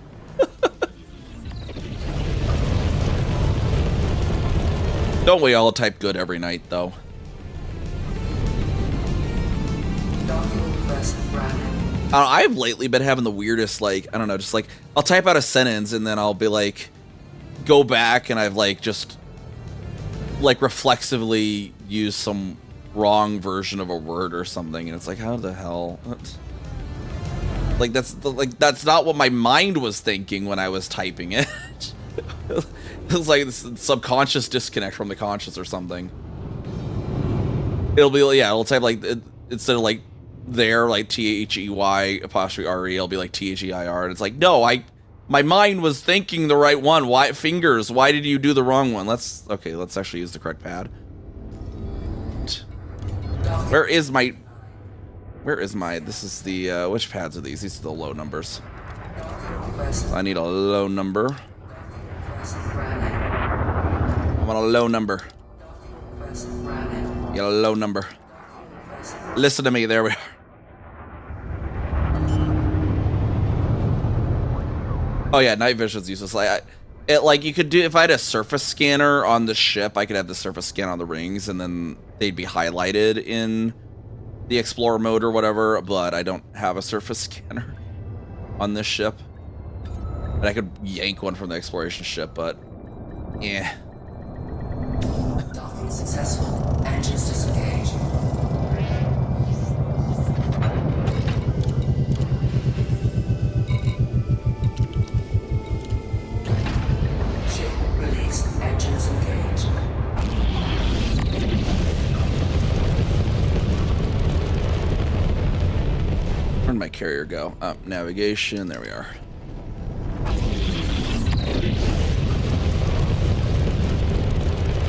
Don't we all type good every night though? I've lately been having the weirdest, like, I don't know, just like I'll type out a sentence and then I'll be like, go back and I've like just like reflexively used some wrong version of a word or something, and it's like, how the hell? Like that's not what my mind was thinking when I was typing it. It's like this subconscious disconnect from the conscious or something. It'll be, yeah, it'll type like instead of like there, like THEY apostrophe RE, it'll be like THEIR, and it's like, no, my mind was thinking the right one. Why fingers? Why did you do the wrong one? Let's actually use the correct pad. Where is my? This is the which pads are these? These are the low numbers. I need a low number. I want a low number. Get a low number. Listen to me. There we are. Oh yeah, night vision's useless. Like, you could do, if I had a surface scanner on the ship, I could have the surface scan on the rings, and then they'd be highlighted in the explorer mode or whatever. But I don't have a surface scanner on this ship, and I could yank one from the exploration ship, but yeah. Docking successful. Engines disengaged. Ship released. Engines engaged. Where'd my carrier go? Up, navigation. There we are.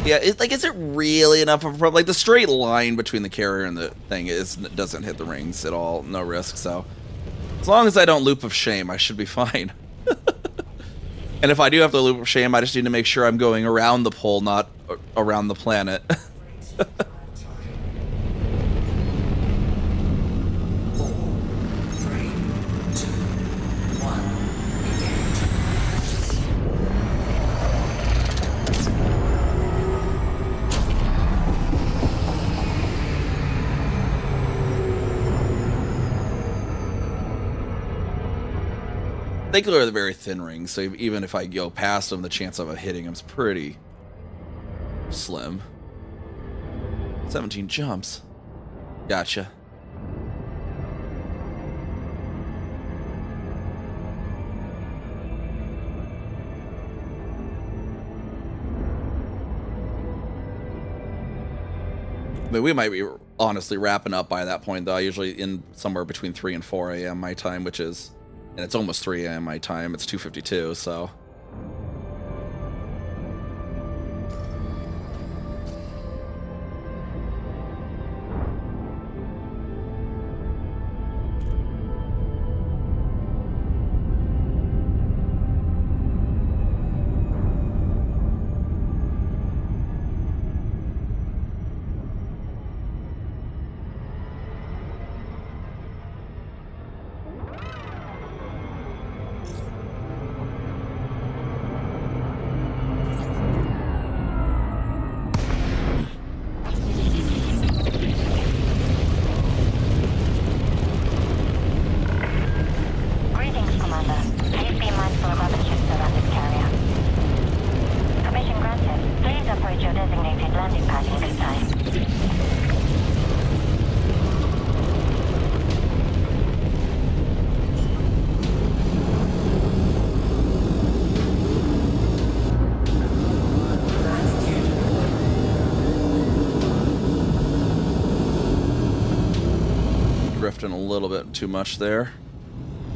Yeah, is it really enough of a problem? Like, the straight line between the carrier and the thing doesn't hit the rings at all. No risk, so as long as I don't loop of shame, I should be fine. And if I do have to loop of shame, I just need to make sure I'm going around the pole, not around the planet. 4, 3, 2, 1. Engage. Thankfully, they're very thin rings, so even if I go past them, the chance of hitting them is pretty slim. 17 jumps. Gotcha. I mean, we might be honestly wrapping up by that point, though. Usually in somewhere between 3 and 4 a.m. my time, which is... And it's almost 3 a.m. my time. It's 2:52, so... Drifting a little bit too much there.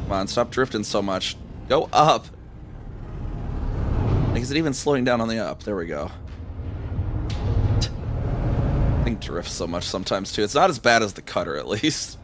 Come on, stop drifting so much. Go up. Like, is it even slowing down on the up? There we go. I think drifts so much sometimes too. It's not as bad as the cutter, at least.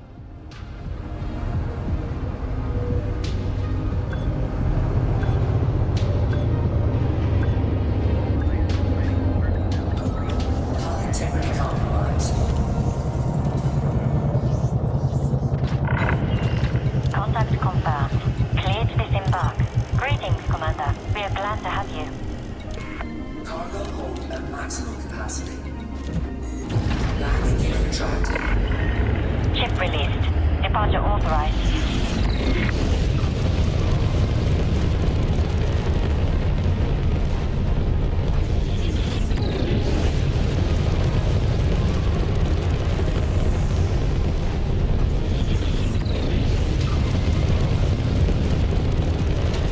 retracted. Ship released. Departure authorized.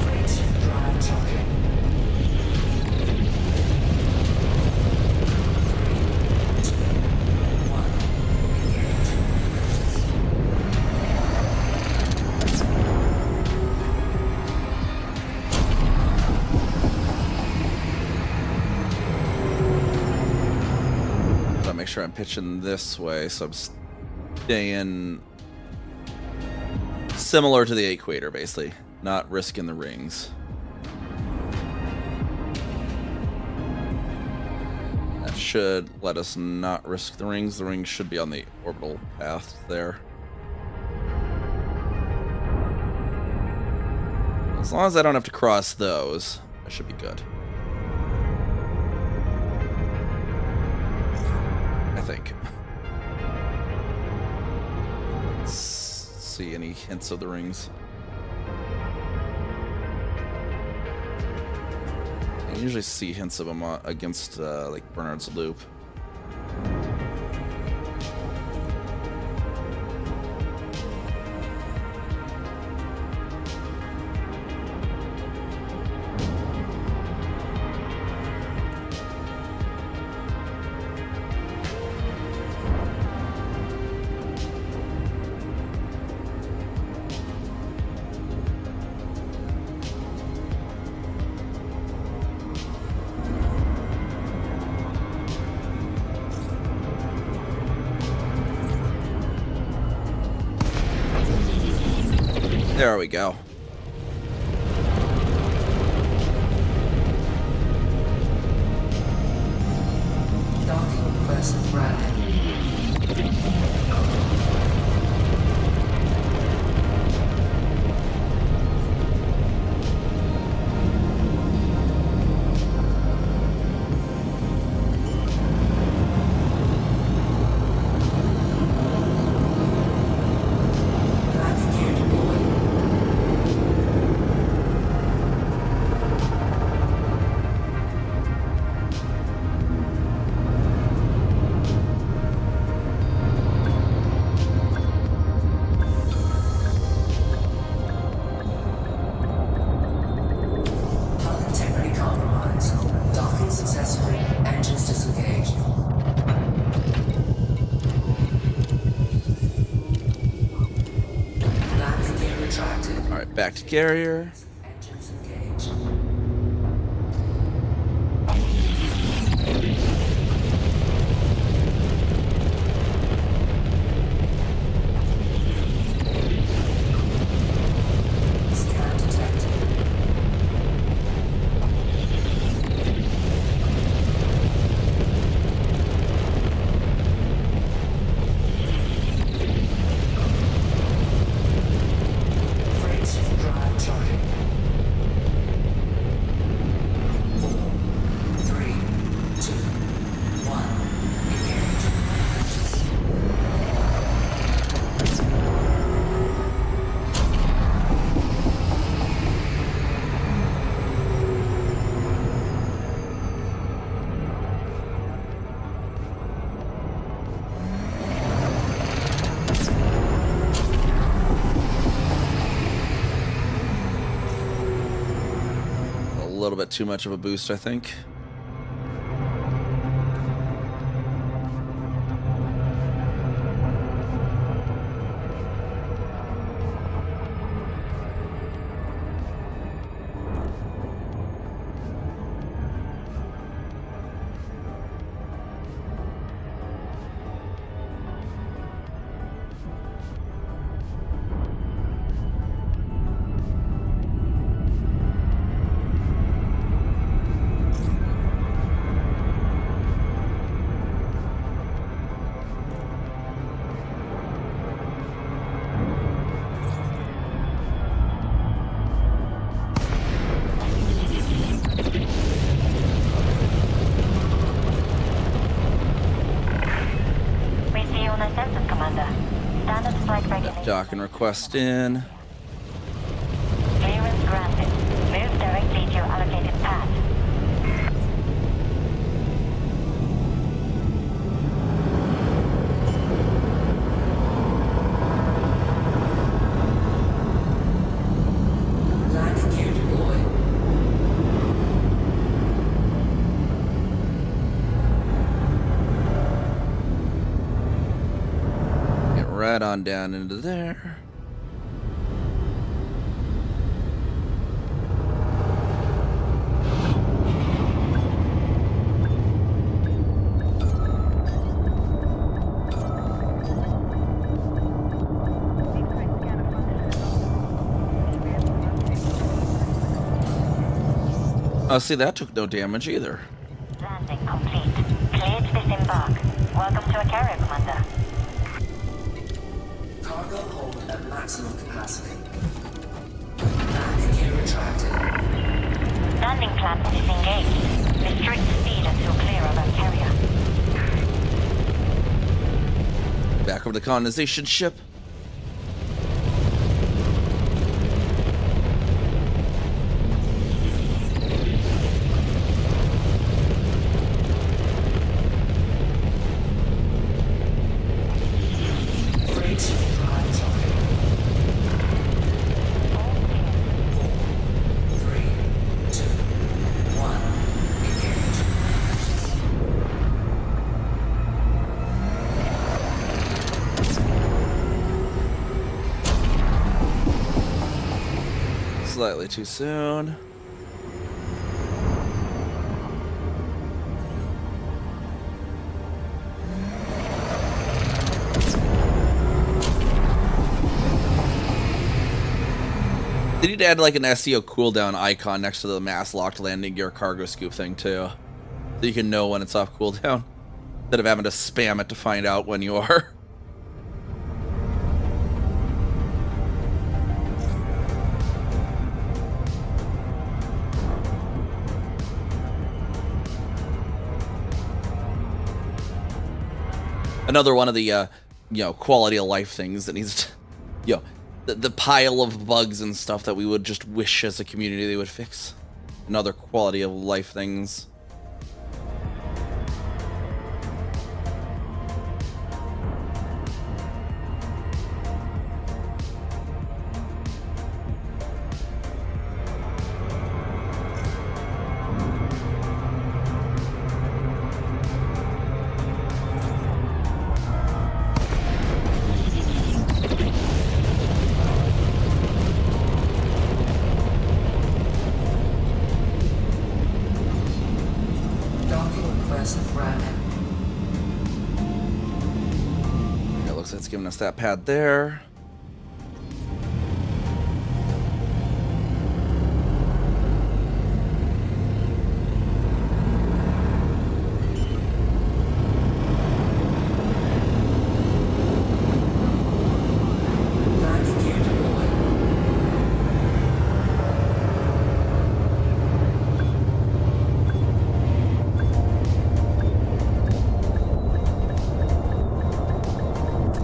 Freight drive charging. 3, 2, 1. Engage. Gotta make sure I'm pitching this way, so I'm staying similar to the equator, basically, not risking the rings. That should let us not risk the rings. The rings should be on the orbital path there. As long as I don't have to cross those, I should be good. I think. Let's see any hints of the rings. I usually see hints of them against like Bernard's Loop. There we go. Docking request granted. Landing gear deployed. Hull integrity compromised. Docking successful. Engines disengaged. Landing gear retracted. All right, back to carrier. Engines engaged. Scan detected. Freight drive charging. 4, 3, 2, 1. Engage. A little bit too much of a boost, I think. on our sensors, Commander. Standard flight regulations. Dock and request in. Clearance granted. Move directly to your allocated path. Landing gear deployed. Get right on down into there. Oh, see, that took no damage either. Landing complete. Cleared to disembark. Welcome to a carrier, Commander. Cargo hold at maximum capacity. Landing gear retracted. Landing plan disengaged. Restrict speed until clear of our carrier. Back over the colonization ship. Freight drive target. 4, 3, 2, 1. Engage. Slightly too soon. They need to add like an SEO cooldown icon next to the mass locked landing gear cargo scoop thing too. So you can know when it's off cooldown. Instead of having to spam it to find out when you are. Another one of the quality of life things that needs to, the pile of bugs and stuff that we would just wish as a community they would fix. Another quality of life things. Docking request granted. It looks like it's giving us that pad there. Landing gear deployed.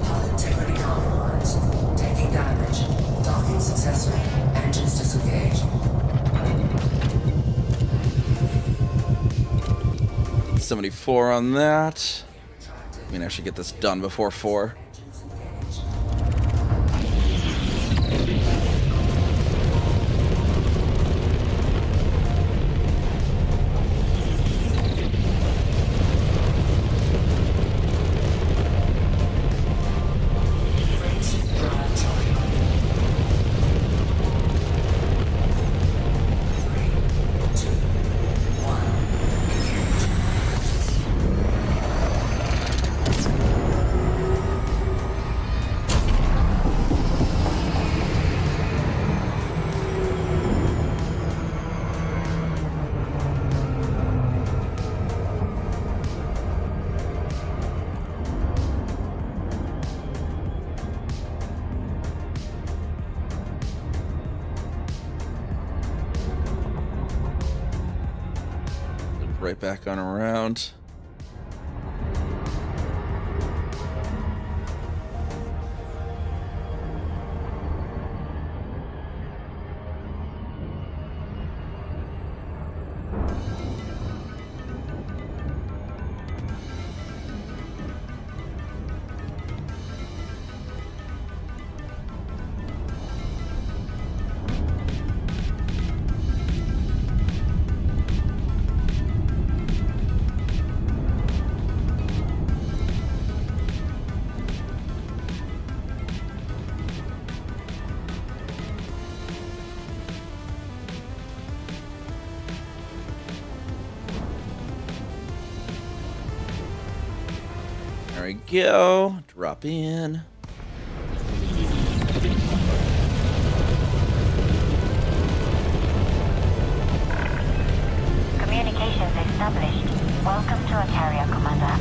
Hull integrity compromised. Taking damage. Docking successful. Engines disengaged. 74 on that. I mean, I should get this done before 4. Engines engaged. Freight drive target. 3, 2, 1. Engage. Right back on around. we go. Drop in. Communications established. Welcome to a carrier, Commander.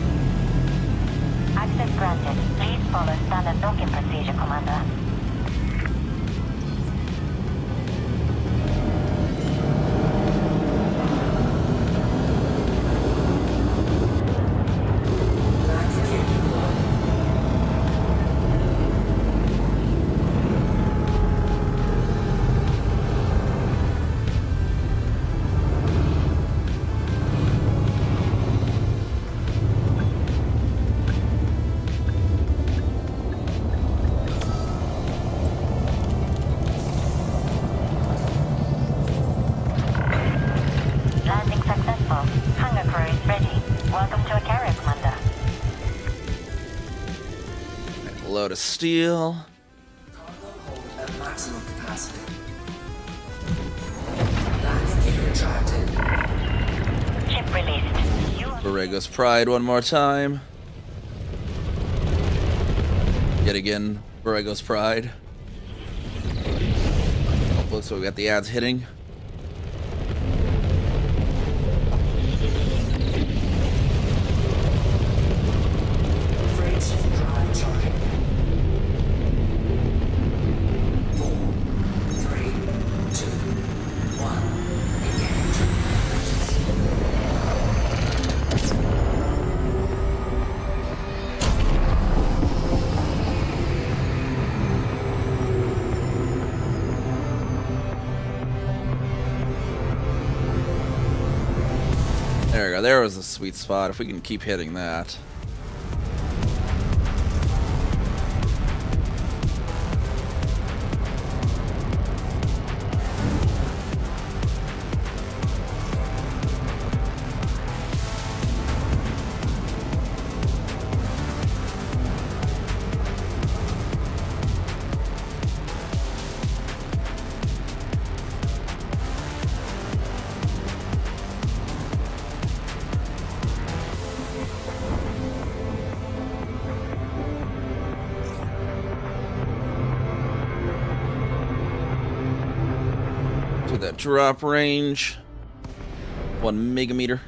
Access granted. Please follow standard docking procedure, Commander. Landing successful. Hangar crew is ready. Welcome to a carrier, Commander. Load of steel. Cargo hold at maximum capacity. Landing gear retracted. Ship released. You are Borrego's Pride one more time. Yet again, Borrego's Pride. Oh, looks like we got the ads hitting. Freight ship drive charging. 4, 3, 2, 1. Engage. There we go. There was a sweet spot. If we can keep hitting that. To that drop range. 1 megameter.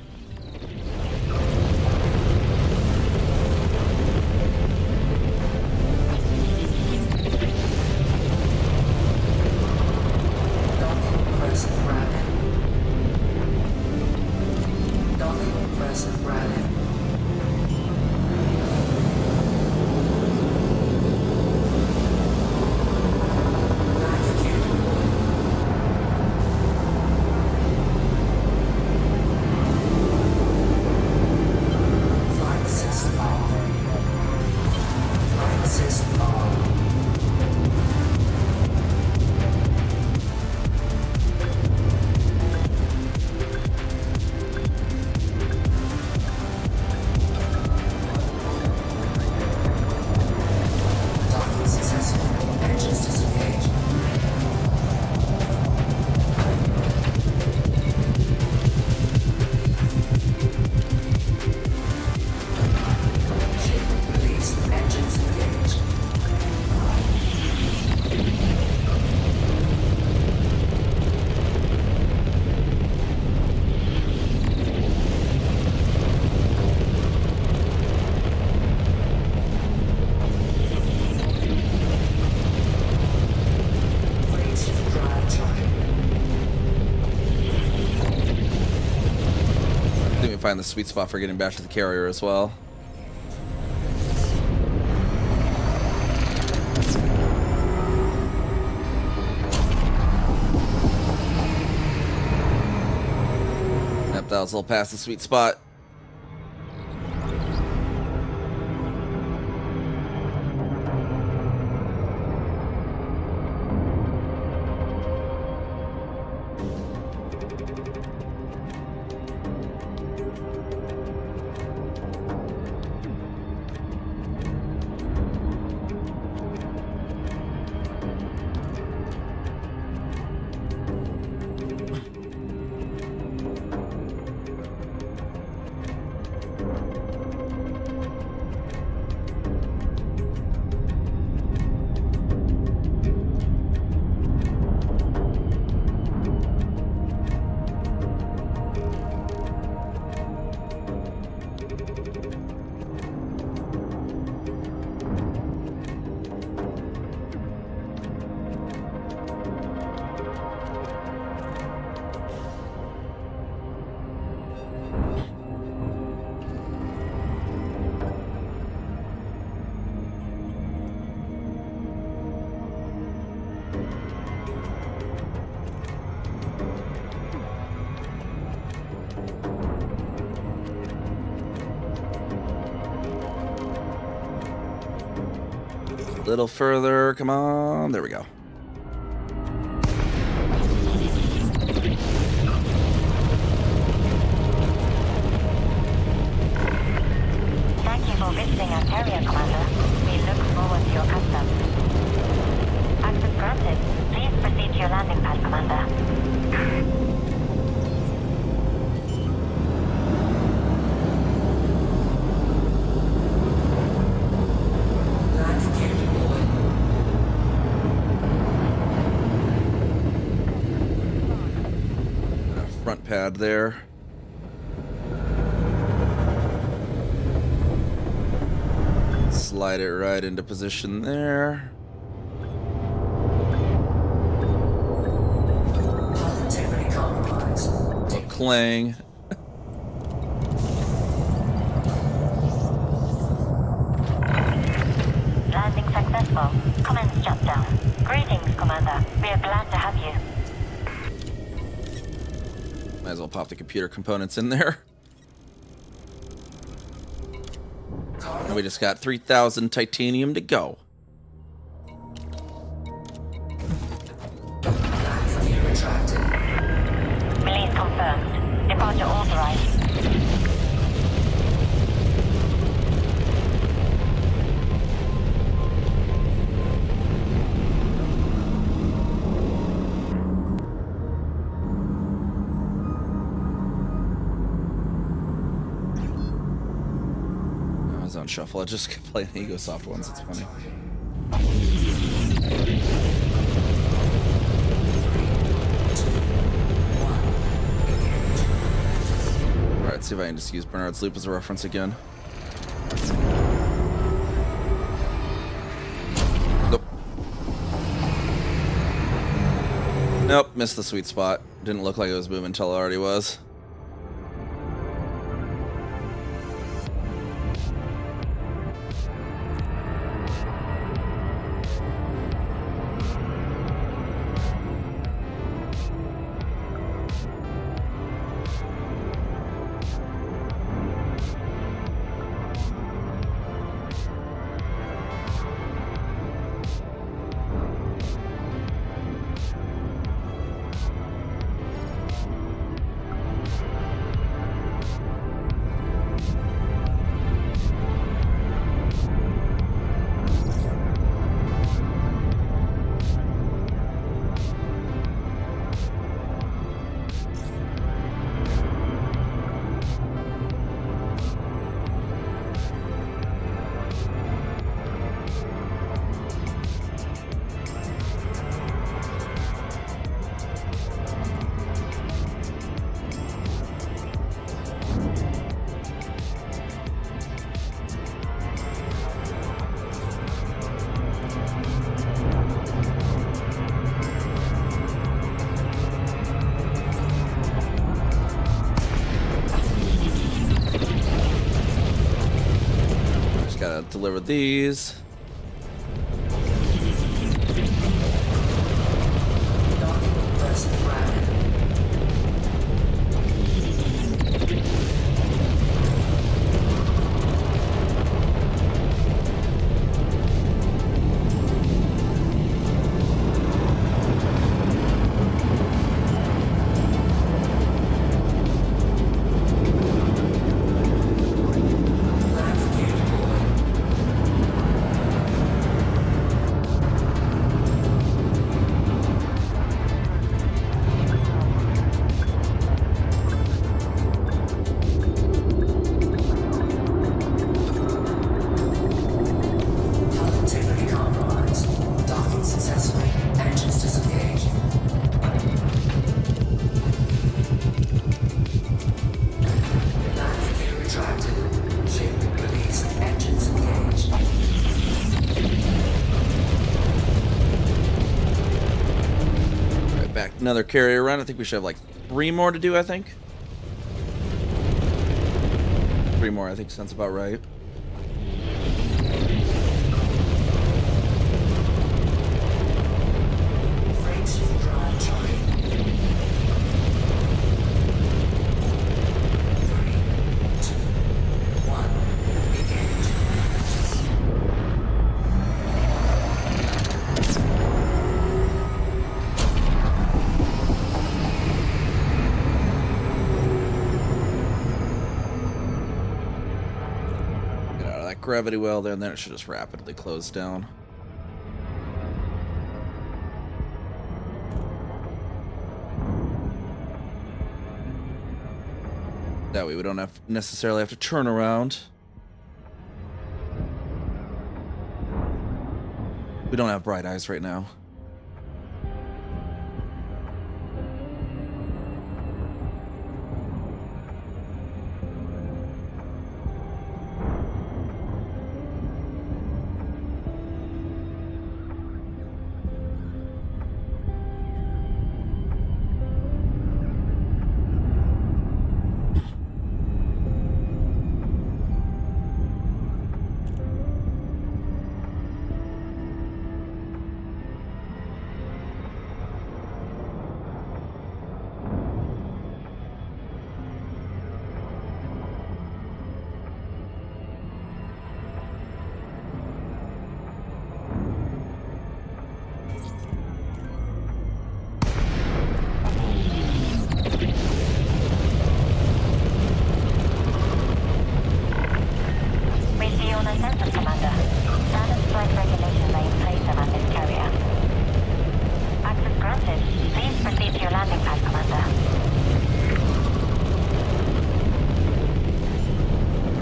Docking crescent rapid. Docking crescent rapid. Vacuum deployed. Flight assist on. Flight assist on. Docking successful. Engines disengaged. Ship released. Engines engaged. Freight ship drive charging. I think we find the sweet spot for getting back to the carrier as well. Yep, that was a little past the sweet spot. Little further, come on. There we go. Thank you for visiting our carrier, Commander. We look forward to your customs. Access granted. Please proceed to your landing pad, Commander. Front pad there. Slide it right into position there. Integrity compromised. Clang. Landing successful. Commence shutdown. Greetings, Commander. We are glad to have you. Might as well pop the computer components in there. And we just got 3,000 titanium to go. Release confirmed. Departure authorized. I was on shuffle. I just kept playing the EgoSoft ones. It's funny. Alright, see if I can just use Bernard's Loop as a reference again. Nope. Nope, missed the sweet spot. Didn't look like it was moving until it already was. Gotta deliver these. Another carrier run. I think we should have like 3 more to do, I think. 3 more, I think sounds about right. gravity well there, and then it should just rapidly close down. That way we don't necessarily have to turn around. We don't have bright eyes right now.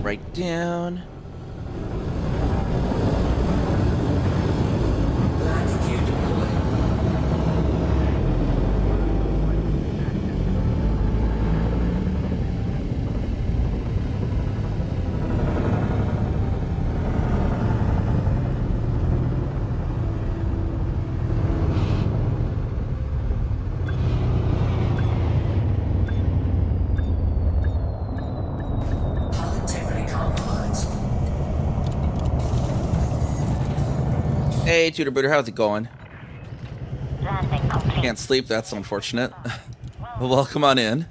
Right down. Landing gear deployed. Hull integrity compromised. Hey, Tutor Booter, how's it going? Landing complete. Can't sleep, that's unfortunate. Well, welcome on in.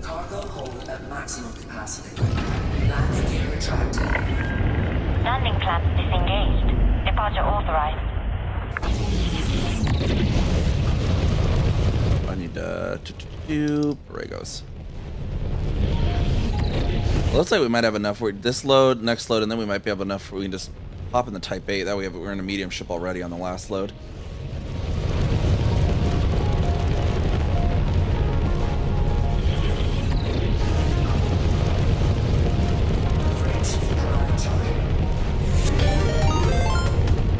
Cargo hold at maximum capacity. Landing gear retracted. Landing clamps disengaged. Departure authorized. I need Borregos. Well, looks like we might have enough. This load, next load, and then we might be able enough where we can just hop in the Type 8. That way we're in a medium ship already on the last load.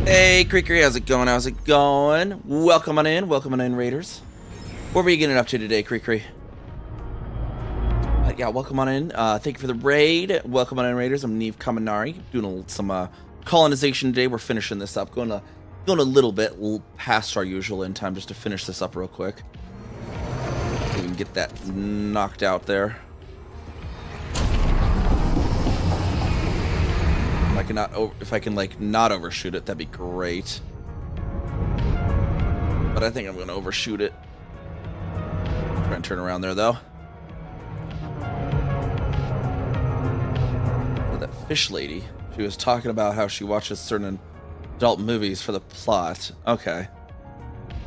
Hey, Creaker, how's it going? How's it going? Welcome on in, Raiders. What were you getting up to today, Creaker? Yeah, welcome on in. Thank you for the raid. Welcome on in, Raiders. I'm NiamhKami, doing some colonization today. We're finishing this up, going a little bit past our usual end time just to finish this up real quick. So we can get that knocked out there. If I can like not overshoot it, that'd be great. But I think I'm gonna overshoot it. Try and turn around there though. But that fish lady, she was talking about how she watches certain adult movies for the plot. Okay.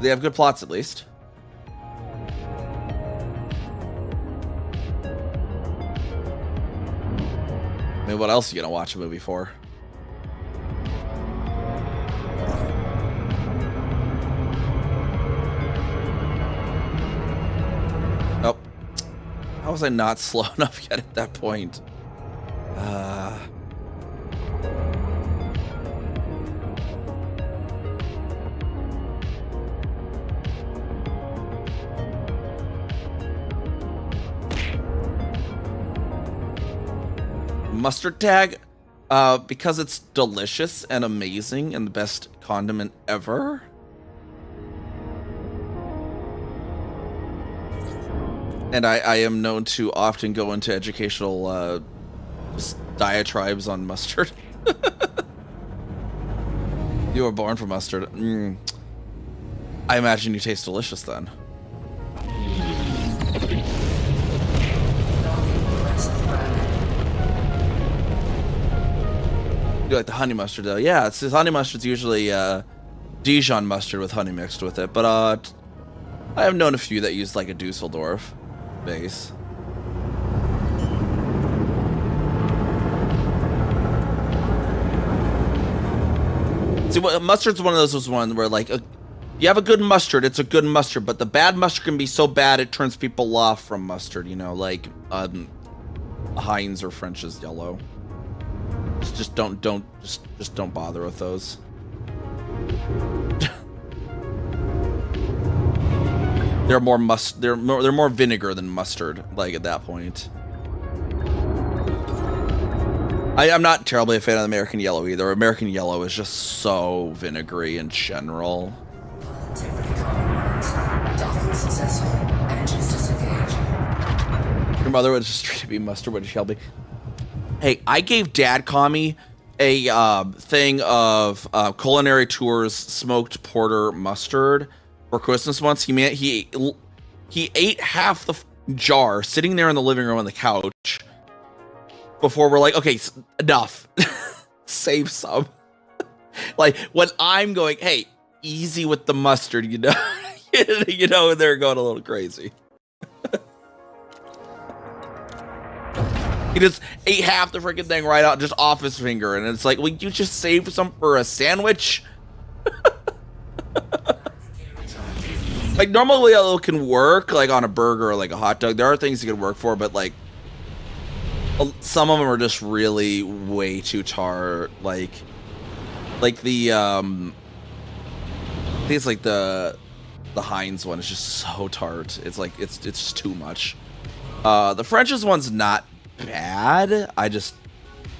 They have good plots at least. I mean, what else are you gonna watch a movie for? Oh. How was I not slow enough yet at that point? Mustard tag, because it's delicious and amazing and the best condiment ever. And I am known to often go into educational diatribes on mustard. You were born for mustard. I imagine you taste delicious then. You like the honey mustard though? Yeah, it's honey mustard's usually Dijon mustard with honey mixed with it, but I have known a few that use like a Dusseldorf base. See, mustard's one of those one where like you have a good mustard, it's a good mustard, but the bad mustard can be so bad it turns people off from mustard. You know, like Heinz or French's yellow. Just don't bother with those. They're more vinegar than mustard. Like at that point. I'm not terribly a fan of American yellow either. American yellow is just so vinegary in general. Your mother would just treat me mustard with Shelby. Hey, I gave Dad Kami a thing of Culinary Tours smoked porter mustard for Christmas once. He ate half the jar sitting there in the living room on the couch. Before we're like, okay, enough. Save some. Like when I'm going, hey, easy with the mustard, you know, you know, they're going a little crazy. He just ate half the freaking thing right out, just off his finger, and it's like, well, you just save some for a sandwich. Like normally it can work, like on a burger or like a hot dog. There are things you can work for, but like. Some of them are just really way too tart. Like the I think it's like the Heinz one is just so tart. It's like it's just too much. The French's one's not bad. I just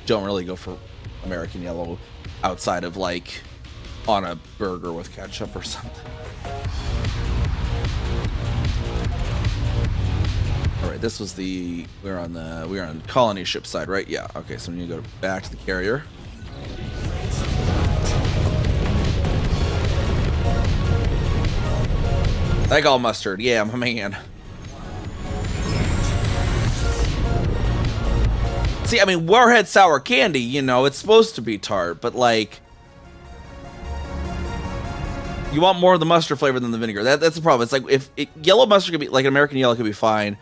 don't really go for American yellow outside of like on a burger with ketchup or something. All right, this was we were on colony ship side, right? Yeah. Okay, so we need to go back to the carrier. Like all mustard, yeah, my man. See, I mean, Warhead sour candy, you know, it's supposed to be tart, but like, you want more of the mustard flavor than the vinegar. That's the problem. It's like yellow mustard could be like American yellow could be fine.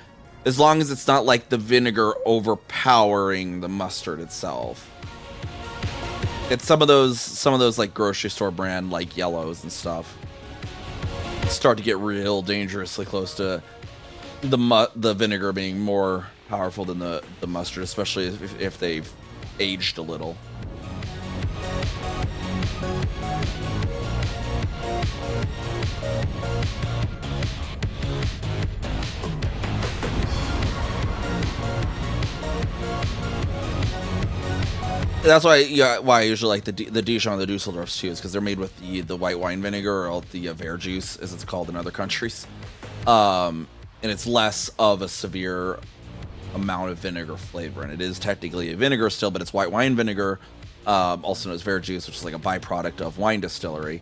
As long as it's not like the vinegar overpowering the mustard itself. It's some of those like grocery store brand like yellows and stuff start to get real dangerously close to the vinegar being more powerful than the mustard, especially if they've aged a little. That's why I usually like the Dijon and the Dusseldorfs too, is because they're made with the white wine vinegar, or the Verjuice as it's called in other countries, and it's less of a severe amount of vinegar flavor, and it is technically a vinegar still, but it's white wine vinegar, also known as Verjuice, which is like a byproduct of wine distillery.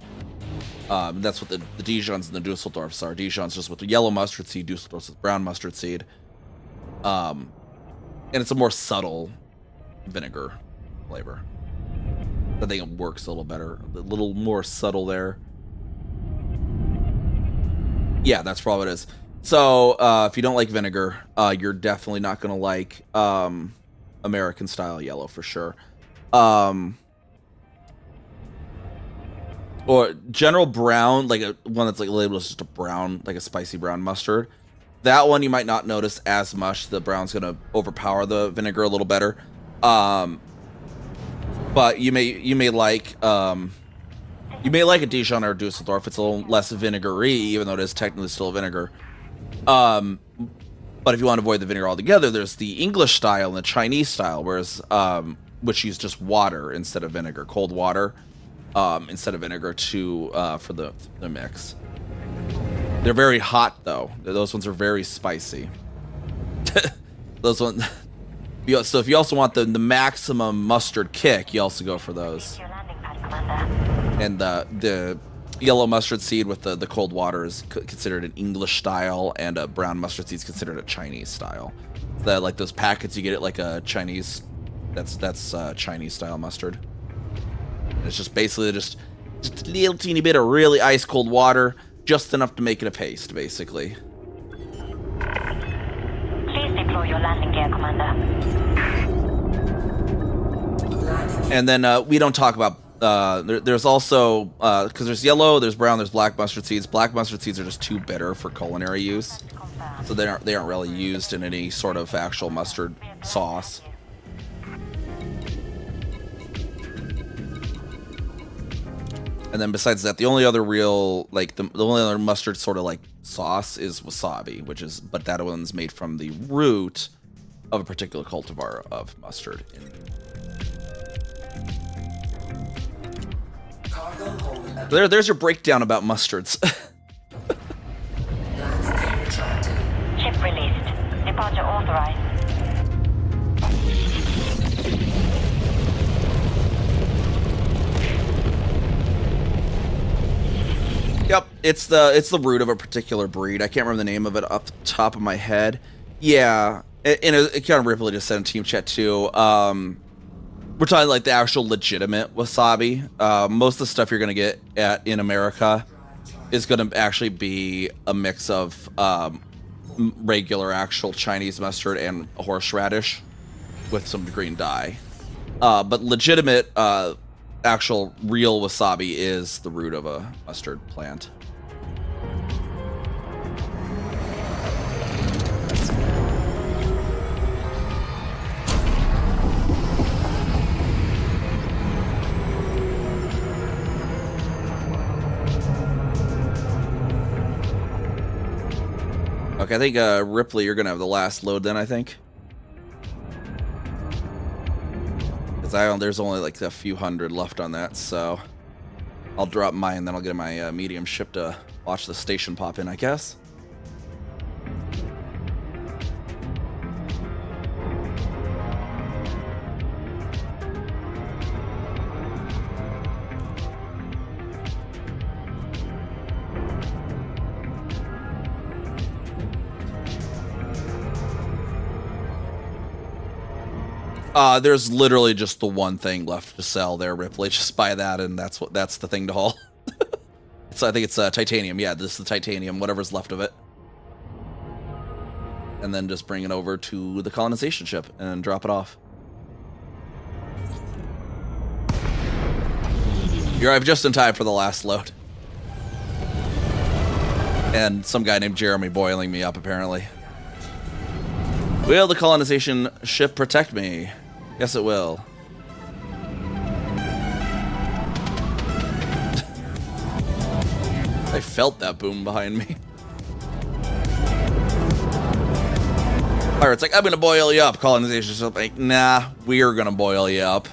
That's what the Dijons and the Dusseldorfs are. Dijon's just with the yellow mustard seed, Dusseldorf's with brown mustard seed, and it's a more subtle vinegar flavor. I think it works a little better, a little more subtle there. Yeah, that's probably what it is. So if you don't like vinegar, you're definitely not gonna like American style yellow for sure. Or general brown, like one that's like labeled as just a brown, like a spicy brown mustard. That one you might not notice as much. The brown's gonna overpower the vinegar a little better. But you may like a Dijon or a Dusseldorf. It's a little less vinegary, even though it is technically still vinegar. But if you want to avoid the vinegar altogether, there's the English style and the Chinese style, whereas which use just water instead of vinegar, cold water instead of vinegar for the mix. They're very hot though. Those ones are very spicy. Those ones. So if you also want the maximum mustard kick, you also go for those. And the yellow mustard seed with the cold water is considered an English style, and a brown mustard seed is considered a Chinese style. Like those packets you get at like a Chinese, that's Chinese style mustard. And it's just basically just a little teeny bit of really ice cold water, just enough to make it a paste, basically. Please deploy your landing gear, Commander. And then we don't talk about There's also because there's yellow, there's brown, there's black mustard seeds. Black mustard seeds are just too bitter for culinary use, so they aren't really used in any sort of actual mustard sauce. And then besides that, the only other real, like, the only other mustard sort of like sauce is wasabi, but that one's made from the root of a particular cultivar of mustard. Cargo hold. There's your breakdown about mustards. Ship released. Departure authorized. Yep, it's the root of a particular breed. I can't remember the name of it off the top of my head. Yeah, and it kind of Ripley just said in team chat too. We're talking like the actual legitimate wasabi. Most of the stuff you're gonna get in America is gonna actually be a mix of regular actual Chinese mustard and horseradish with some green dye. But legitimate actual real wasabi is the root of a mustard plant. Okay, I think Ripley, you're gonna have the last load then, I think. There's only like a few hundred left on that, so I'll drop mine, then I'll get my medium ship to watch the station pop in, I guess. There's literally just the one thing left to sell there, Ripley. Just buy that, and that's the thing to haul. I think it's titanium. Yeah, this is the titanium, whatever's left of it. And then just bring it over to the colonization ship and drop it off. You arrived just in time for the last load. And some guy named Jeremy boiling me up, apparently. Will the colonization ship protect me? Yes, it will. I felt that boom behind me. Pirate's like, I'm gonna boil you up. Colonization ship like, nah, we're gonna boil you up.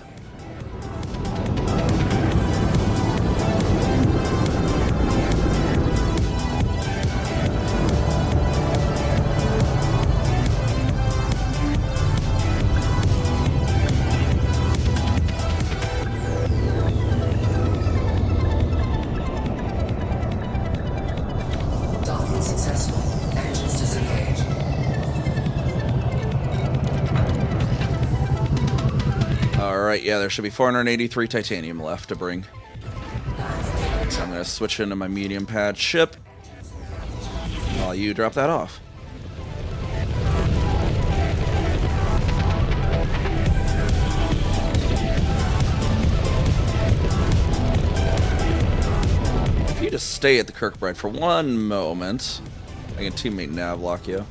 Yeah, there should be 483 titanium left to bring. I'm gonna switch into my medium pad ship while you drop that off. If you just stay at the Kirkbride for one moment, I can teammate nav lock you.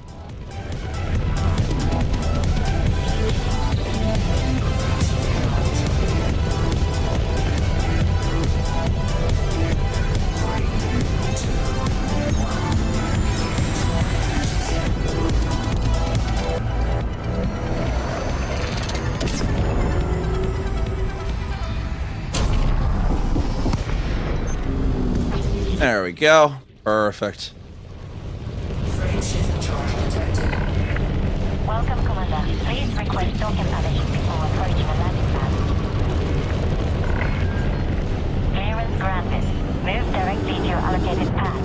There we go. Perfect. Welcome, Commander. Please request token permission before approaching the landing pad. Clearance granted. Move directly to your allocated pad.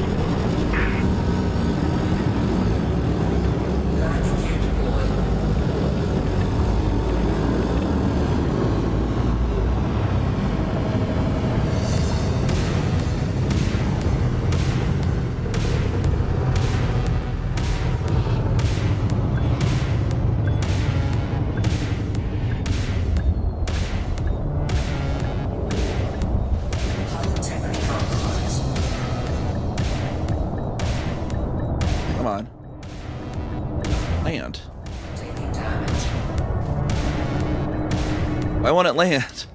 want it land.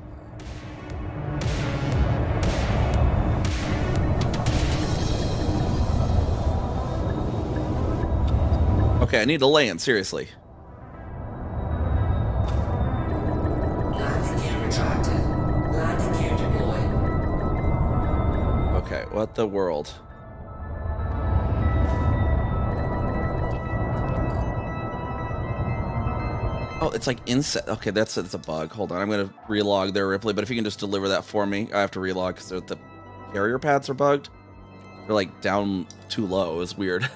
Okay, I need to land, seriously. Landing gear retracted. Landing gear deployed. Okay, what the world? Oh, it's like inset. Okay, that's a bug. Hold on, I'm gonna relog there, Ripley. But if you can just deliver that for me, I have to relog because the carrier pads are bugged. They're like down too low. It's weird.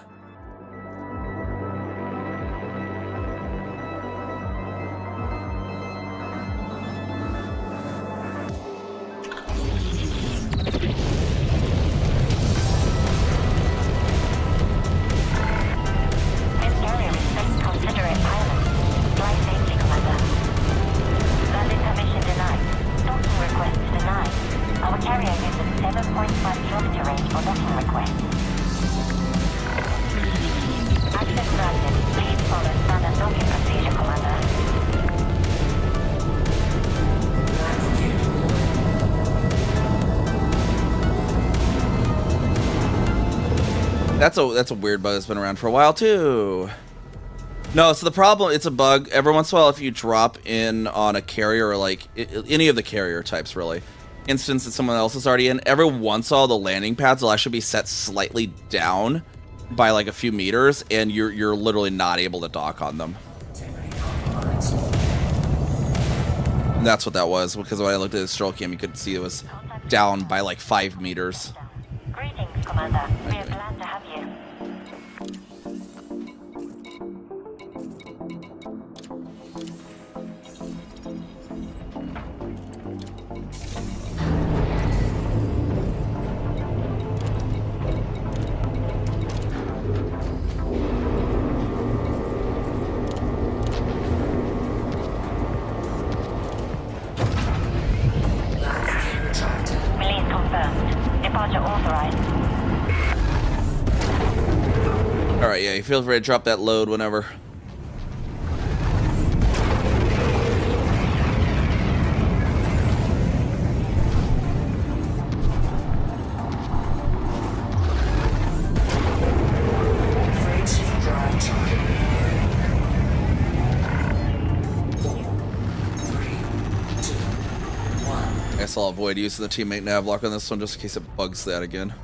This carrier is safe to consider it pilot. Fly safely, Commander. Landing permission denied. Docking request denied. Our carrier uses 7.5 kilometer range for docking requests. Access granted. Please follow standard docking procedure, Commander. Landing gear deployed. That's a weird bug that's been around for a while too. No, so the problem, it's a bug. Every once in a while, if you drop in on a carrier or like any of the carrier types, really, instance that someone else is already in, every once in a while the landing pads will actually be set slightly down by like a few meters, and you're literally not able to dock on them. And that's what that was, because when I looked at the stroll cam, you could see it was down by like 5 meters. Greetings, Commander. We are glad to have you. Landing gear retracted. Release confirmed. Departure authorized. All right, yeah, you feel free to drop that load whenever. Freight shift drive charging. 4, 3, 2, 1. I guess I'll avoid using the teammate nav lock on this one just in case it bugs that again.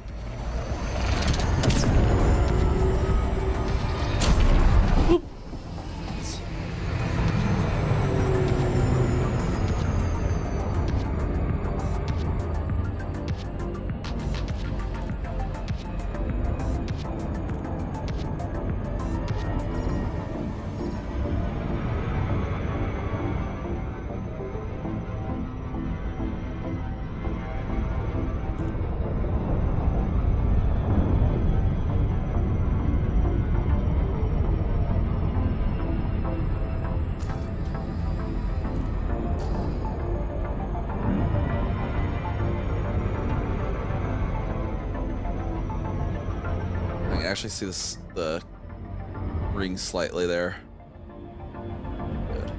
I can actually see this, the ring slightly there. Good.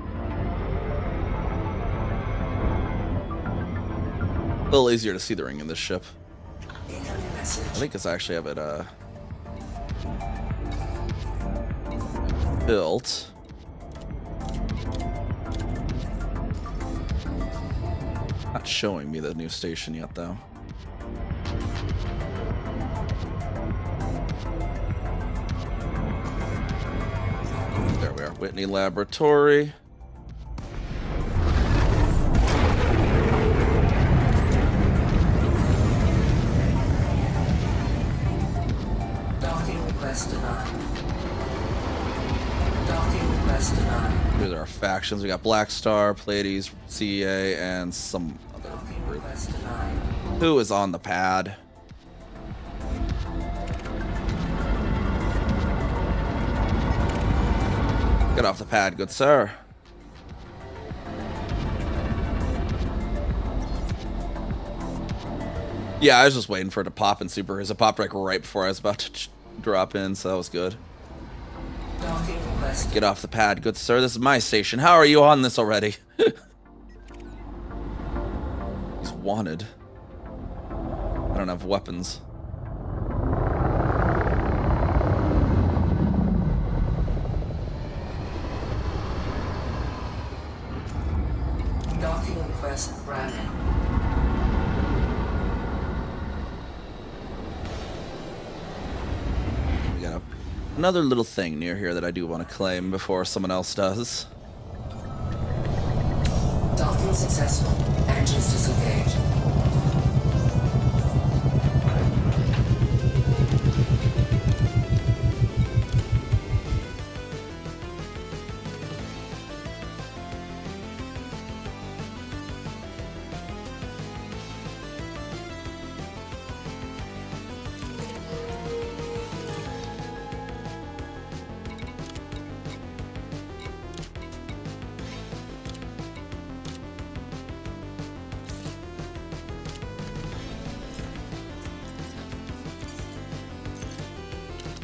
A little easier to see the ring in this ship. Incoming message. I think it's actually have it built. Not showing me the new station yet though. There we are, Whitney Laboratory. Docking request denied. Docking request denied. Here's our factions. We got Black Star, Pleiades, CEA, and some other Docking group. request denied. Who is on the pad? Get off the pad, good sir. Yeah, I was just waiting for it to pop in Super Cruise. It popped like right before I was about to drop in, so that was good. Docking request. Get off the pad, good sir. This is my station. How are you on this already? He's wanted. I don't have weapons. Docking request granted. We got another little thing near here that I do want to claim before someone else does. Docking successful. Engines disengaged.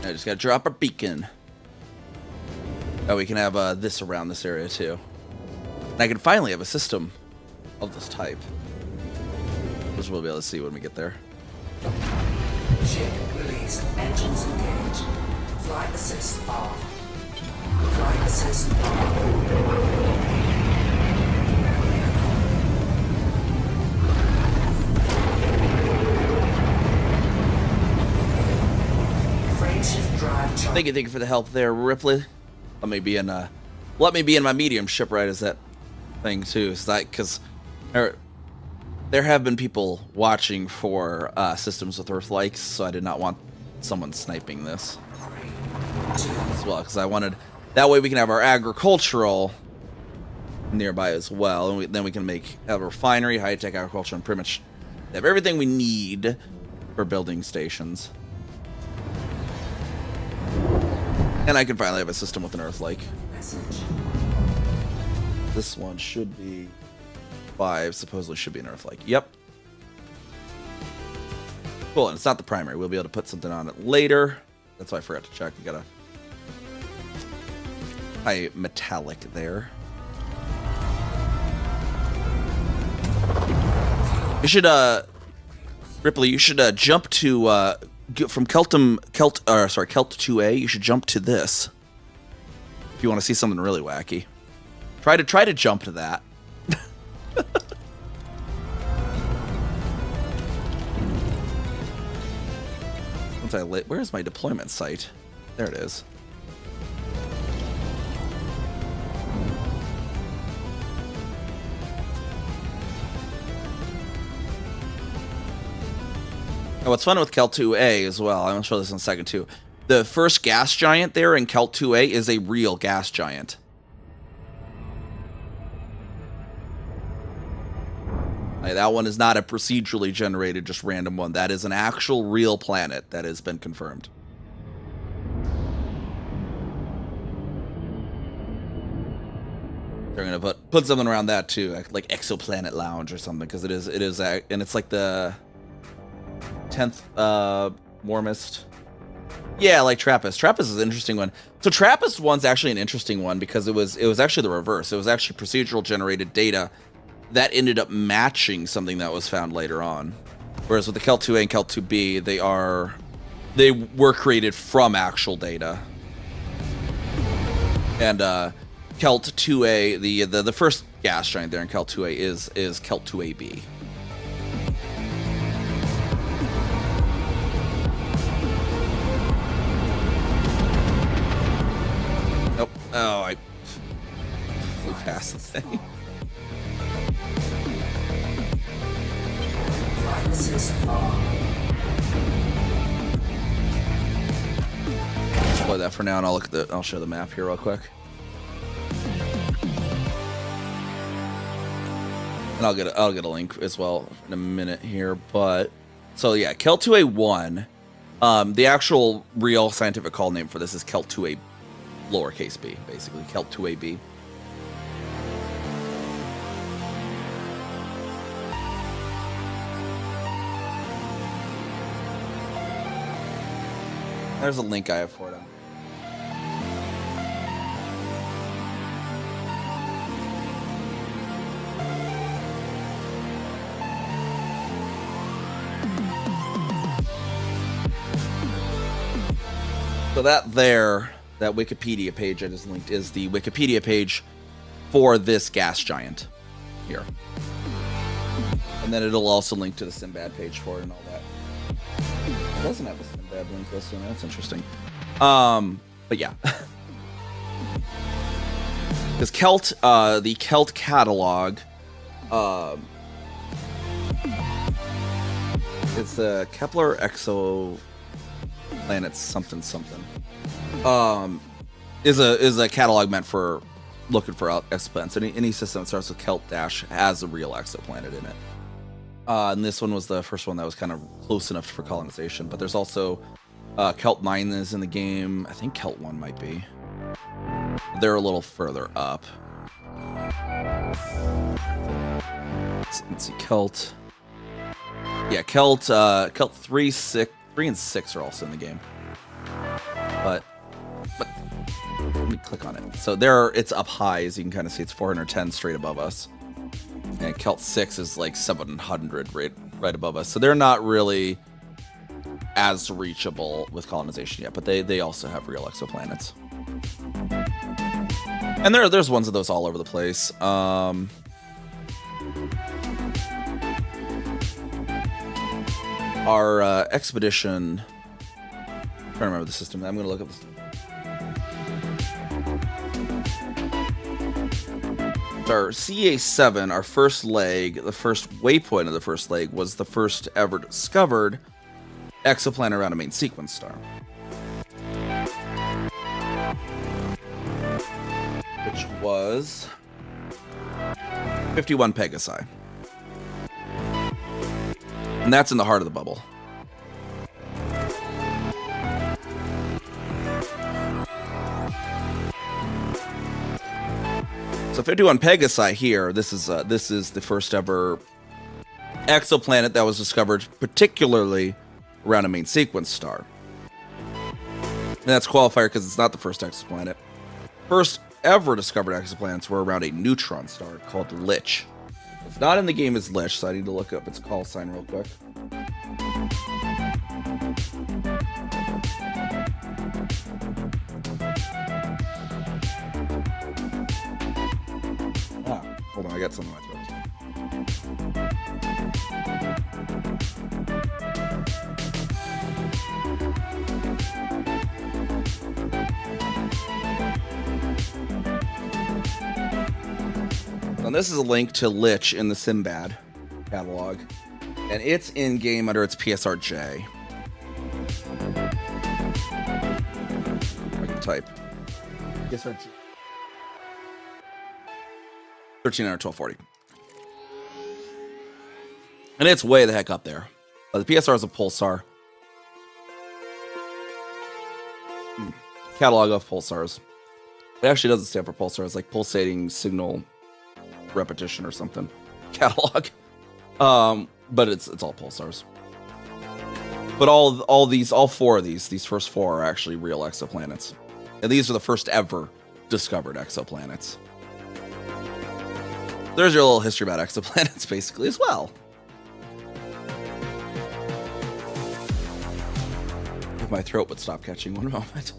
I just gotta drop our beacon. Oh, we can have this around this area too. And I can finally have a system of this type. Which we'll be able to see when we get there. Ship released. Engines engaged. Flight assist off. Flight assist off. Frameshift drive charge. Thank you for the help there, Ripley. Let me be in my medium shipwright as that thing too. Is that because there have been people watching for systems with Earth likes, so I did not want someone sniping this as well, because I wanted that way we can have our agricultural nearby as well, and then we can have a refinery, high-tech agriculture, and pretty much have everything we need for building stations. And I can finally have a system with an Earth-like. This one should be 5, supposedly should be an Earth-like. Yep. Cool, and it's not the primary. We'll be able to put something on it later. That's why I forgot to check. We got a high metallic there. You should, Ripley, you should jump to, from Kelt 2A, you should jump to this. If you want to see something really wacky. Try to jump to that. Where's my deployment site? There it is. Oh, what's fun with Kelt 2A as well, I'm going to show this in a second too. The first gas giant there in Kelt 2A is a real gas giant. Like, that one is not a procedurally generated, just random one. That is an actual real planet that has been confirmed. They're gonna put something around that too, like Exoplanet Lounge or something, because it is, and it's like the 10th warmest. Yeah, like Trappist. Trappist is an interesting one. So Trappist one's actually an interesting one because it was actually the reverse. It was actually procedural generated data that ended up matching something that was found later on. Whereas with the Kelt 2A and Kelt 2B, they were created from actual data. And Kelt 2A, the first gas giant there in Kelt 2A is Kelt 2AB. Nope. Oh, I flew past the thing. Play that for now, and I'll show the map here real quick. And I'll get a link as well in a minute here, but so yeah, Kelt 2A1. The actual real scientific call name for this is Kelt 2A lowercase b, basically Kelt 2AB. There's a link I have for it. So that Wikipedia page I just linked is the Wikipedia page for this gas giant here. And then it'll also link to the Sinbad page for it and all that. It doesn't have a Sinbad link this one. That's interesting. But yeah. Because Kelt, the Kelt catalog, it's a Kepler exoplanet something. Is a catalog meant for looking for exoplanets. Any system that starts with Kelt dash has a real exoplanet in it. And this one was the first one that was kind of close enough for colonization. But there's also Kelt 9 is in the game. I think Kelt 1 might be. They're a little further up. Let's see, Kelt. Yeah, Kelt 3 and 6 are also in the game. But let me click on it. So it's up high, as you can kind of see. It's 410 straight above us. And Kelt 6 is like 700 right above us. So they're not really as reachable with colonization yet, but they also have real exoplanets. And there's ones of those all over the place. Our expedition. I'm trying to remember the system. I'm going to look up this. Our CA7, our first leg, the first waypoint of the first leg, was the first ever discovered exoplanet around a main sequence star. Which was 51 Pegasi. And that's in the heart of the bubble. So 51 Pegasi here, this is the first ever exoplanet that was discovered particularly around a main sequence star. And that's qualifier because it's not the first exoplanet. First ever discovered exoplanets were around a neutron star called Lich. It's not in the game as Lich, so I need to look up its call sign real quick. Hold on, I got something in my throat. And this is a link to Lich in the Sinbad catalog, and it's in game under its PSRJ. I can type PSRJ 1300 1240, and it's way the heck up there. The PSR is a pulsar. Catalog of pulsars. It actually doesn't stand for pulsar. It's like pulsating signal repetition or something. Catalog. But it's all pulsars. But all four of these first four are actually real exoplanets. And these are the first ever discovered exoplanets. There's your little history about exoplanets basically as well. If my throat would stop catching one moment.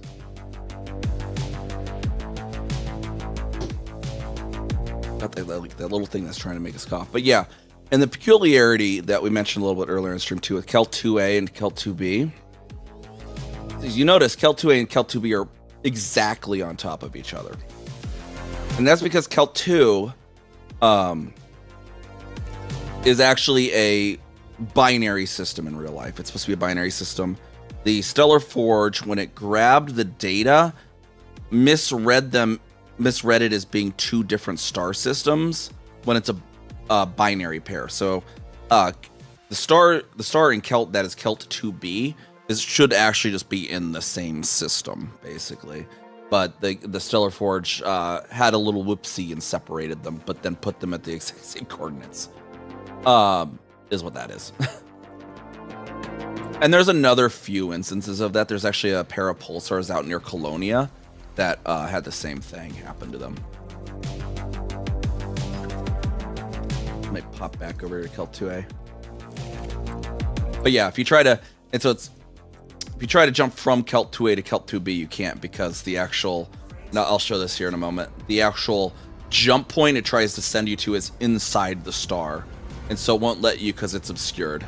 Got that little thing that's trying to make us cough. But yeah, and the peculiarity that we mentioned a little bit earlier in stream 2 with Kelt 2A and Kelt 2B. As you notice, Kelt 2A and Kelt 2B are exactly on top of each other. And that's because Kelt 2 is actually a binary system in real life. It's supposed to be a binary system. The Stellar Forge, when it grabbed the data, misread it as being two different star systems when it's a binary pair. So the star in Kelt that is Kelt 2B should actually just be in the same system, basically. But the Stellar Forge had a little whoopsie and separated them, but then put them at the exact same coordinates. Is what that is. And there's another few instances of that. There's actually a pair of pulsars out near Colonia that had the same thing happen to them. Let me pop back over to Kelt 2A. But yeah, if you you try to jump from Kelt 2A to Kelt 2B, you can't because the actual... Now, I'll show this here in a moment. The actual jump point it tries to send you to is inside the star. And so it won't let you because it's obscured.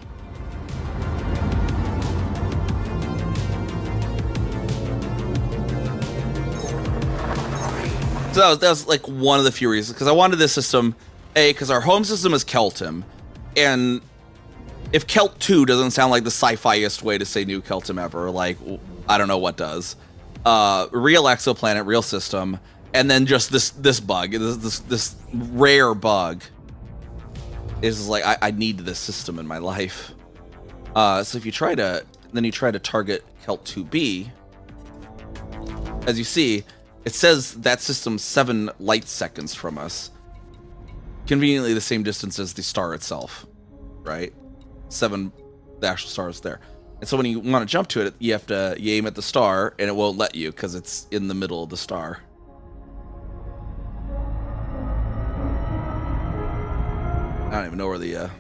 So that was like one of the few reasons, because I wanted this system, because our home system is Keltim, and if Kelt 2 doesn't sound like the sci-fi-est way to say New Keltim ever, like, I don't know what does. Real exoplanet, real system, and then just this bug, this rare bug, is like, I need this system in my life. So if you try to, then you try to target Kelt 2B, as you see, it says that system's 7 light seconds from us. Conveniently the same distance as the star itself, right? 7, the actual star is there. And so when you want to jump to it, you aim at the star, and it won't let you because it's in the middle of the star. I don't even know where the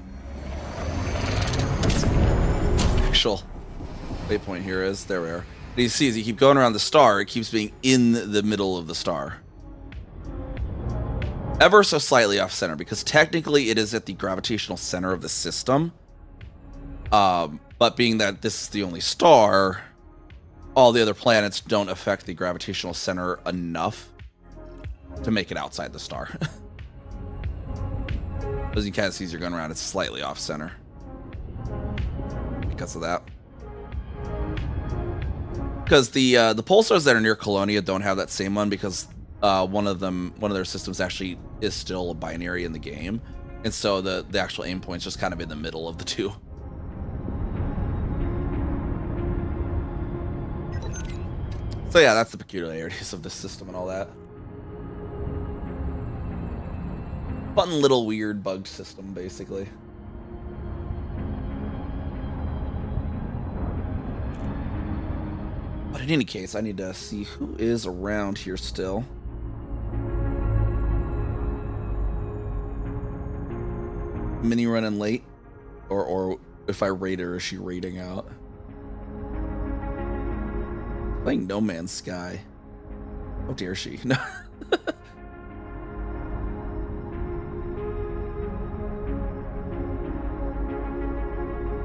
actual waypoint here is. There we are. What you see as you keep going around the star, it keeps being in the middle of the star. Ever so slightly off center, because technically it is at the gravitational center of the system. But being that this is the only star, all the other planets don't affect the gravitational center enough to make it outside the star. As you kind of see as you're going around, it's slightly off center because of that. Because the pulsars that are near Colonia don't have that same one, because one of their systems actually is still a binary in the game, and so the actual aim point's just kind of in the middle of the two. So yeah, that's the peculiarities of this system and all that. Fun little weird bugged system, basically. But in any case, I need to see who is around here still. Minnie running late? Or if I raid her, is she raiding out? Playing No Man's Sky. How dare she? No.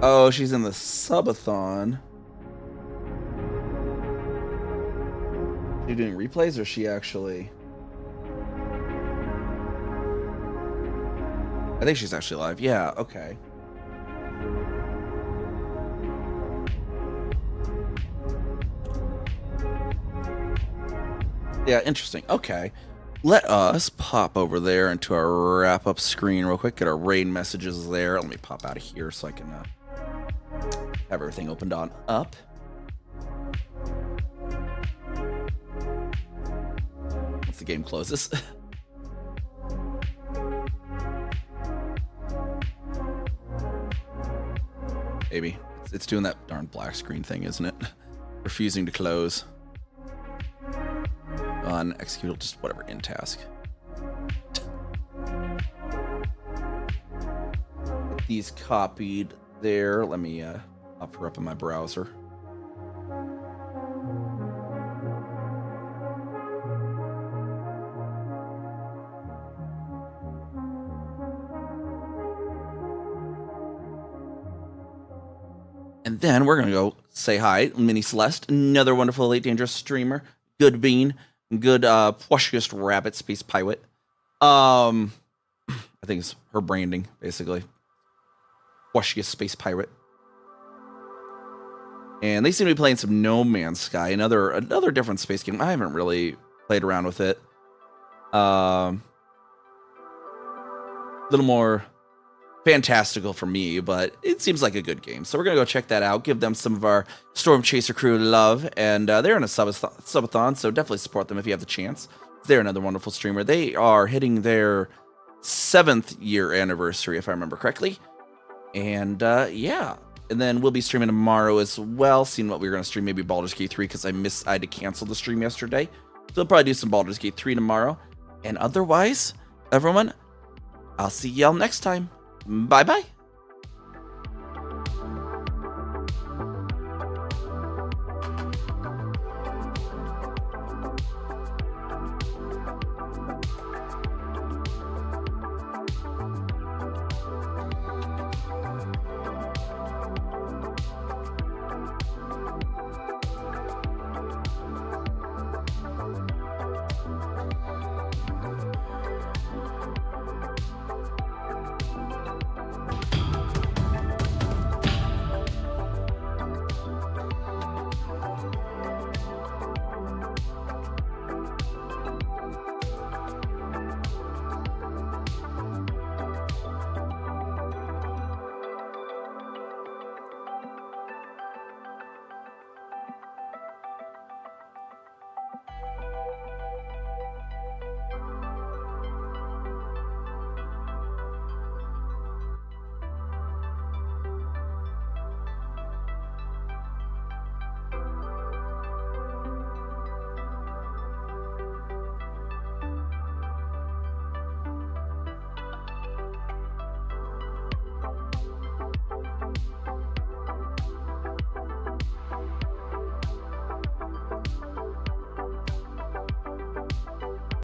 Oh, she's in the subathon. She doing replays, or is she actually? I think she's actually live. Yeah, okay. Yeah, interesting. Okay. Let us pop over there into our wrap-up screen real quick. Get our raid messages there. Let me pop out of here so I can have everything opened on up. Once the game closes. Maybe. It's doing that darn black screen thing, isn't it? Refusing to close. On execute, just whatever, in task. Get these copied there. Let me pop her up in my browser. And then we're gonna go say hi, Minnie Celeste, another wonderful Elite Dangerous streamer, good bean, good Pwushkiest rabbit space pirate. I think it's her branding, basically. Pwushkiest space pirate. And they seem to be playing some No Man's Sky, another different space game. I haven't really played around with it. A little more fantastical for me, but it seems like a good game. So we're going to go check that out, give them some of our Storm Chaser crew love, and they're in a subathon, so definitely support them if you have the chance. They're another wonderful streamer. They are hitting their 7th year anniversary, if I remember correctly. And yeah, and then we'll be streaming tomorrow as well, seeing what we were going to stream, maybe Baldur's Gate 3, because I had to cancel the stream yesterday. So we'll probably do some Baldur's Gate 3 tomorrow. And otherwise, everyone, I'll see y'all next time. Bye-bye.